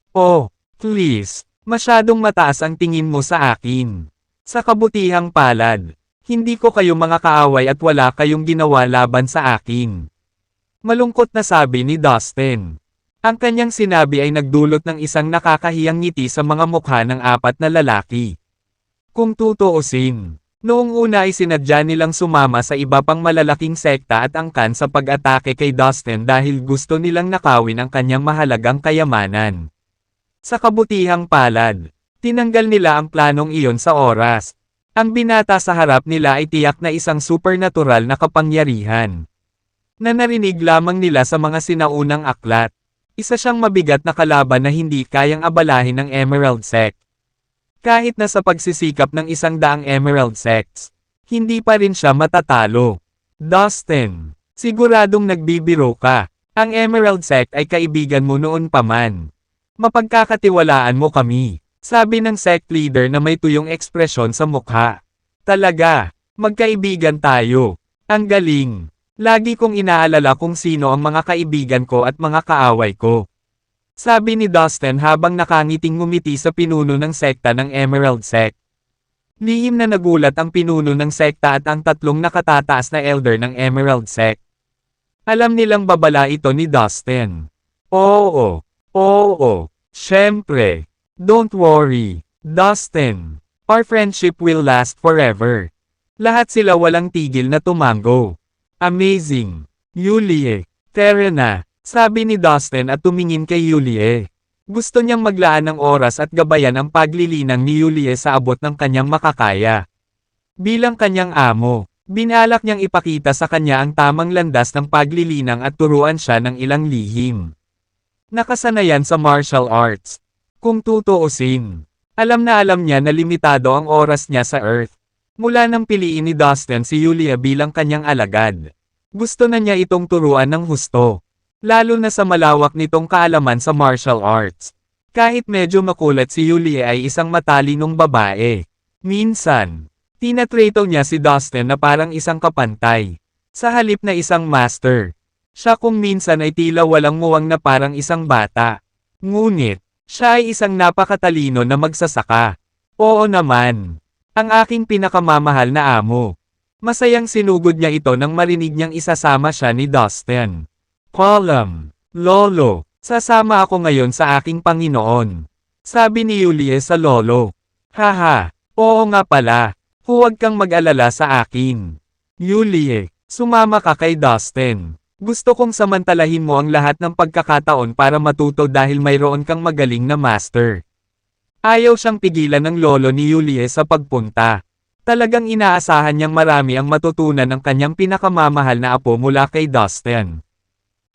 Oh, please, masyadong mataas ang tingin mo sa akin. Sa kabutihang palad, hindi ko kayo mga kaaway at wala kayong ginawa laban sa akin. Malungkot na sabi ni Dustin. Ang kanyang sinabi ay nagdulot ng isang nakakahiyang ngiti sa mga mukha ng apat na lalaki. Kung tutuusin, noong una ay sinadya nilang sumama sa iba pang malalaking sekta at angkan sa pag-atake kay Dustin dahil gusto nilang nakawin ang kanyang mahalagang kayamanan. Sa kabutihang palad, tinanggal nila ang planong iyon sa oras. Ang binata sa harap nila ay tiyak na isang supernatural na kapangyarihan. Na narinig lamang nila sa mga sinaunang aklat. Isa siyang mabigat na kalaban na hindi kayang abalahin ng Emerald Sect. Kahit na sa pagsisikap ng 100 Emerald Sects, hindi pa rin siya matatalo. Dustin, siguradong nagbibiro ka. Ang Emerald Sect ay kaibigan mo noon pa man. Mapagkakatiwalaan mo kami. Sabi ng sect leader na may tuyong ekspresyon sa mukha. Talaga, magkaibigan tayo. Ang galing. Lagi kong inaalala kung sino ang mga kaibigan ko at mga kaaway ko. Sabi ni Dustin habang nakangiting ngumiti sa pinuno ng sekta ng Emerald Sect. Lihim na nagulat ang pinuno ng sekta at ang tatlong nakatataas na elder ng Emerald Sect. Alam nilang babala ito ni Dustin. Oo, syempre. Don't worry, Dustin. Our friendship will last forever. Lahat sila walang tigil na tumango. Amazing. Yulie, tara na, sabi ni Dustin at tumingin kay Yulie. Gusto niyang maglaan ng oras at gabayan ang paglilinang ni Yulie sa abot ng kanyang makakaya. Bilang kanyang amo, binalak niyang ipakita sa kanya ang tamang landas ng paglilinang at turuan siya ng ilang lihim. Nakasanayan sa martial arts. Kung tutuusin, alam niya na limitado ang oras niya sa Earth. Mula nang piliin ni Dustin si Yulie bilang kanyang alagad. Gusto na niya itong turuan ng husto. Lalo na sa malawak nitong kaalaman sa martial arts. Kahit medyo makulat si Yulie ay isang matalinong babae. Minsan, tinatrato niya si Dustin na parang isang kapantay. Sa halip na isang master. Siya kung minsan ay tila walang muwang na parang isang bata. Ngunit, siya ay isang napakatalino na magsasaka. Oo naman. Ang aking pinakamamahal na amo. Masayang sinugod niya ito nang marinig niyang isasama siya ni Dustin. Column, Lolo, sasama ako ngayon sa aking Panginoon. Sabi ni Yulie sa lolo. Haha, oo nga pala. Huwag kang mag-alala sa akin. Yulie, sumama ka kay Dustin. Gusto kong samantalahin mo ang lahat ng pagkakataon para matuto dahil mayroon kang magaling na master. Ayaw siyang pigilan ng lolo ni Yulie sa pagpunta. Talagang inaasahan niyang marami ang matutunan ng kanyang pinakamamahal na apo mula kay Dustin.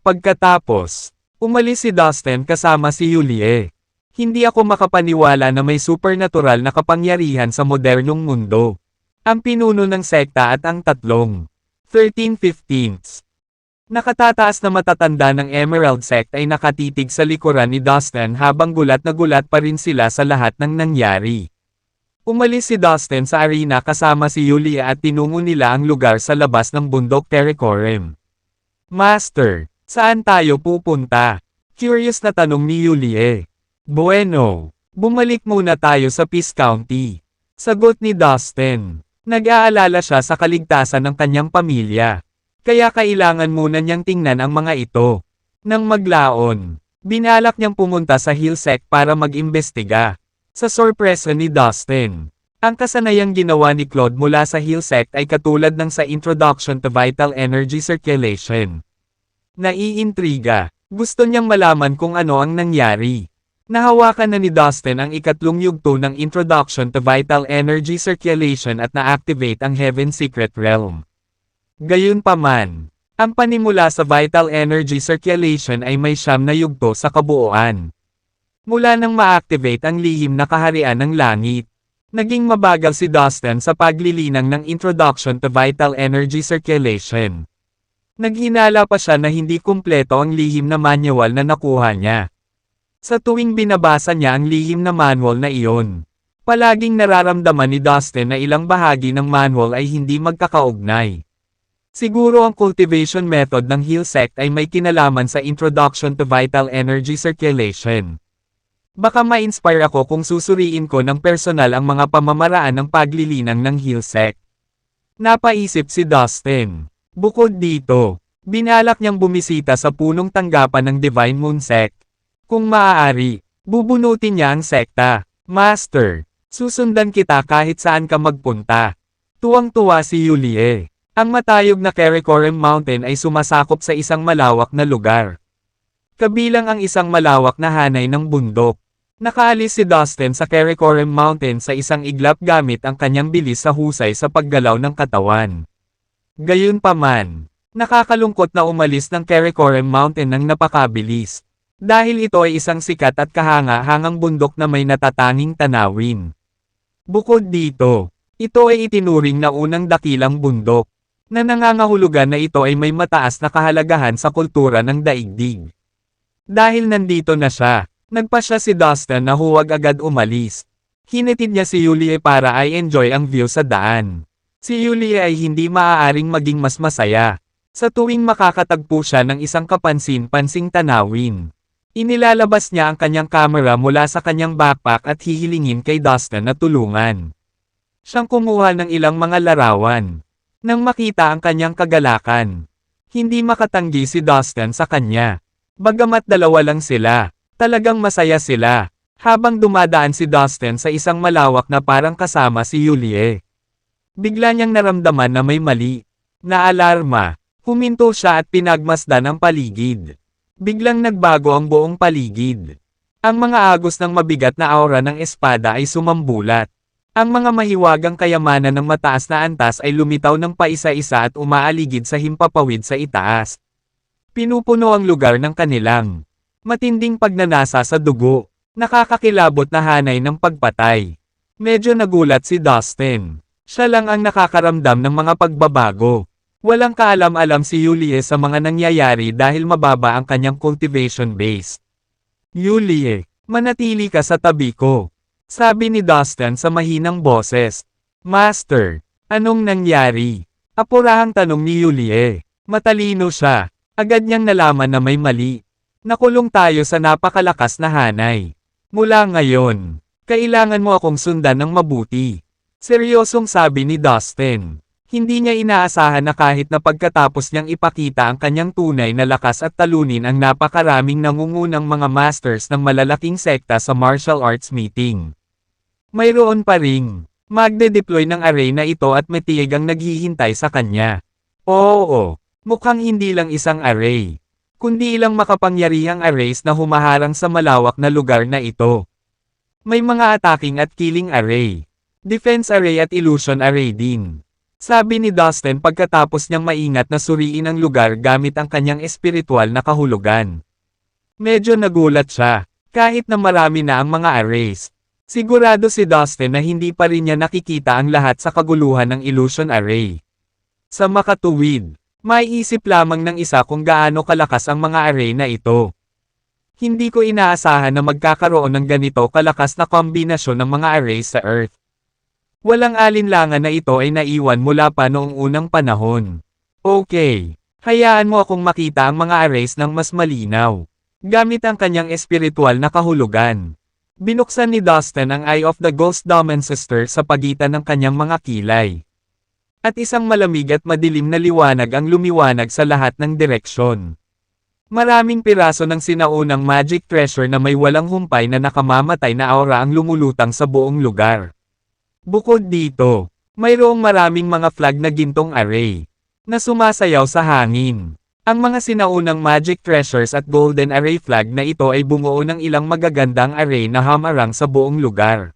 Pagkatapos, umalis si Dustin kasama si Yulie. Hindi ako makapaniwala na may supernatural na kapangyarihan sa modernong mundo. Ang pinuno ng sekta at ang tatlong 13/15 nakatataas na matatanda ng Emerald Sect ay nakatitig sa likuran ni Dustin habang gulat na gulat pa rin sila sa lahat ng nangyari. Umalis si Dustin sa arena kasama si Yulie at tinungo nila ang lugar sa labas ng bundok Karakoram. Master, saan tayo pupunta? Curious na tanong ni Yulie. Bueno, bumalik muna tayo sa Peace County. Sagot ni Dustin. Nag-aalala siya sa kaligtasan ng kanyang pamilya. Kaya kailangan muna niyang tingnan ang mga ito. Nang maglaon, binalak niyang pumunta sa Hill Sect para mag-imbestiga. Sa sorpresa ni Dustin, ang kasanayang ginawa ni Claude mula sa Hill Sect ay katulad ng sa Introduction to Vital Energy Circulation. Naiintriga, gusto niyang malaman kung ano ang nangyari. Nahawakan na ni Dustin ang ikatlong yugto ng Introduction to Vital Energy Circulation at na-activate ang Heaven Secret Realm. Gayunpaman, ang panimula sa Vital Energy Circulation ay may 9 na yugto sa kabuuan. Mula nang ma-activate ang lihim na kaharian ng langit, naging mabagal si Dustin sa paglilinang ng Introduction to Vital Energy Circulation. Naghinala pa siya na hindi kumpleto ang lihim na manual na nakuha niya. Sa tuwing binabasa niya ang lihim na manual na iyon, palaging nararamdaman ni Dustin na ilang bahagi ng manual ay hindi magkakaugnay. Siguro ang cultivation method ng Hill Sect ay may kinalaman sa Introduction to Vital Energy Circulation. Baka ma-inspire ako kung susuriin ko ng personal ang mga pamamaraan ng paglilinang ng Hill Sect. Napaisip si Dustin. Bukod dito, binalak niyang bumisita sa punong tanggapan ng Divine Moon Sect. Kung maaari, bubunutin niya ang sekta. Master, susundan kita kahit saan ka magpunta. Tuwang-tuwa si Yulie. Ang matayog na Karakoram Mountain ay sumasakop sa isang malawak na lugar. Kabilang ang isang malawak na hanay ng bundok. Nakaalis si Dustin sa Karakoram Mountain sa isang iglap gamit ang kanyang bilis sa husay sa paggalaw ng katawan. Gayunpaman, nakakalungkot na umalis ng Karakoram Mountain ng napakabilis. Dahil ito ay isang sikat at kahanga-hangang bundok na may natatanging tanawin. Bukod dito, ito ay itinuring na unang dakilang bundok, na nangangahulugan na ito ay may mataas na kahalagahan sa kultura ng daigdig. Dahil nandito na siya, Nagpasya si Dustin na huwag agad umalis. Hinatid niya si Yulie para ay enjoy ang view sa daan. Si Yulie ay hindi maaaring maging mas masaya. Sa tuwing makakatagpo siya ng isang kapansin-pansing tanawin. Inilalabas niya ang kanyang kamera mula sa kanyang backpack at hihilingin kay Dustin na tulungan. Siyang kumuha ng ilang mga larawan. Nang makita ang kanyang kagalakan, hindi makatanggi si Dustin sa kanya. Bagamat dalawa lang sila, talagang masaya sila. Habang dumadaan si Dustin sa isang malawak na parang kasama si Yulie. Bigla niyang naramdaman na may mali. Naalarma. Huminto siya at pinagmasdan ang paligid. Biglang nagbago ang buong paligid. Ang mga agos ng mabigat na aura ng espada ay sumambulat. Ang mga mahiwagang kayamanan ng mataas na antas ay lumitaw ng paisa-isa at umaaligid sa himpapawid sa itaas. Pinupuno ang lugar ng kanilang matinding pagnanasa sa dugo. Nakakakilabot na hanay ng pagpatay. Medyo nagulat si Dustin. Siya lang ang nakakaramdam ng mga pagbabago. Walang kaalam-alam si Yulie sa mga nangyayari dahil mababa ang kanyang cultivation base. Yulie, manatili ka sa tabi ko. Sabi ni Dustin sa mahinang boses. Master, anong nangyari? Apurahang tanong ni Yulie. Matalino siya. Agad niyang nalaman na may mali. Nakulong tayo sa napakalakas na hanay. Mula ngayon, kailangan mo akong sundan ng mabuti. Seryosong sabi ni Dustin. Hindi niya inaasahan na kahit na pagkatapos niyang ipakita ang kanyang tunay na lakas at talunin ang napakaraming nangungunang mga masters ng malalaking sekta sa martial arts meeting. Mayroon pa ring magde-deploy ng array na ito at matiyag ang naghihintay sa kanya. Oo, mukhang hindi lang isang array, kundi ilang makapangyarihang arrays na humaharang sa malawak na lugar na ito. May mga attacking at killing array, defense array at illusion array din. Sabi ni Dustin pagkatapos niyang maingat na suriin ang lugar gamit ang kanyang espiritual na kahulugan. Medyo nagulat siya, kahit na marami na ang mga arrays. Sigurado si Dustin na hindi pa rin niya nakikita ang lahat sa kaguluhan ng illusion array. Sa makatuwid, may isip lamang ng isa kung gaano kalakas ang mga array na ito. Hindi ko inaasahan na magkakaroon ng ganito kalakas na kombinasyon ng mga arrays sa Earth. Walang alinlangan na ito ay naiwan mula pa noong unang panahon. Okay, hayaan mo akong makita ang mga arrays ng mas malinaw. Gamit ang kanyang espiritual na kahulugan. Binuksan ni Dustin ang Eye of the Ghost Dawn Sister sa pagitan ng kanyang mga kilay. At isang malamig at madilim na liwanag ang lumiwanag sa lahat ng direksyon. Maraming piraso ng sinaunang magic treasure na may walang humpay na nakamamatay na aura ang lumulutang sa buong lugar. Bukod dito, mayroong maraming mga flag na gintong array na sumasayaw sa hangin. Ang mga sinaunang magic treasures at golden array flag na ito ay bumuo ng ilang magagandang array na hamarang sa buong lugar.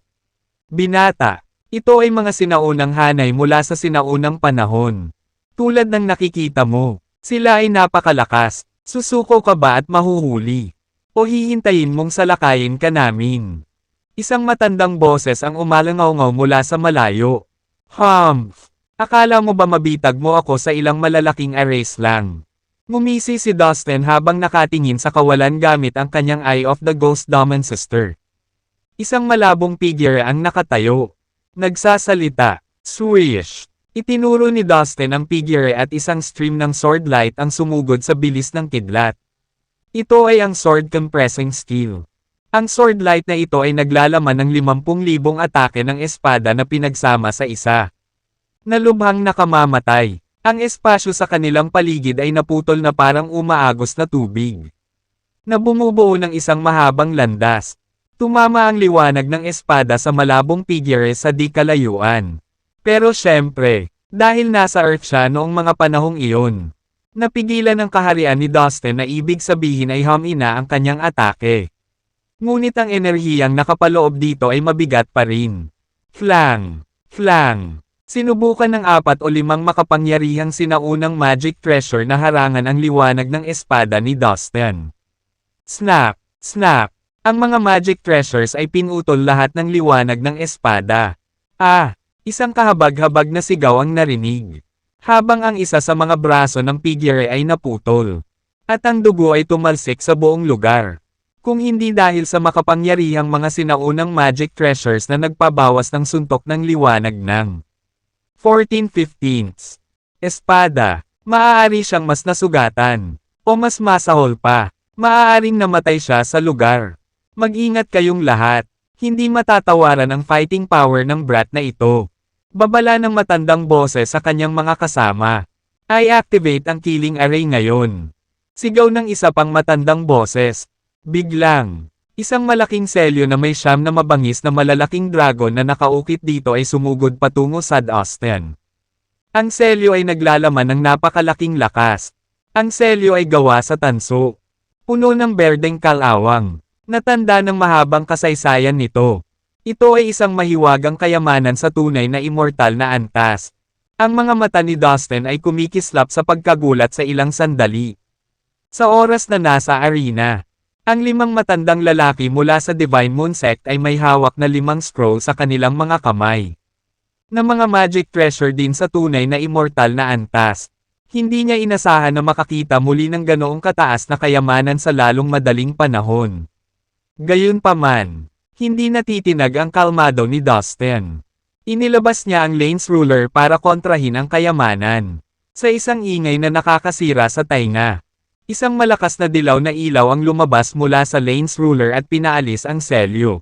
Binata, ito ay mga sinaunang hanay mula sa sinaunang panahon. Tulad ng nakikita mo, sila ay napakalakas. Susuko ka ba at mahuhuli? O hihintayin mong salakayin ka namin? Isang matandang boses ang umalangaw-ngaw mula sa malayo. Humph! Akala mo ba mabitag mo ako sa ilang malalaking arrays lang? Ngumisi si Dustin habang nakatingin sa kawalan gamit ang kanyang Eye of the Ghost Dawn Sister. Isang malabong figure ang nakatayo. Nagsasalita. Swish! Itinuro ni Dustin ang figure at isang stream ng sword light ang sumugod sa bilis ng kidlat. Ito ay ang sword compressing skill. Ang sword light na ito ay naglalaman ng 50,000 atake ng espada na pinagsama sa isa. Nalubhang nakamamatay. Ang espasyo sa kanilang paligid ay naputol na parang umaagos na tubig. Na bumubuo ng isang mahabang landas. Tumama ang liwanag ng espada sa malabong figure sa di kalayuan. Pero syempre, dahil nasa Earth siya noong mga panahong iyon, napigilan ng kaharian ni Dustin na ibig sabihin ay humina ang kanyang atake. Ngunit ang enerhiyang nakapaloob dito ay mabigat pa rin. Flang! Flang! Sinubukan ng 4 o 5 makapangyarihang sinaunang magic treasure na harangan ang liwanag ng espada ni Dustin. Snap! Snap! Ang mga magic treasures ay pinutol lahat ng liwanag ng espada. Isang kahabag-habag na sigaw ang narinig. Habang ang isa sa mga braso ng figure ay naputol. At ang dugo ay tumalsik sa buong lugar. Kung hindi dahil sa makapangyarihang mga sinaunang magic treasures na nagpabawas ng suntok ng liwanag ng 14/15. Espada. Maaari siyang mas nasugatan. O mas masahol pa. Maaaring namatay siya sa lugar. Mag-ingat kayong lahat. Hindi matatawaran ang fighting power ng brat na ito. Babala ng matandang boses sa kanyang mga kasama. I-activate ang killing array ngayon. Sigaw ng isa pang matandang boses. Biglang, isang malaking selyo na may siyam na mabangis na malalaking dragon na nakaukit dito ay sumugod patungo sa Austin. Ang selyo ay naglalaman ng napakalaking lakas. Ang selyo ay gawa sa tanso. Puno ng berdeng kalawang. Natanda ng mahabang kasaysayan nito. Ito ay isang mahiwagang kayamanan sa tunay na immortal na antas. Ang mga mata ni Dustin ay kumikislap sa pagkagulat sa ilang sandali. Sa oras na nasa arena, ang 5 matandang lalaki mula sa Divine Moon Sect ay may hawak na 5 scroll sa kanilang mga kamay. Na mga magic treasure din sa tunay na immortal na antas. Hindi niya inasahan na makakita muli ng ganoong kataas na kayamanan sa lalong madaling panahon. Gayunpaman, hindi natitinag ang kalmado ni Dustin. Inilabas niya ang Lane's Ruler para kontrahin ang kayamanan. Sa isang ingay na nakakasira sa tainga. Isang malakas na dilaw na ilaw ang lumabas mula sa Lane's Ruler at pinaalis ang selyo.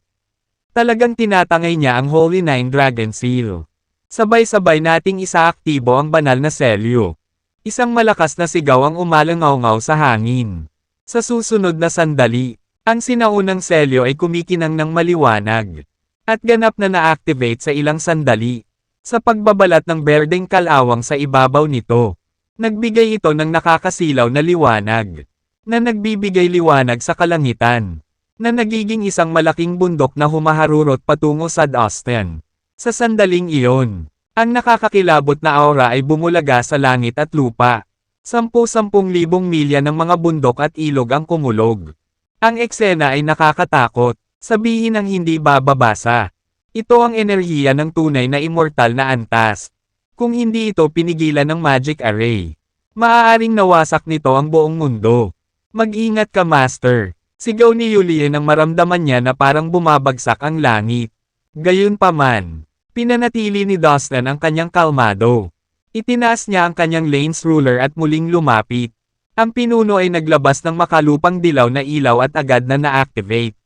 Talagang tinatangay niya ang Holy Nine Dragon Seal. Sabay-sabay nating isaaktibo ang banal na selyo. Isang malakas na sigaw ang umalangaw-ngaw sa hangin. Sa susunod na sandali, ang sinaunang selyo ay kumikinang ng maliwanag. At ganap na na-activate sa ilang sandali. Sa pagbabalat ng berdeng kalawang sa ibabaw nito. Nagbigay ito ng nakakasilaw na liwanag. Na nagbibigay liwanag sa kalangitan. Na nagiging isang malaking bundok na humaharurot patungo sa Austin. Sa sandaling iyon, ang nakakakilabot na aura ay bumulaga sa langit at lupa. 10,000 milya ng mga bundok at ilog ang kumulog. Ang eksena ay nakakatakot, sabihin ang hindi bababasa. Ito ang enerhiya ng tunay na immortal na antas. Kung hindi ito pinigilan ng magic array, maaaring nawasak nito ang buong mundo. Mag-ingat ka, Master. Sigaw ni Yulie nang maramdaman niya na parang bumabagsak ang langit. Gayunpaman, pinanatili ni Dustin ang kanyang kalmado. Itinaas niya ang kanyang Lane's Ruler at muling lumapit. Ang pinuno ay naglabas ng makalupang dilaw na ilaw at agad na na-activate.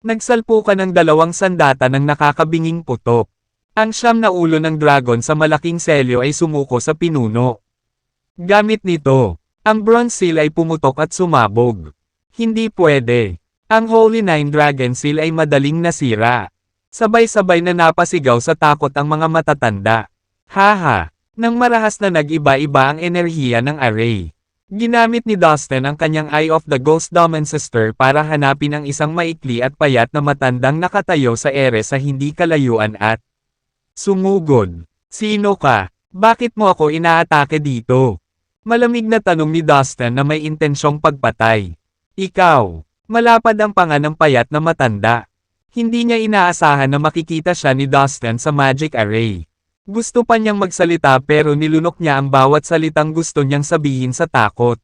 Nagsalpukan ng 2 sandata ng nakakabinging putok. Ang 9 na ulo ng dragon sa malaking selyo ay sumuko sa pinuno. Gamit nito, ang bronze seal ay pumutok at sumabog. Hindi pwede. Ang Holy Nine Dragon Seal ay madaling nasira. Sabay-sabay na napasigaw sa takot ang mga matatanda. Haha! Nang marahas na nag-iba-iba ang enerhiya ng array. Ginamit ni Dustin ang kanyang Eye of the Ghost Dome Ancestor para hanapin ang isang maikli at payat na matandang nakatayo sa ere sa hindi kalayuan at sumugod. Sino ka? Bakit mo ako inaatake dito? Malamig na tanong ni Dustin na may intensyong pagpatay. Ikaw. Malapad ang panga ng payat na matanda. Hindi niya inaasahan na makikita siya ni Dustin sa magic array. Gusto pa niyang magsalita pero nilunok niya ang bawat salitang gusto niyang sabihin sa takot.